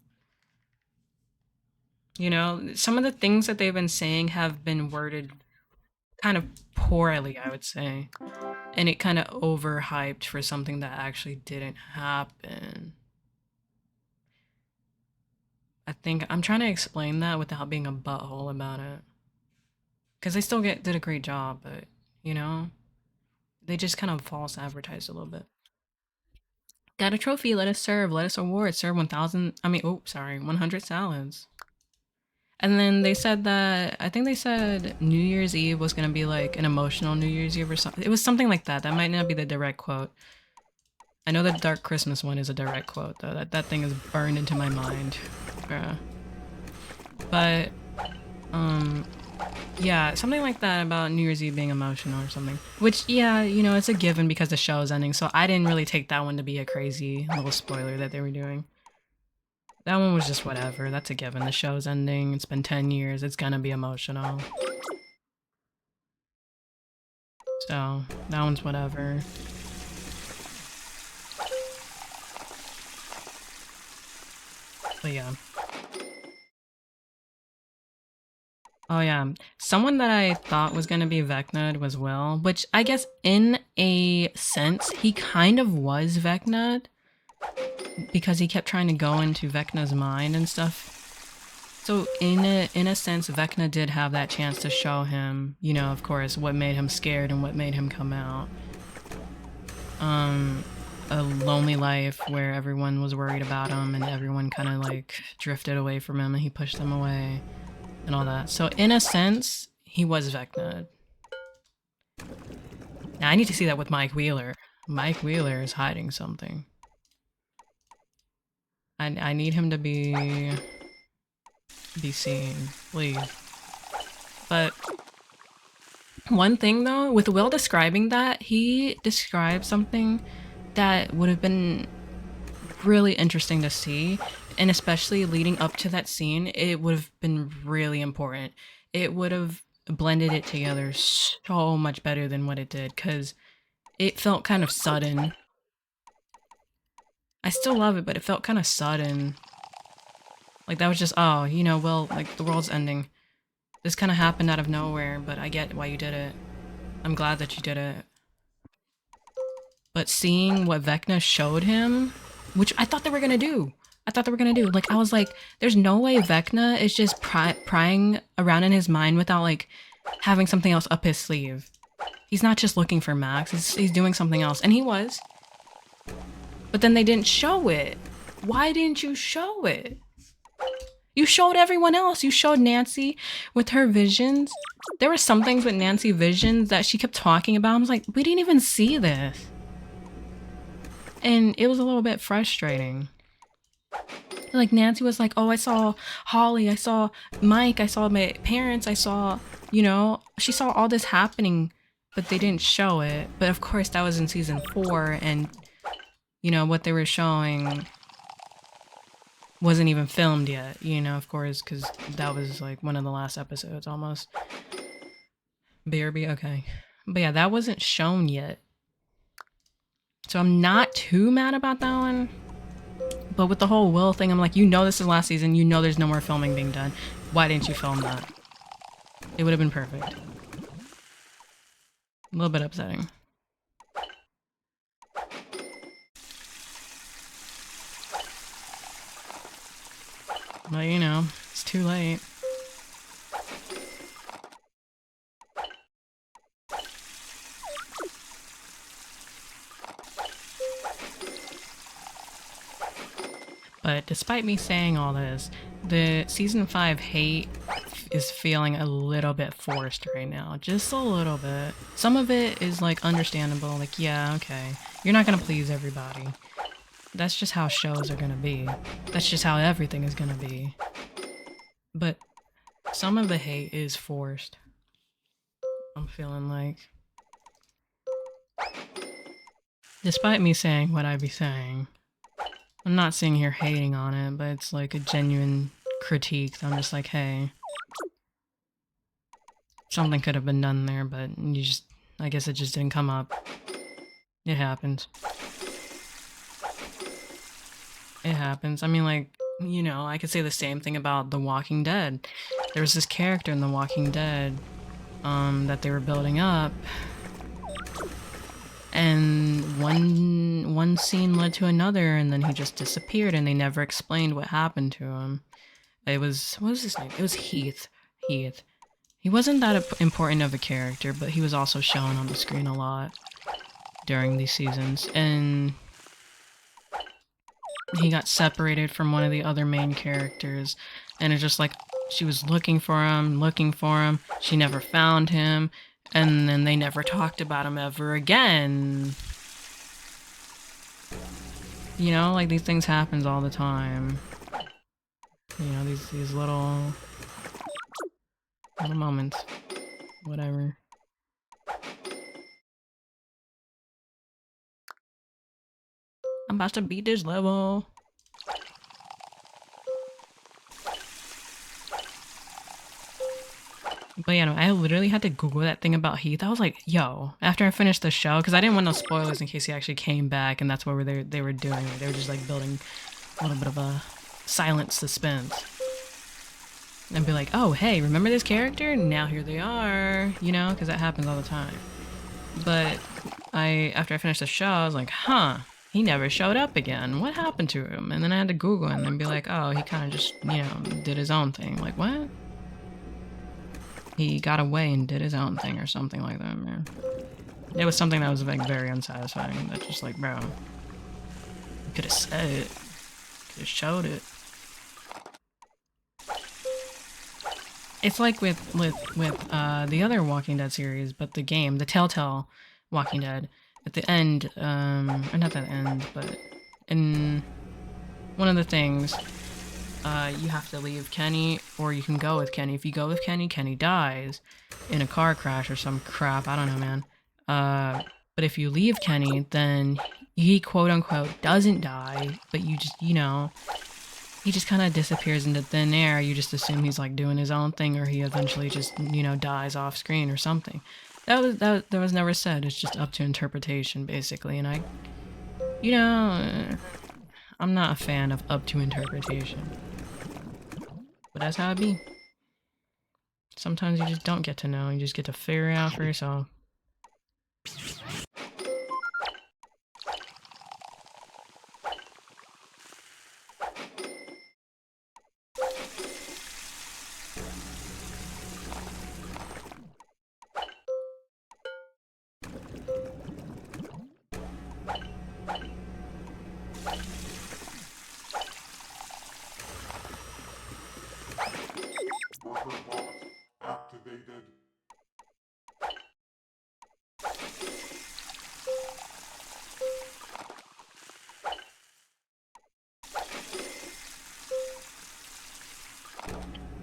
You know, some of the things that they've been saying have been worded kind of poorly, I would say. And it kind of overhyped for something that actually didn't happen. I think I'm trying to explain that without being a butthole about it. Because they still did a great job, but, you know, they just kind of false advertised a little bit. Got a trophy, let us serve, let us award, serve 100 salads. And then they said that, I think they said New Year's Eve was going to be like an emotional New Year's Eve or something. It was something like that. That might not be the direct quote. I know the Dark Christmas one is a direct quote, though. That thing is burned into my mind. But, yeah, something like that about New Year's Eve being emotional or something. Which, yeah, you know, it's a given because the show is ending, so I didn't really take that one to be a crazy little spoiler that they were doing. That one was just whatever. That's a given. The show's ending. It's been 10 years. It's gonna be emotional. So, that one's whatever. But yeah. Oh yeah. Someone that I thought was gonna be Vecna was Will, which I guess in a sense, he kind of was Vecna because he kept trying to go into Vecna's mind and stuff. So in a sense, Vecna did have that chance to show him, you know, of course, what made him scared and what made him come out. A lonely life where everyone was worried about him and everyone kind of like drifted away from him and he pushed them away and all that. So in a sense, he was Vecna. Now I need to see that with Mike Wheeler. Mike Wheeler is hiding something. I need him to be seen, please. But one thing though, with Will describing that, he described something that would have been really interesting to see, and especially leading up to that scene, it would have been really important. It would have blended it together so much better than what it did, because it felt kind of sudden. I still love it, but it felt kind of sudden. Like that was just, oh, you know, well, like the world's ending. This kind of happened out of nowhere, but I get why you did it. I'm glad that you did it. But seeing what Vecna showed him, which I thought they were gonna do. Like, I was like, there's no way Vecna is just prying around in his mind without, like, having something else up his sleeve. He's not just looking for Max, he's doing something else. And he was. But then they didn't show it. Why didn't you show it? You showed everyone else. You showed Nancy with her visions. There were some things with Nancy visions that she kept talking about. I was like, we didn't even see this. And it was a little bit frustrating. Like Nancy was like, oh, I saw Holly, I saw Mike, I saw my parents, I saw, you know, she saw all this happening, but they didn't show it. But of course that was in season 4 and, you know, what they were showing wasn't even filmed yet, you know, of course, because that was like one of the last episodes almost. BRB, okay. But yeah, that wasn't shown yet. So I'm not too mad about that one. But with the whole Will thing, I'm like, you know this is last season, you know there's no more filming being done. Why didn't you film that? It would have been perfect. A little bit upsetting. But you know, it's too late. But despite me saying all this, the season 5 hate is feeling a little bit forced right now. Just a little bit. Some of it is like understandable, like yeah, okay. You're not gonna please everybody. That's just how shows are gonna be. That's just how everything is gonna be. But some of the hate is forced. I'm feeling like, despite me saying what I be saying, I'm not sitting here hating on it, but it's like a genuine critique. I'm just like, hey, something could have been done there, but I guess it just didn't come up. It happens. It happens. I mean, like, I could say the same thing about The Walking Dead. There was this character in The Walking Dead, that they were building up, and one scene led to another, and then he just disappeared, and they never explained what happened to him. What was his name? It was Heath. Heath. He wasn't that important of a character, but he was also shown on the screen a lot during these seasons, and he got separated from one of the other main characters, and it's just like she was looking for him, she never found him, and then they never talked about him ever again. Like these things happens all the time. These little moments. Whatever. I'm about to beat this level. But yeah, no, I literally had to Google that thing about Heath. I was like, yo, after I finished the show, because I didn't want no spoilers in case he actually came back, and that's what they were doing. They were just like building a little bit of a silent suspense. And be like, oh, hey, remember this character? Now here they are, because that happens all the time. But after I finished the show, I was like, huh, he never showed up again. What happened to him? And then I had to Google him and be like, oh, he kind of just, did his own thing. Like, what? He got away and did his own thing or something like that, man. It was something that was like very unsatisfying. That's just like, bro, you could have said it, could have showed it. It's like with the other Walking Dead series, but the game, the Telltale Walking Dead, at the end, or not that end, but in one of the things, you have to leave Kenny, or you can go with Kenny. If you go with Kenny, Kenny dies in a car crash or some crap. I don't know, man. But if you leave Kenny, then he quote unquote doesn't die, but you just, he just kind of disappears into thin air. You just assume he's like doing his own thing, or he eventually just, dies off screen or something. That was never said. It's just up to interpretation, basically. And I'm not a fan of up to interpretation. But that's how it be. Sometimes you just don't get to know. You just get to figure it out for yourself. Worker bot activated.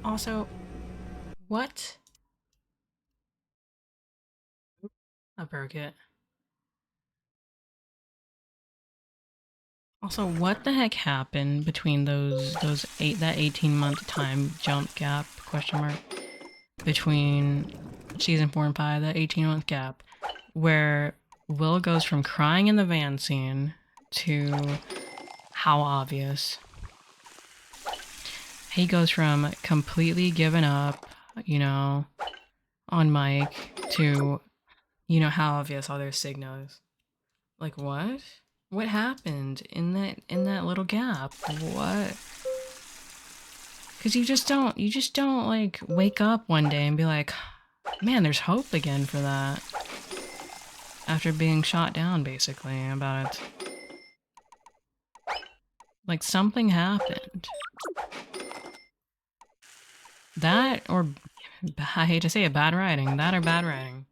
Also, what? I broke it. Also, what the heck happened between that 18-month time jump gap question mark between season 4 and 5, that 18-month gap, where Will goes from crying in the van scene to how obvious. He goes from completely giving up, on Mike to, how obvious all their signals. Like what? What happened in that little gap? What? Cause you just don't like wake up one day and be like, man, there's hope again for that. After being shot down, basically, about it. Like something happened. That or I hate to say it, bad writing. That or bad writing.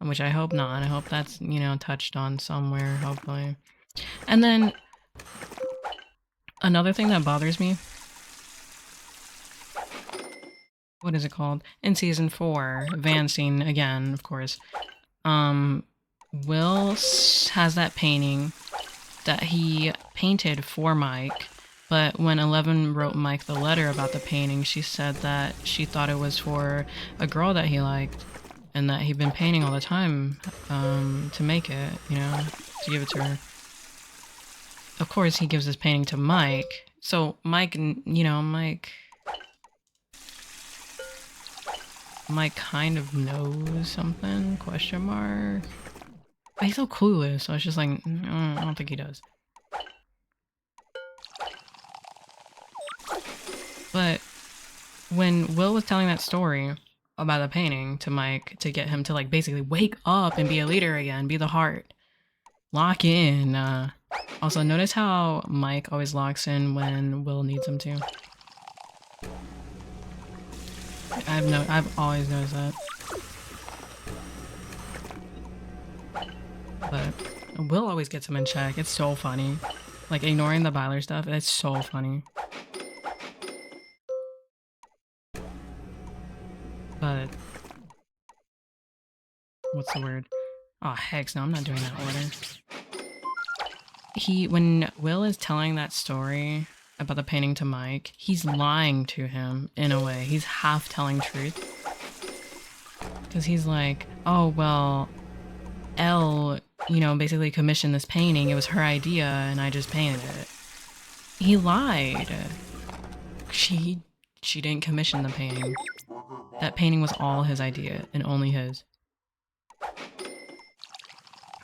Which I hope not. I hope that's, touched on somewhere, hopefully. And then another thing that bothers me what is it called? In season 4, advancing again, of course. Um, Will has that painting that he painted for Mike, but when Eleven wrote Mike the letter about the painting, she said that she thought it was for a girl that he liked and that he'd been painting all the time to make it, to give it to her. Of course, he gives this painting to Mike. So Mike, Mike kind of knows something, question mark. But he's so clueless, so it's just like, I don't think he does. But when Will was telling that story about the painting to Mike to get him to like basically wake up and be a leader again, be the heart, lock in. Also, notice how Mike always locks in when Will needs him to. I've always noticed that. But Will always gets him in check. It's so funny. Like ignoring the Byler stuff, it's so funny. But what's the word? Oh heck no, I'm not doing that order. When Will is telling that story about the painting to Mike, he's lying to him in a way. He's half telling truth. Because he's like, oh, well, Elle, basically commissioned this painting. It was her idea and I just painted it. He lied. She didn't commission the painting. That painting was all his idea and only his.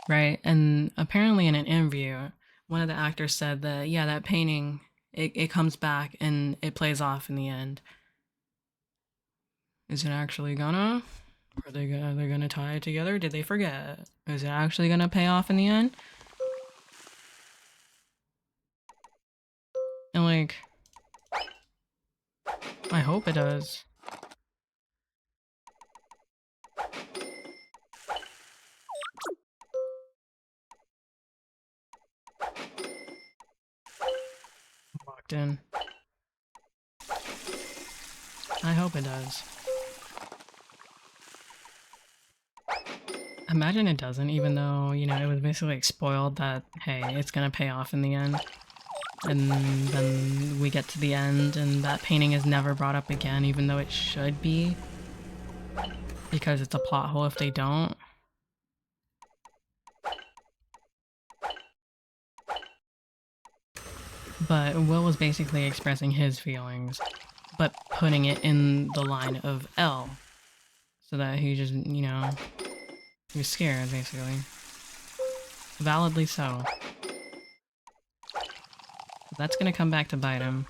Right? And apparently in an interview, one of the actors said that, yeah, that painting, it comes back and it plays off in the end. Is it actually gonna? Are they gonna tie it together? Did they forget? Is it actually gonna pay off in the end? And like, I hope it does. Locked in. I hope it does. Imagine it doesn't, even though, it was basically like spoiled that, hey, it's gonna pay off in the end. And then we get to the end and that painting is never brought up again, even though it should be. Because it's a plot hole if they don't. But Will was basically expressing his feelings, but putting it in the line of Elle. So that he just, he was scared, basically. Validly so. That's gonna come back to bite him.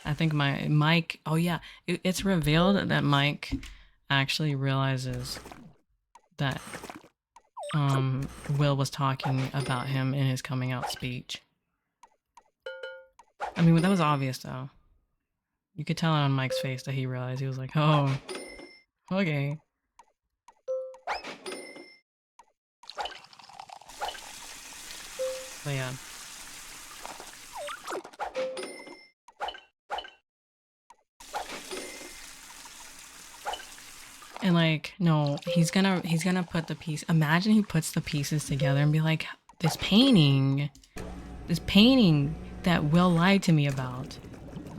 I think Mike, oh yeah, it's revealed that Mike actually realizes that Will was talking about him in his coming out speech. I mean, that was obvious though. You could tell it on Mike's face that he realized. He was like, oh, okay. But yeah. And like, no, he's gonna put the piece. Imagine he puts the pieces together and be like, this painting that Will lied to me about,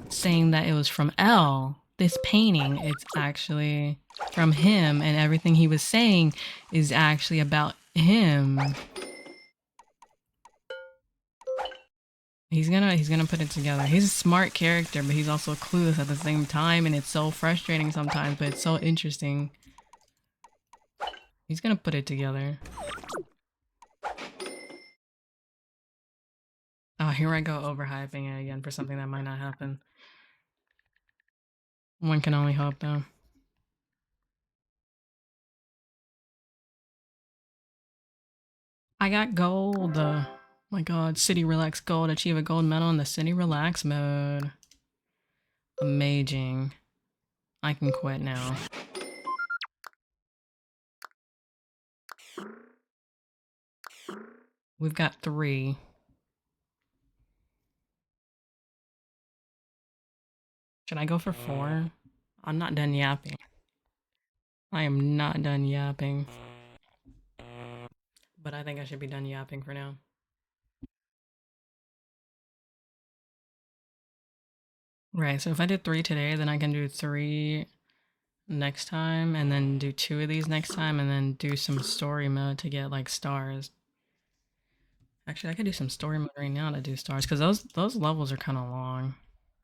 saying that it was from Elle. This painting, it's actually from him, and everything he was saying is actually about him. He's gonna put it together. He's a smart character, but he's also clueless at the same time, and it's so frustrating sometimes, but it's so interesting. He's gonna put it together. Oh, here I go overhyping it again for something that might not happen. One can only hope, though. I got gold. My god, City Relax Gold. Achieve a gold medal in the City Relax mode. Amazing. I can quit now. We've got 3. Should I go for 4? I'm not done yapping. I am not done yapping. But I think I should be done yapping for now. Right, so if I did 3 today, then I can do 3 next time, and then do 2 of these next time, and then do some story mode to get like stars. Actually, I could do some story mode right now to do stars, because those levels are kind of long.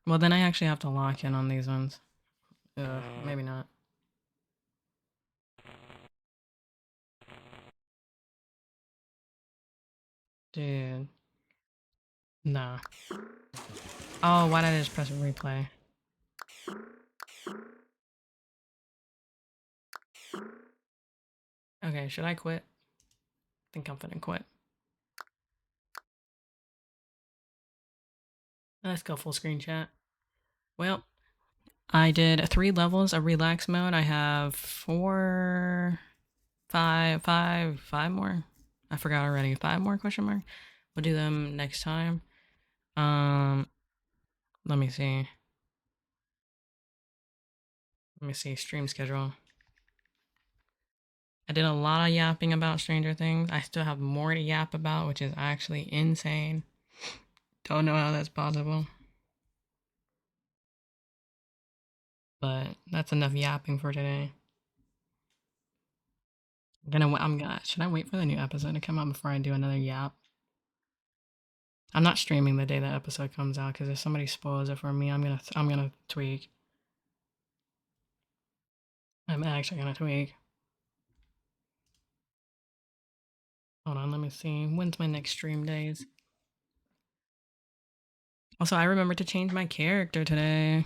Well, then I actually have to lock in on these ones. Ugh, maybe not. Dude, nah. Oh, why did I just press replay? Okay, should I quit? I think I'm finna quit. Let's go full screen chat. Well, I did 3 levels of relax mode. I have 4, 5 more. I forgot already. 5 more question mark. We'll do them next time. Um, let me see. Let me see stream schedule. I did a lot of yapping about Stranger Things. I still have more to yap about, which is actually insane. Don't know how that's possible, but that's enough yapping for today. I'm gonna. Should I wait for the new episode to come out before I do another yap? I'm not streaming the day that episode comes out because if somebody spoils it for me, I'm gonna tweak. I'm actually gonna tweak. Hold on, let me see. When's my next stream days? Also, I remember to change my character today.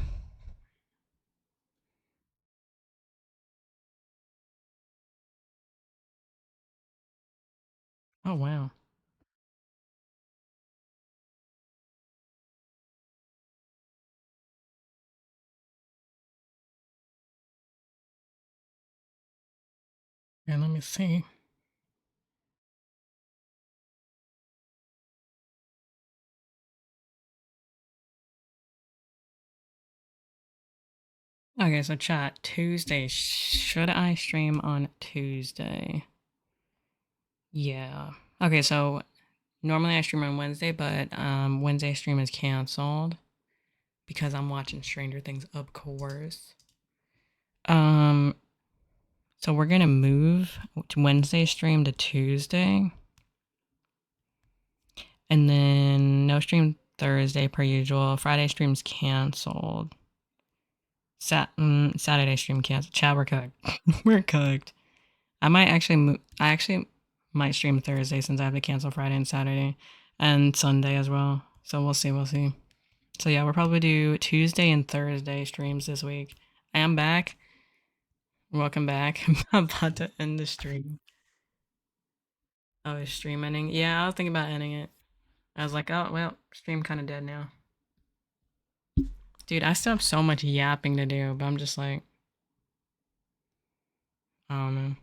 Oh wow. And let me see. Okay, so chat Tuesday. Should I stream on Tuesday? Yeah. Okay, so normally I stream on Wednesday, but Wednesday stream is canceled because I'm watching Stranger Things, of course. Um, so we're gonna move Wednesday stream to Tuesday, and then no stream Thursday per usual. Friday stream's canceled. Saturday stream canceled. Chad, we're cooked. We're cooked. I actually might stream Thursday since I have to cancel Friday and Saturday, and Sunday as well. So we'll see. We'll see. So yeah, we'll probably do Tuesday and Thursday streams this week. I am back. Welcome back. I'm about to end the stream. Oh, is stream ending? Yeah, I was thinking about ending it. I was like, oh well, stream kind of dead now. Dude, I still have so much yapping to do, but I'm just like, I don't know.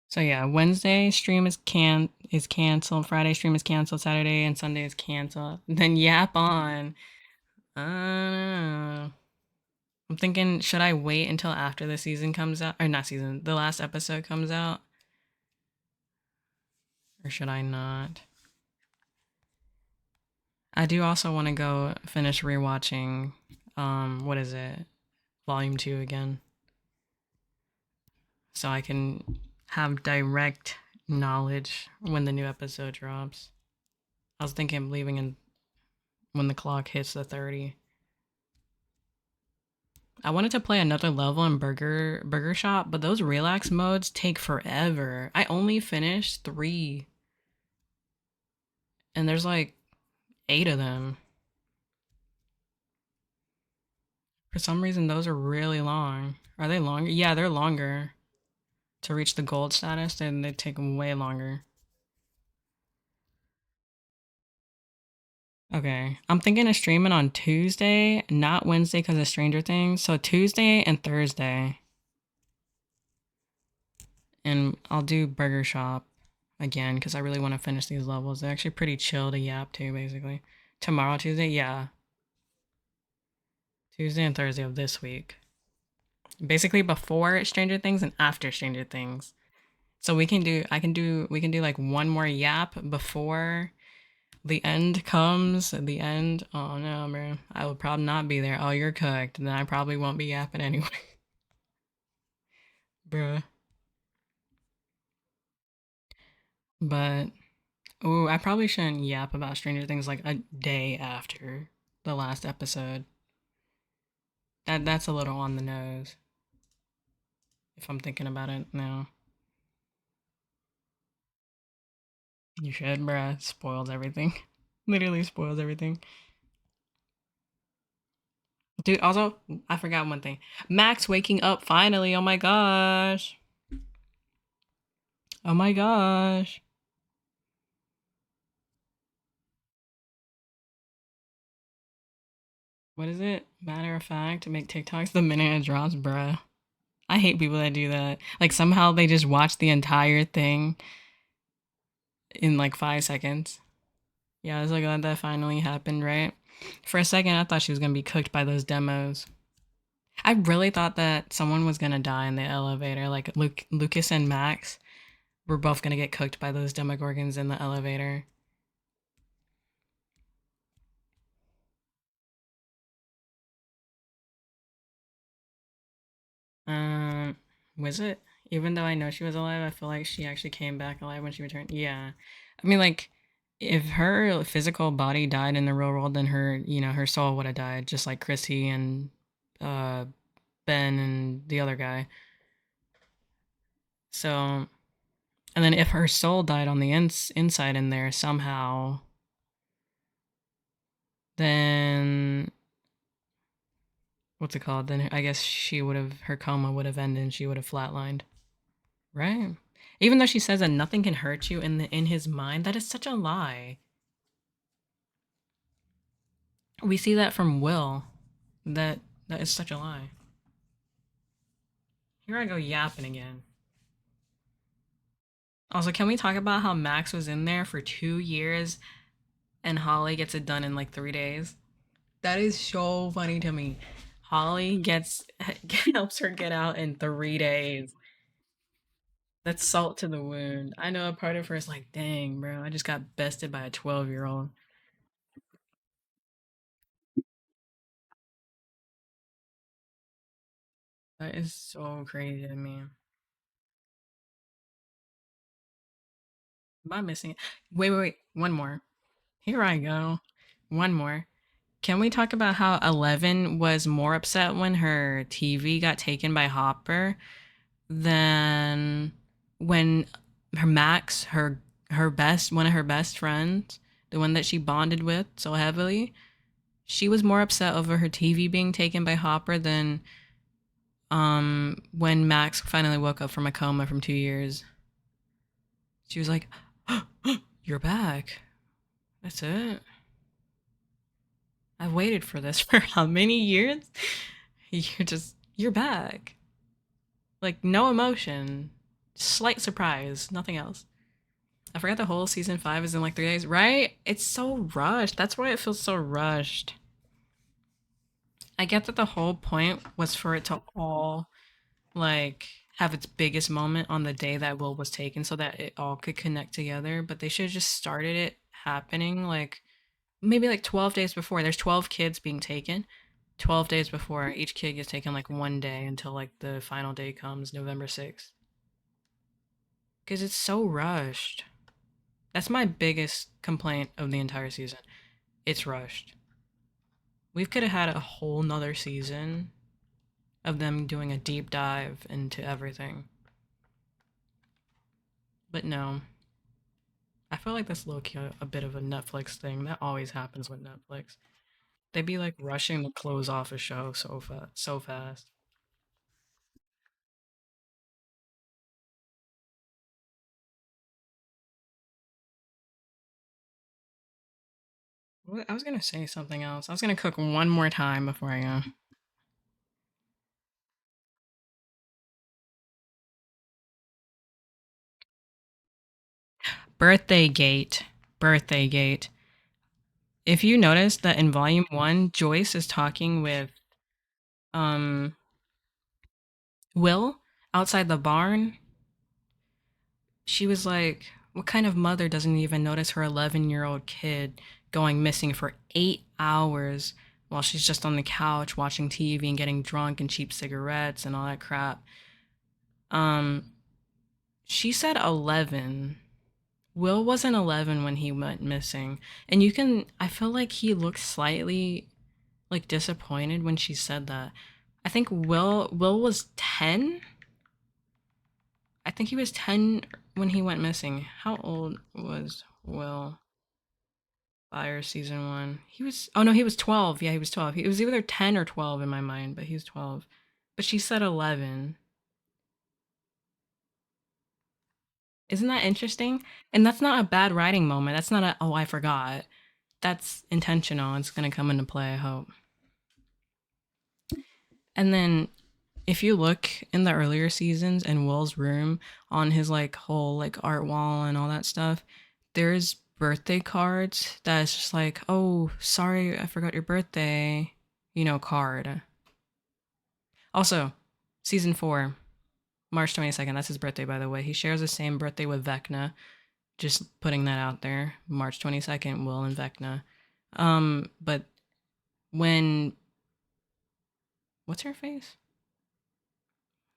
So yeah, Wednesday stream is canceled. Friday stream is canceled. Saturday and Sunday is canceled. Then yap on. I don't know. I'm thinking, should I wait until after the season comes out, or not season, the last episode comes out, or should I not? I do also want to go finish rewatching. What is it? Volume 2 again, so I can have direct knowledge when the new episode drops. I was thinking of leaving in when the clock hits the 30. I wanted to play another level in Burger Shop, but those relax modes take forever. I only finished 3, and there's like 8 of them. For some reason, those are really long. Are they longer? Yeah, they're longer. To reach the gold status, then they take way longer. Okay, I'm thinking of streaming on Tuesday, not Wednesday because of Stranger Things. So Tuesday and Thursday, and I'll do Burger Shop again because I really want to finish these levels. They're actually pretty chill to yap to, basically. Tomorrow, Tuesday, yeah. Tuesday and Thursday of this week. Basically before Stranger Things and after Stranger Things. So we can do like one more yap before the end comes. The end. Oh no, bro. I will probably not be there. Oh, you're cooked. Then I probably won't be yapping anyway. Bruh. But oh, I probably shouldn't yap about Stranger Things like a day after the last episode. That's a little on the nose if I'm thinking about it now. You should, bruh. Spoils everything. Literally spoils everything. Dude, also, I forgot one thing. Max waking up finally. Oh my gosh. Oh my gosh. What is it? Matter of fact, make TikToks the minute it drops, bruh. I hate people that do that. Like somehow they just watch the entire thing in like 5 seconds. Yeah, I was like, glad that finally happened, right? For a second, I thought she was gonna be cooked by those demos. I really thought that someone was gonna die in the elevator. Like Lucas and Max were both gonna get cooked by those demogorgons in the elevator. Um, was it? Even though I know she was alive, I feel like she actually came back alive when she returned. Yeah. I mean, like, if her physical body died in the real world, then her soul would have died, just like Chrissy and uh, Ben and the other guy. So, and then if her soul died on the inside in there somehow, then what's it called? Then I guess her coma would have ended and she would have flatlined. Right. Even though she says that nothing can hurt you in his mind, that is such a lie. We see that from Will. That that is such a lie. Here I go yapping again. Also, can we talk about how Max was in there for 2 years and Holly gets it done in like 3 days? That is so funny to me. Holly gets helps her get out in 3 days. That's salt to the wound. I know a part of her is like, dang, bro, I just got bested by a 12-year-old. That is so crazy to me. Am I missing it? Wait. One more. Here I go. One more. Can we talk about how Eleven was more upset when her TV got taken by Hopper than when her Max, her best one of her best friends, the one that she bonded with so heavily, she was more upset over her TV being taken by Hopper than when Max finally woke up from a coma from 2 years. She was like, "You're back. That's it. I've waited for this for how many years? You're back. Like, no emotion. Slight surprise. Nothing else. I forgot the whole season 5 is in like 3 days, right? It's so rushed. That's why it feels so rushed. I get that the whole point was for it to all, like, have its biggest moment on the day that Will was taken so that it all could connect together, but they should have just started it happening, like, maybe like 12 days before. There's 12 kids being taken. 12 days before, each kid gets taken like one day until like the final day comes, November 6th. Because it's so rushed. That's my biggest complaint of the entire season. It's rushed. We could have had a whole nother season of them doing a deep dive into everything. But no. I feel like that's low key a bit of a Netflix thing. That always happens with Netflix. They be like rushing to close off a show so fast. I was gonna say something else. I was gonna cook one more time before I go. Birthday Gate. Birthday Gate. If you notice that in volume one, Joyce is talking with Um, Will outside the barn, she was like, what kind of mother doesn't even notice her 11-year-old kid going missing for 8 hours while she's just on the couch watching TV and getting drunk and cheap cigarettes and all that crap? Um, she said 11. Will wasn't 11 when he went missing. And I feel like he looked slightly like disappointed when she said that. I think Will was 10. I think he was 10 when he went missing. How old was Will? Fire season 1. Oh no, he was 12. Yeah, he was 12. He was either 10 or 12 in my mind, but he was 12. But she said 11. Isn't that interesting? And that's not a bad writing moment. That's not a, oh, I forgot. That's intentional. It's going to come into play, I hope. And then if you look in the earlier seasons in Will's room on his like whole like art wall and all that stuff, there's birthday cards that's just like, oh, sorry, I forgot your birthday, card. Also, season 4, March 22nd, that's his birthday, by the way. He shares the same birthday with Vecna. Just putting that out there. March 22nd, Will and Vecna. But when, what's her face?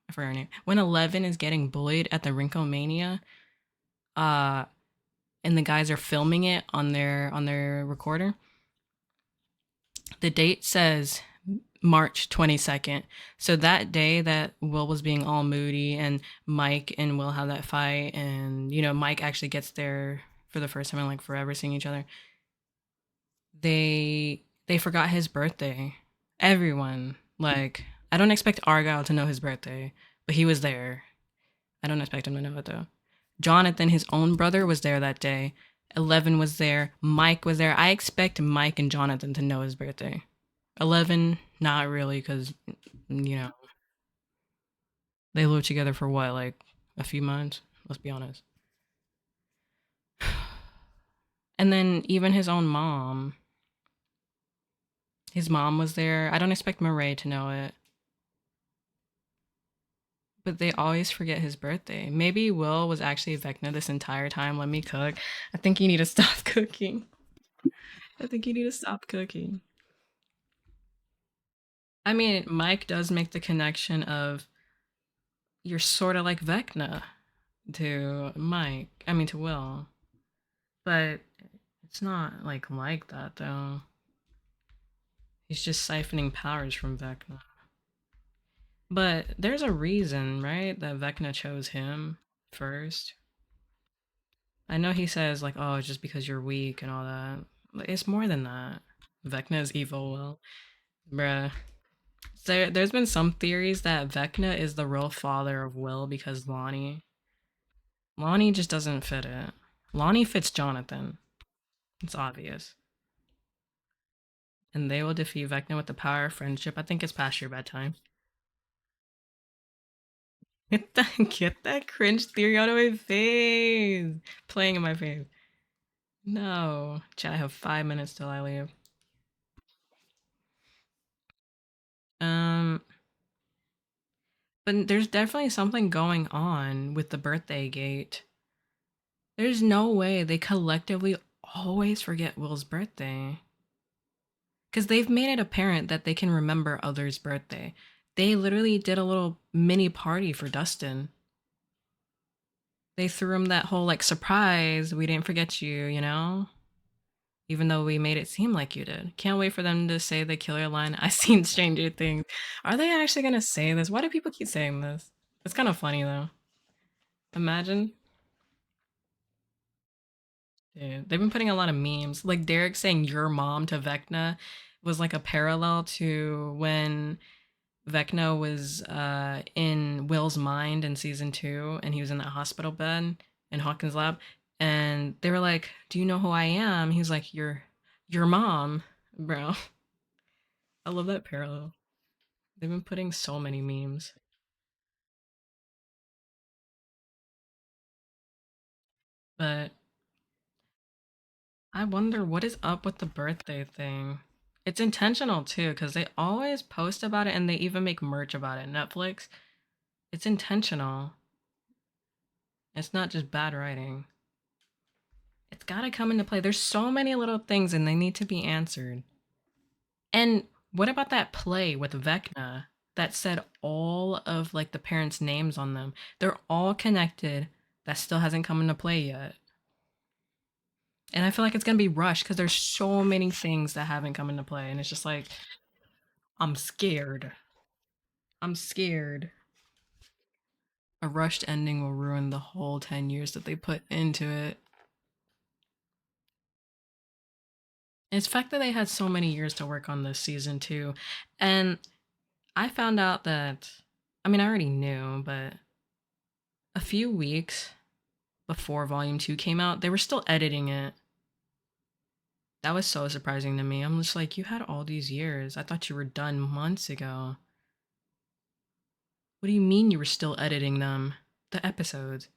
I forgot her name. When 11 is getting bullied at the Rinkomania, uh, and the guys are filming it on their recorder, the date says March 22nd. So that day that Will was being all moody and Mike and Will have that fight and Mike actually gets there for the first time in like forever seeing each other. They forgot his birthday. Everyone. Like, I don't expect Argyle to know his birthday, but he was there. I don't expect him to know it though. Jonathan, his own brother, was there that day. 11 was there. Mike was there. I expect Mike and Jonathan to know his birthday. 11, not really, because, you know, they lived together for what, like a few months? Let's be honest. And then even his mom was there. I don't expect Murray to know it, but they always forget his birthday. Maybe Will was actually Vecna this entire time. Let me cook. I think you need to stop cooking. I think you need to stop cooking. I mean, Mike does make the connection of you're sort of like Vecna to Mike. I mean, to Will. But it's not like that though. He's just siphoning powers from Vecna. But there's a reason, right, that Vecna chose him first. I know he says like, "Oh, it's just because you're weak and all that." But it's more than that. Vecna is evil, Will. Bruh. There's been some theories that Vecna is the real father of Will because Lonnie just doesn't fit it. Lonnie fits Jonathan. It's obvious. And they will defeat Vecna with the power of friendship. I think it's past your bedtime. Get that cringe theory out of my face. Playing in my face. No. Chat, I have 5 minutes till I leave. Um, but there's definitely something going on with the birthday gate. There's no way they collectively always forget Will's birthday. Because they've made it apparent that they can remember others' birthday. They literally did a little mini party for Dustin. They threw him that whole like surprise, we didn't forget you. Even though we made it seem like you did. Can't wait for them to say the killer line, I seen Stranger Things. Are they actually gonna say this? Why do people keep saying this? It's kind of funny though. Imagine. Dude, they've been putting a lot of memes. Like Derek saying your mom to Vecna was like a parallel to when Vecna was in Will's mind in season 2 and he was in that hospital bed in Hawkins' lab. And they were like, do you know who I am? He was like, your mom, bro. I love that parallel. They've been putting so many memes. But I wonder what is up with the birthday thing. It's intentional too, because they always post about it and they even make merch about it. Netflix, it's intentional. It's not just bad writing. It's gotta come into play. There's so many little things and they need to be answered. And what about that play with Vecna that said all of like the parents' names on them? They're all connected. That still hasn't come into play yet. And I feel like it's gonna be rushed because there's so many things that haven't come into play, and it's just like I'm scared. I'm scared. A rushed ending will ruin the whole 10 years that they put into it. It's the fact that they had so many years to work on this season too, and I found out that I mean I already knew, but a few weeks before Volume 2 came out, they were still editing it. That was so surprising to me. I'm just like, you had all these years. I thought you were done months ago. What do you mean you were still editing them? The episodes.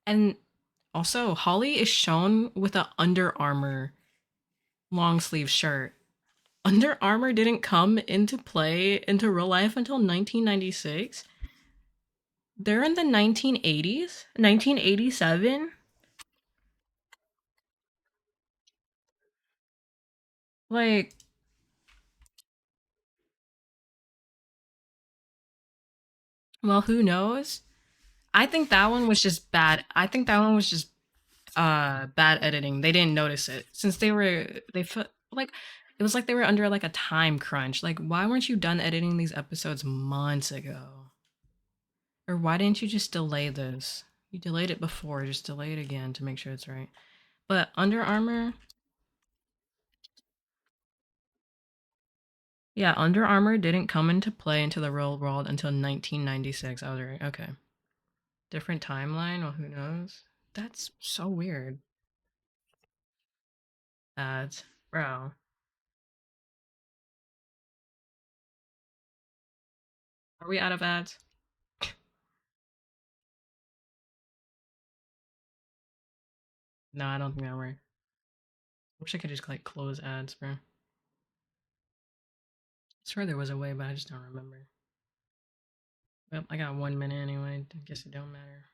And also, Holly is shown with a Under Armour long sleeve shirt. Under Armour didn't come into play into real life until 1996. They're in the 1980s, 1987. Like, well, who knows? I think that one was just bad. I think that one was just bad editing. They didn't notice it since they felt like it was like they were under like a time crunch. Like, why weren't you done editing these episodes months ago? Or why didn't you just delay this? You delayed it before, just delay it again to make sure it's right. But Under Armour, yeah, Under Armour didn't come into play into the real world until 1996. I was right. Okay. Different timeline? Well, who knows? That's so weird. Ads. Bro. Are we out of ads? No, I don't think that worked. Wish I could just like close ads, bro. I swear there was a way, but I just don't remember. Well, I got 1 minute anyway. I guess it don't matter.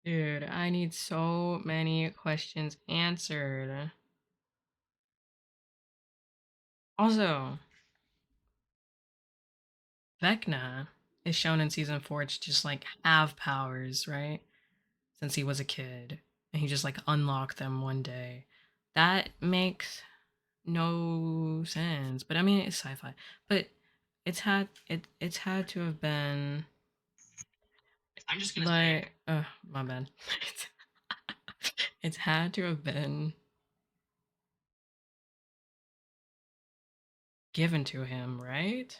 Dude, I need so many questions answered. Also, Vecna is shown in season 4 to just like have powers, right? Since he was a kid. And he just like unlocked them one day. That makes no sense. But I mean it's sci-fi. But it's had to have been I'm just gonna say like my bad. It's had to have been given to him, right?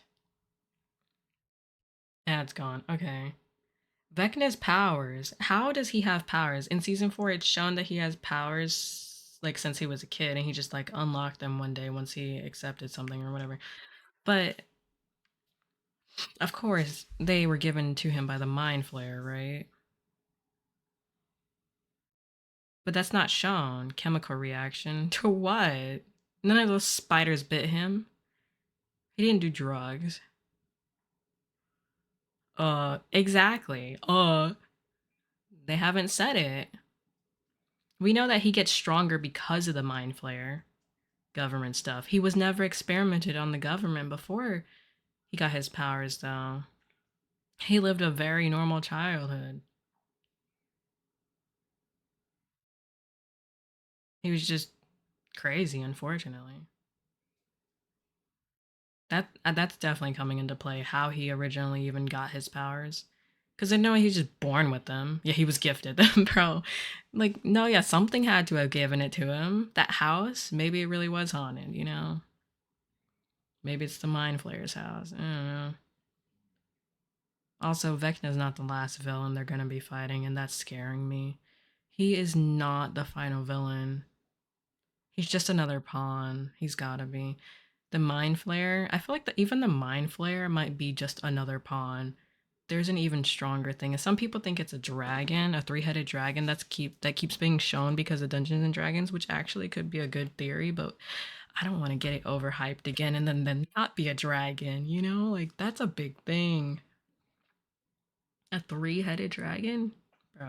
Yeah, it's gone. Okay. Vecna's powers. How does he have powers? In season 4, it's shown that he has powers like since he was a kid and he just like unlocked them one day once he accepted something or whatever. But of course, they were given to him by the mind flare, right? But that's not shown. Chemical reaction to what? None of those spiders bit him. He didn't do drugs. Exactly. They haven't said it. We know that he gets stronger because of the mind flare government stuff. He was never experimented on the government before he got his powers, though. He lived a very normal childhood. He was just crazy, unfortunately. That's definitely coming into play. How he originally even got his powers, because I know he was just born with them. Yeah, he was gifted them, bro. Like, no, yeah, something had to have given it to him. That house, maybe it really was haunted. You know, maybe it's the Mind Flayer's house. I don't know. Also, Vecna's not the last villain they're gonna be fighting, and that's scaring me. He is not the final villain. He's just another pawn. He's gotta be. The Mind Flayer, I feel like even the Mind Flayer might be just another pawn. There's an even stronger thing. Some people think it's a dragon, a three-headed dragon that keeps being shown because of Dungeons and Dragons, which actually could be a good theory, but I don't want to get it overhyped again and then not be a dragon, you know? Like that's a big thing. A three-headed dragon? Bro.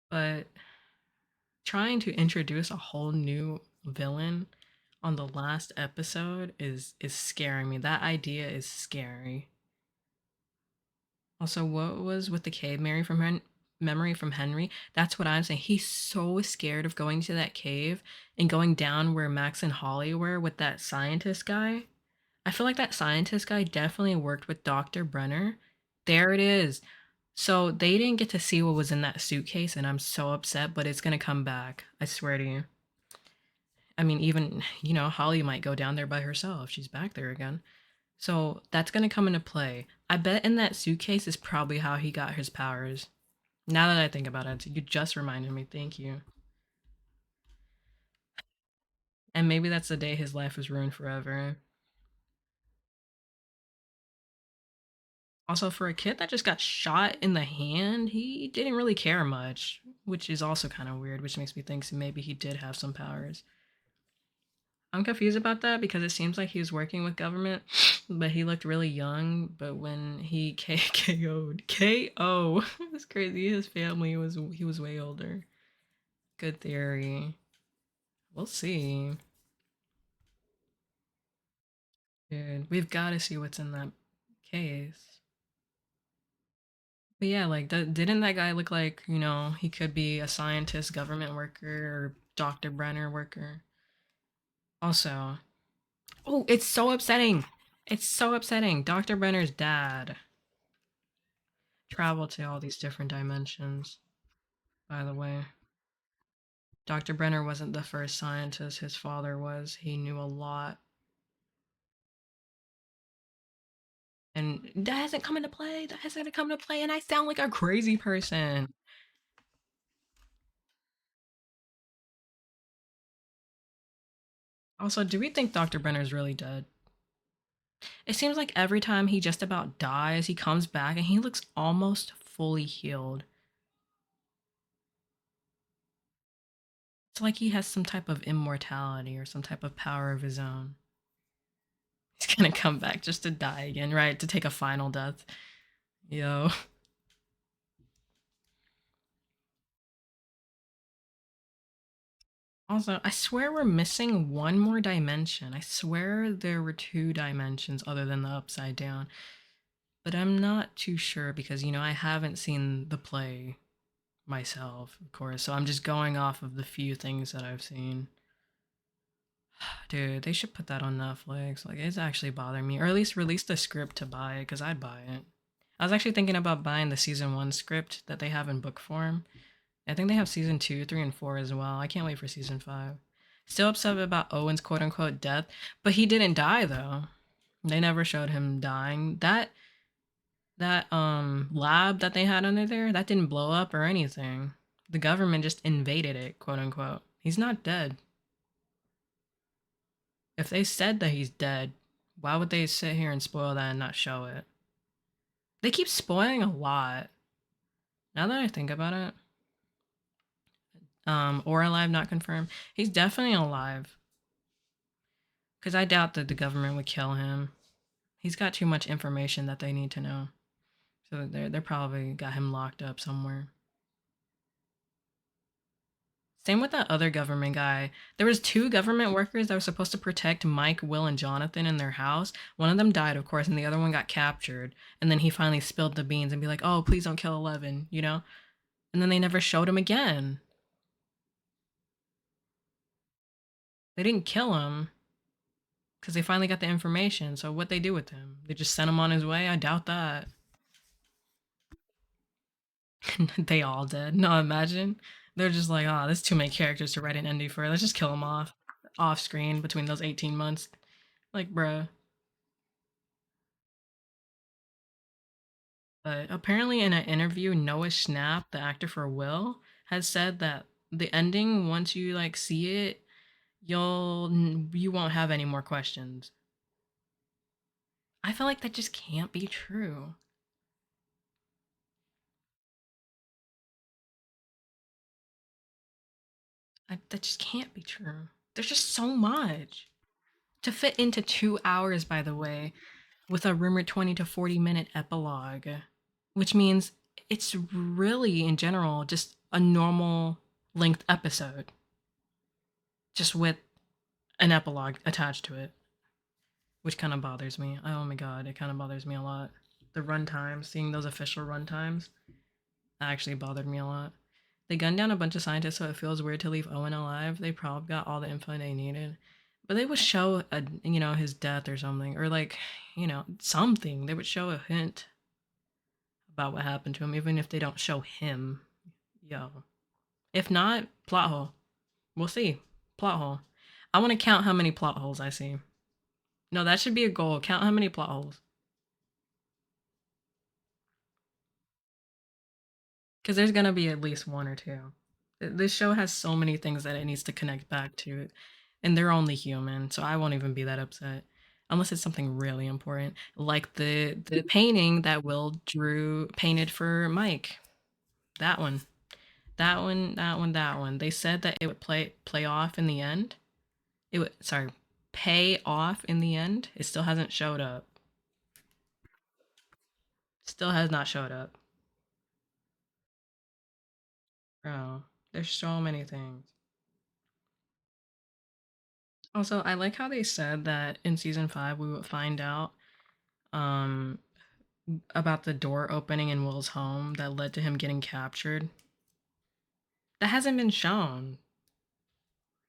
But trying to introduce a whole new villain on the last episode is scaring me. That idea is scary. Also, what was with the cave memory from Henry? That's what I'm saying. He's so scared of going to that cave and going down where Max and Holly were with that scientist guy. I feel like that scientist guy definitely worked with Dr. Brenner. There it is. So they didn't get to see what was in that suitcase, and I'm so upset, but it's gonna come back. I swear to you. I mean, even, Holly might go down there by herself. She's back there again. So that's gonna come into play. I bet in that suitcase is probably how he got his powers. Now that I think about it, you just reminded me. Thank you. And maybe that's the day his life was ruined forever. Also, for a kid that just got shot in the hand, he didn't really care much, which is also kind of weird, which makes me think maybe he did have some powers. I'm confused about that because it seems like he was working with government, but he looked really young. But when he KO'd, KO, it's crazy. His family he was way older. Good theory. We'll see. Dude, we've got to see what's in that case. But yeah, like, didn't that guy look like, he could be a scientist, government worker, or Dr. Brenner worker? Also, oh, it's so upsetting. It's so upsetting. Dr. Brenner's dad traveled to all these different dimensions, by the way. Dr. Brenner wasn't the first scientist, his father was. He knew a lot. And that hasn't come into play. That hasn't come into play. And I sound like a crazy person. Also, do we think Dr. Brenner's really dead? It seems like every time he just about dies, he comes back and he looks almost fully healed. It's like he has some type of immortality or some type of power of his own. He's gonna come back just to die again, right? To take a final death. Yo. Also, I swear we're missing one more dimension. I swear there were two dimensions other than the upside down. But I'm not too sure because, I haven't seen the play myself, of course. So I'm just going off of the few things that I've seen. Dude, they should put that on Netflix. Like, it's actually bothering me. Or at least release the script to buy it, because I'd buy it. I was actually thinking about buying the season one script that they have in book form. I think they have season two, three, and four as well. I can't wait for season five. Still upset about Owen's quote unquote death, but he didn't die though. They never showed him dying. That lab that they had under there, that didn't blow up or anything. The government just invaded it, quote unquote. He's not dead. If they said that he's dead, why would they sit here and spoil that and not show it? They keep spoiling a lot. Now that I think about it, or alive, not confirmed. He's definitely alive. Because I doubt that the government would kill him. He's got too much information that they need to know. So they're probably got him locked up somewhere. Same with that other government guy. There was two government workers that were supposed to protect Mike, Will, and Jonathan in their house. One of them died, of course, and the other one got captured. And then he finally spilled the beans and be like, "Oh, please don't kill 11," you know? And then they never showed him again. They didn't kill him because they finally got the information. So what they do with him? They just sent him on his way? I doubt that. They all did. No, imagine. They're just like, oh, there's too many characters to write an ND for. Let's just kill them off screen between those 18 months. Like, bruh. But apparently, in an interview, Noah Schnapp, the actor for Will, has said that the ending, once you like see it, you won't have any more questions. I feel like that just can't be true. That just can't be true. There's just so much to fit into 2 hours. By the way, with a rumored 20 to 40 minute epilogue, which means it's really, in general, just a normal length episode, just with an epilogue attached to it, which kind of bothers me. Oh my god, it kind of bothers me a lot. The runtimes, seeing those official runtimes, actually bothered me a lot. They gunned down a bunch of scientists, so it feels weird to leave Owen alive. They probably got all the info they needed. But they would show his death or something, or like, something. They would show a hint about what happened to him, even if they don't show him. Yo. If not, plot hole. We'll see. Plot hole. I want to count how many plot holes I see. No, that should be a goal. Count how many plot holes. Because there's gonna be at least one or two. This show has so many things that it needs to connect back to, and they're only human, so I won't even be that upset, unless it's something really important, like the painting that Will drew painted for Mike. That one, that one, that one, that one. They said that it would play off in the end. It would pay off in the end. It still hasn't showed up. Still has not showed up. Bro, there's so many things. Also, I like how they said that in season 5 we would find out um about the door opening in Will's home that led to him getting captured. That hasn't been shown.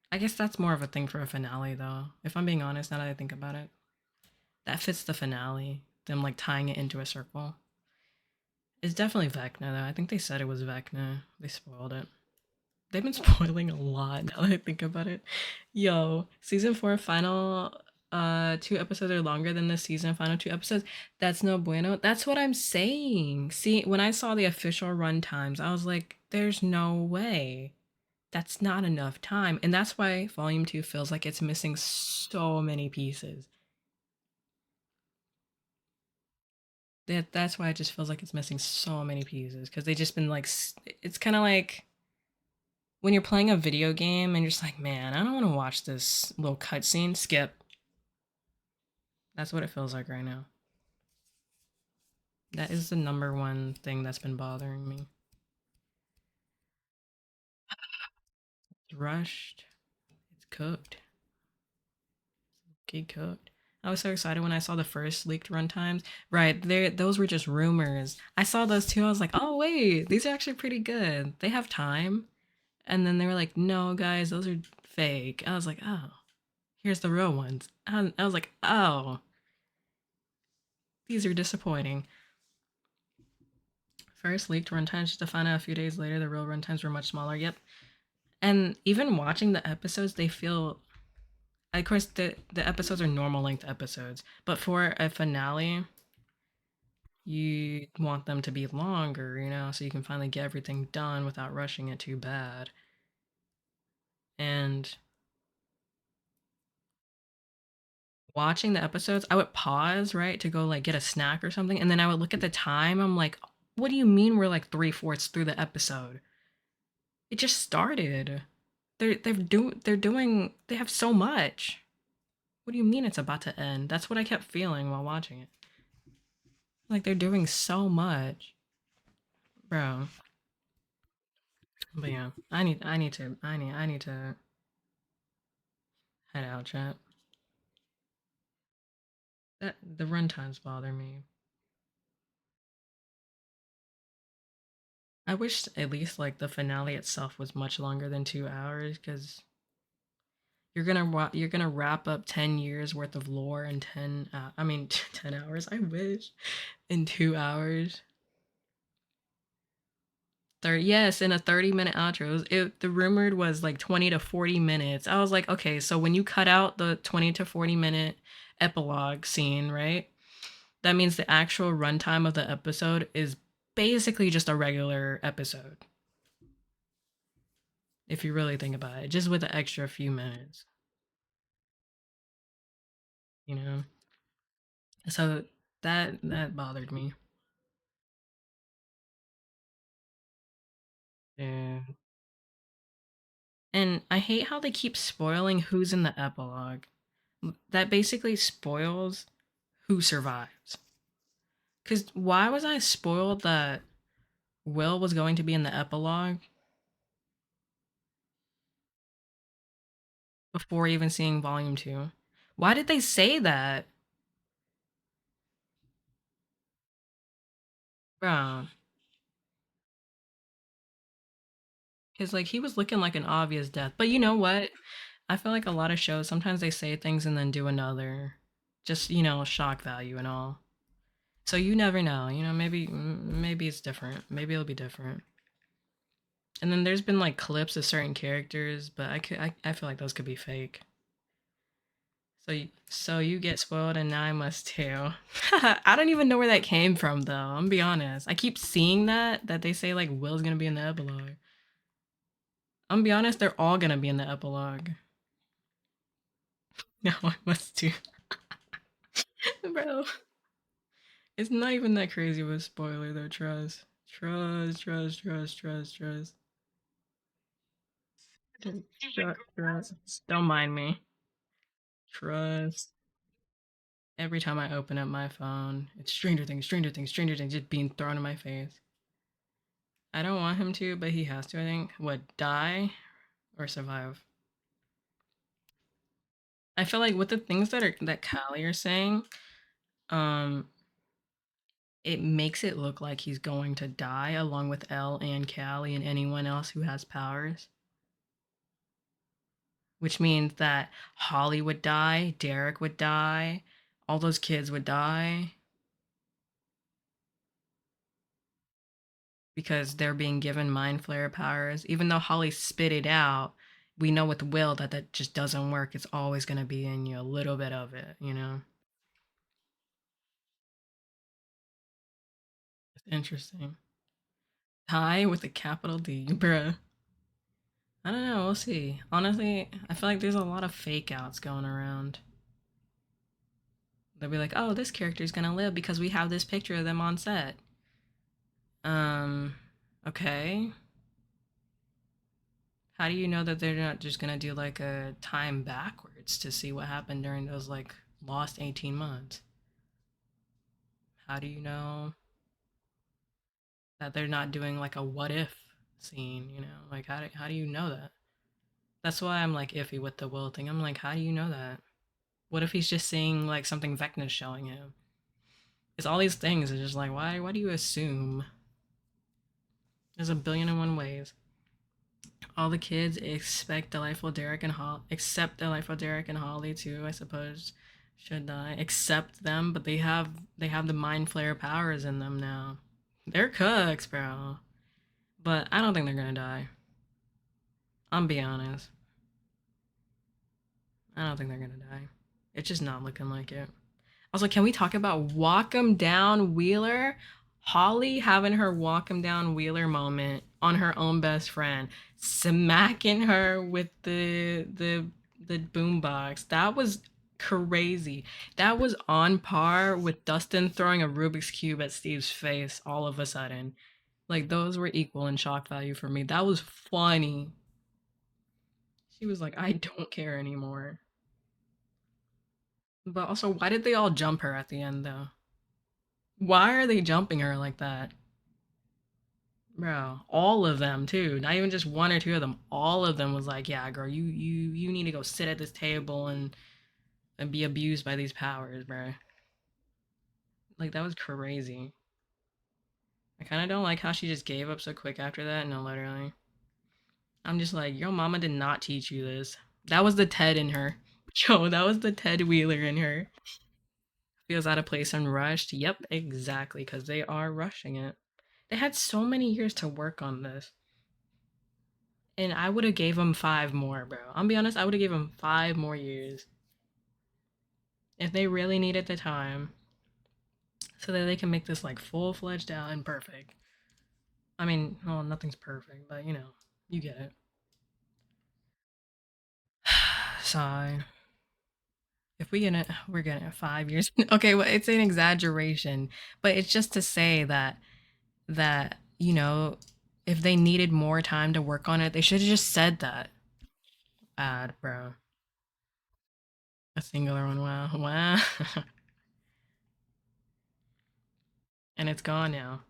I guess that's more of a thing for a finale though. If I'm being honest, now that I think about it. That fits the finale. Them like tying it into a circle. It's definitely Vecna though. I think they said it was Vecna. They spoiled it. They've been spoiling a lot now that I think about it. Yo, season 4 final 2 episodes are longer than the season final 2 episodes. That's no bueno. That's what I'm saying. See, when I saw the official run times, I was like, there's no way. That's not enough time. And that's why volume 2 feels like it's missing so many pieces. That's why it just feels like it's missing so many pieces. Because they just been like, it's kind of like when you're playing a video game and you're just like, man, I don't want to watch this little cutscene. Skip. That's what it feels like right now. That is the number one thing that's been bothering me. It's rushed. It's cooked. Get cooked. I was so excited when I saw the first leaked runtimes. Right, there those were just rumors. I saw those too. I was like, oh wait, these are actually pretty good. They have time. And then they were like, no, guys, those are fake. I was like, oh, here's the real ones. I was like, oh, these are disappointing. First leaked runtimes just to find out a few days later the real runtimes were much smaller. Yep. And even watching the episodes, they feel, of course, the episodes are normal length episodes, but for a finale, you want them to be longer, so you can finally get everything done without rushing it too bad. And watching the episodes, I would pause, right, to go like get a snack or something, and then I would look at the time. I'm like, what do you mean we're like 3/4 through the episode? It just started. They have so much. What do you mean it's about to end? That's what I kept feeling while watching it. Like they're doing so much, bro. But yeah, I need to head out, chat. That the runtimes bother me. I wish at least like the finale itself was much longer than 2 hours, because you're gonna wrap up 10 years worth of lore in 10 hours. I wish in 2 hours. 30, yes, in a 30-minute outro. The rumored was like 20 to 40 minutes. I was like, okay, so when you cut out the 20 to 40 minute epilogue scene, right? That means the actual runtime of the episode is basically just a regular episode, if you really think about it, just with the extra few minutes, you know? So that bothered me. Yeah. And I hate how they keep spoiling who's in the epilogue. That basically spoils who survives. Because why was I spoiled that Will was going to be in the epilogue before even seeing volume 2? Why did they say that? Bro, because like he was looking like an obvious death. But you know what? I feel like a lot of shows sometimes they say things and then do another. Just, shock value and all. So you never know. Maybe it's different. Maybe it'll be different. And then there's been like clips of certain characters, but I feel like those could be fake. So you get spoiled, and now I must too. I don't even know where that came from, though. I'm gonna be honest. I keep seeing that they say like Will's gonna be in the epilogue. I'm gonna be honest. They're all gonna be in the epilogue. No, I must too, bro. It's not even that crazy of a spoiler, though. Trust. Trust. Don't mind me. Trust. Every time I open up my phone, it's Stranger Things just being thrown in my face. I don't want him to, but he has to, I think. What, die or survive? I feel like with the things that Callie are saying, um, it makes it look like he's going to die along with Elle and Callie and anyone else who has powers. Which means that Holly would die, Derek would die, all those kids would die because they're being given mind flare powers. Even though Holly spit it out, we know with Will that just doesn't work. It's always going to be in you, a little bit of it. It's interesting. Ty with a capital D, bruh. I don't know. We'll see. Honestly, I feel like there's a lot of fake outs going around. They'll be like, oh, this character's going to live because we have this picture of them on set. Um, okay. How do you know that they're not just gonna do like a time backwards to see what happened during those like lost 18 months? How do you know that they're not doing like a what if scene, Like how do you know that? That's why I'm like iffy with the Will thing. I'm like, how do you know that? What if he's just seeing like something Vecna's showing him? It's all these things. It's just like why do you assume? There's a billion and one ways. All the kids expect delightful Derek and Holly, except delightful Derek and Holly too, I suppose, should die. Accept them, but they have the mind flare powers in them now. They're cooks, bro. But I don't think they're gonna die. I'm be honest. I don't think they're gonna die. It's just not looking like it. I was like, can we talk about walk 'em down Wheeler? Holly having her walk 'em down Wheeler moment on her own best friend, smacking her with the boombox. That was crazy. That was on par with Dustin throwing a Rubik's cube at Steve's face all of a sudden. Like those were equal in shock value for me. That was funny. She was like, I don't care anymore. But also, why did they all jump her at the end though? Why are they jumping her like that? Bro, all of them too. Not even just one or two of them. All of them was like, "Yeah, girl, you need to go sit at this table and be abused by these powers, bro." Like that was crazy. I kind of don't like how she just gave up so quick after that. No, literally. I'm just like, your mama did not teach you this. That was the Ted in her. Yo, that was the Ted Wheeler in her. Feels out of place and rushed. Yep, exactly, because they are rushing it. They had so many years to work on this. And I would have gave him 5 more, bro. I'll be honest, I would have given him 5 more years if they really needed the time. so that they can make this like full fledged out and perfect. I mean, well, nothing's perfect, but you know, you get it. So if we get it, we're getting it 5 years. Okay, well, it's an exaggeration, but it's just to say that you know, if they needed more time to work on it, they should have just said that. Ad, bro. A singular one. Wow, wow. And it's gone now.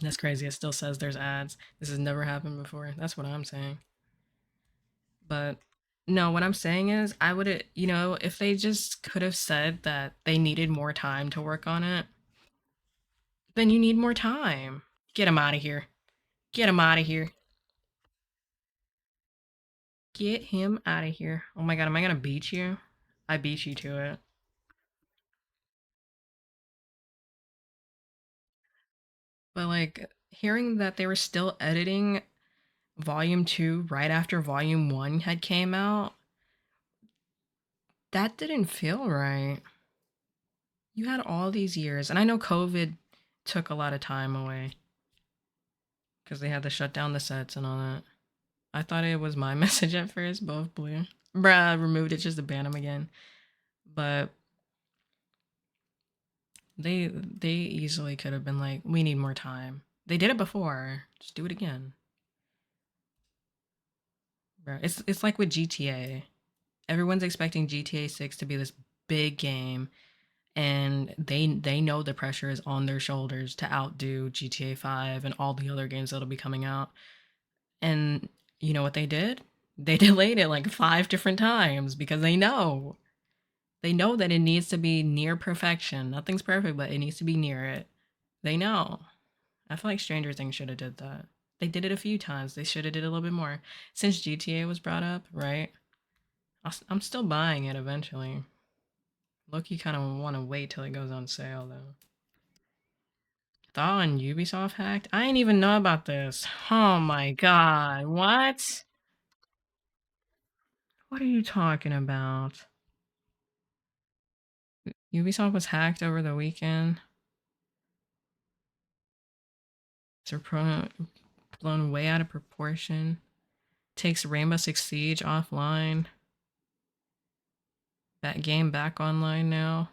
That's crazy. It still says there's ads. This has never happened before. That's what I'm saying. But no, what I'm saying is, I would, you know, if they just could have said that they needed more time to work on it, then you need more time. Get him out of here. Get him out of here. Get him out of here. Oh my god, am I gonna beat you? I beat you to it. But like hearing that they were still editing volume 2 right after volume 1 had came out, that didn't feel right. You had all these years, and I know COVID took a lot of time away because they had to shut down the sets and all that. I thought it was my message at first, both blue. Bruh, removed it just to ban them again. But they easily could have been like, we need more time. They did it before. Just do it again. Bruh, it's like with GTA. Everyone's expecting GTA 6 to be this big game, and they know the pressure is on their shoulders to outdo GTA 5 and all the other games that'll be coming out. And you know what they did? They delayed it like 5 different times because they know that it needs to be near perfection. Nothing's perfect, but it needs to be near it. They know. I feel like Stranger Things should have did that. They did it a few times. They should have did it a little bit more. Since GTA was brought up, right? I'm still buying it eventually. Loki kind of want to wait till it goes on sale though. Thought on Ubisoft hacked? I ain't even know about this. Oh my god. What? What are you talking about? Ubisoft was hacked over the weekend. It's blown way out of proportion. Takes Rainbow Six Siege offline. That game back online now.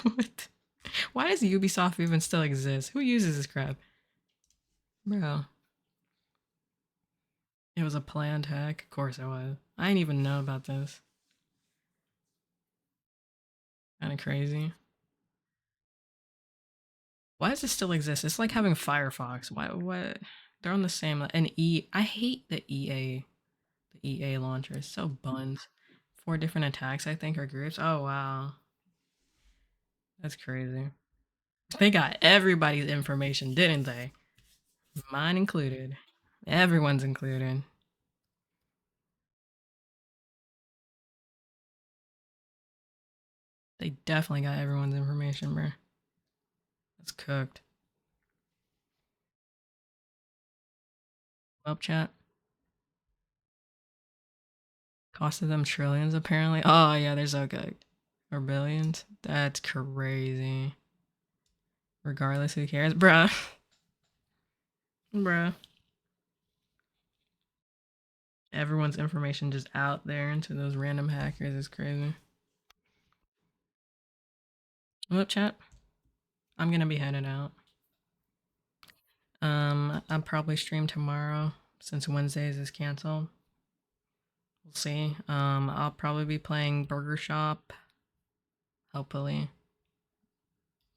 What? Why does Ubisoft even still exist? Who uses this crap? Bro, it was a planned hack. Of course it was. I didn't even know about this. Kind of crazy. Why does it still exist? It's like having Firefox. Why? What? They're on the same. And I hate the EA. The EA launcher. It's so buns. 4 different attacks, I think, or groups. Oh wow, that's crazy. They got everybody's information, didn't they? Mine included. Everyone's included. They definitely got everyone's information, bro. That's cooked. Up chat. Costed them trillions, apparently. Oh yeah, they're so good. Or billions. That's crazy. Regardless, who cares, bruh? Bruh. Everyone's information just out there into those random hackers is crazy. What chat? I'm gonna be headed out. I'll probably stream tomorrow since Wednesdays is canceled. We'll see. I'll probably be playing Burger Shop, hopefully.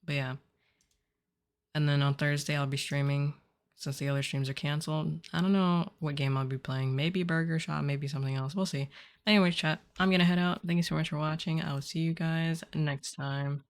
But yeah. And then on Thursday I'll be streaming since the other streams are canceled. I don't know what game I'll be playing. Maybe Burger Shop, maybe something else. We'll see. Anyway, chat, I'm gonna head out. Thank you so much for watching. I will see you guys next time.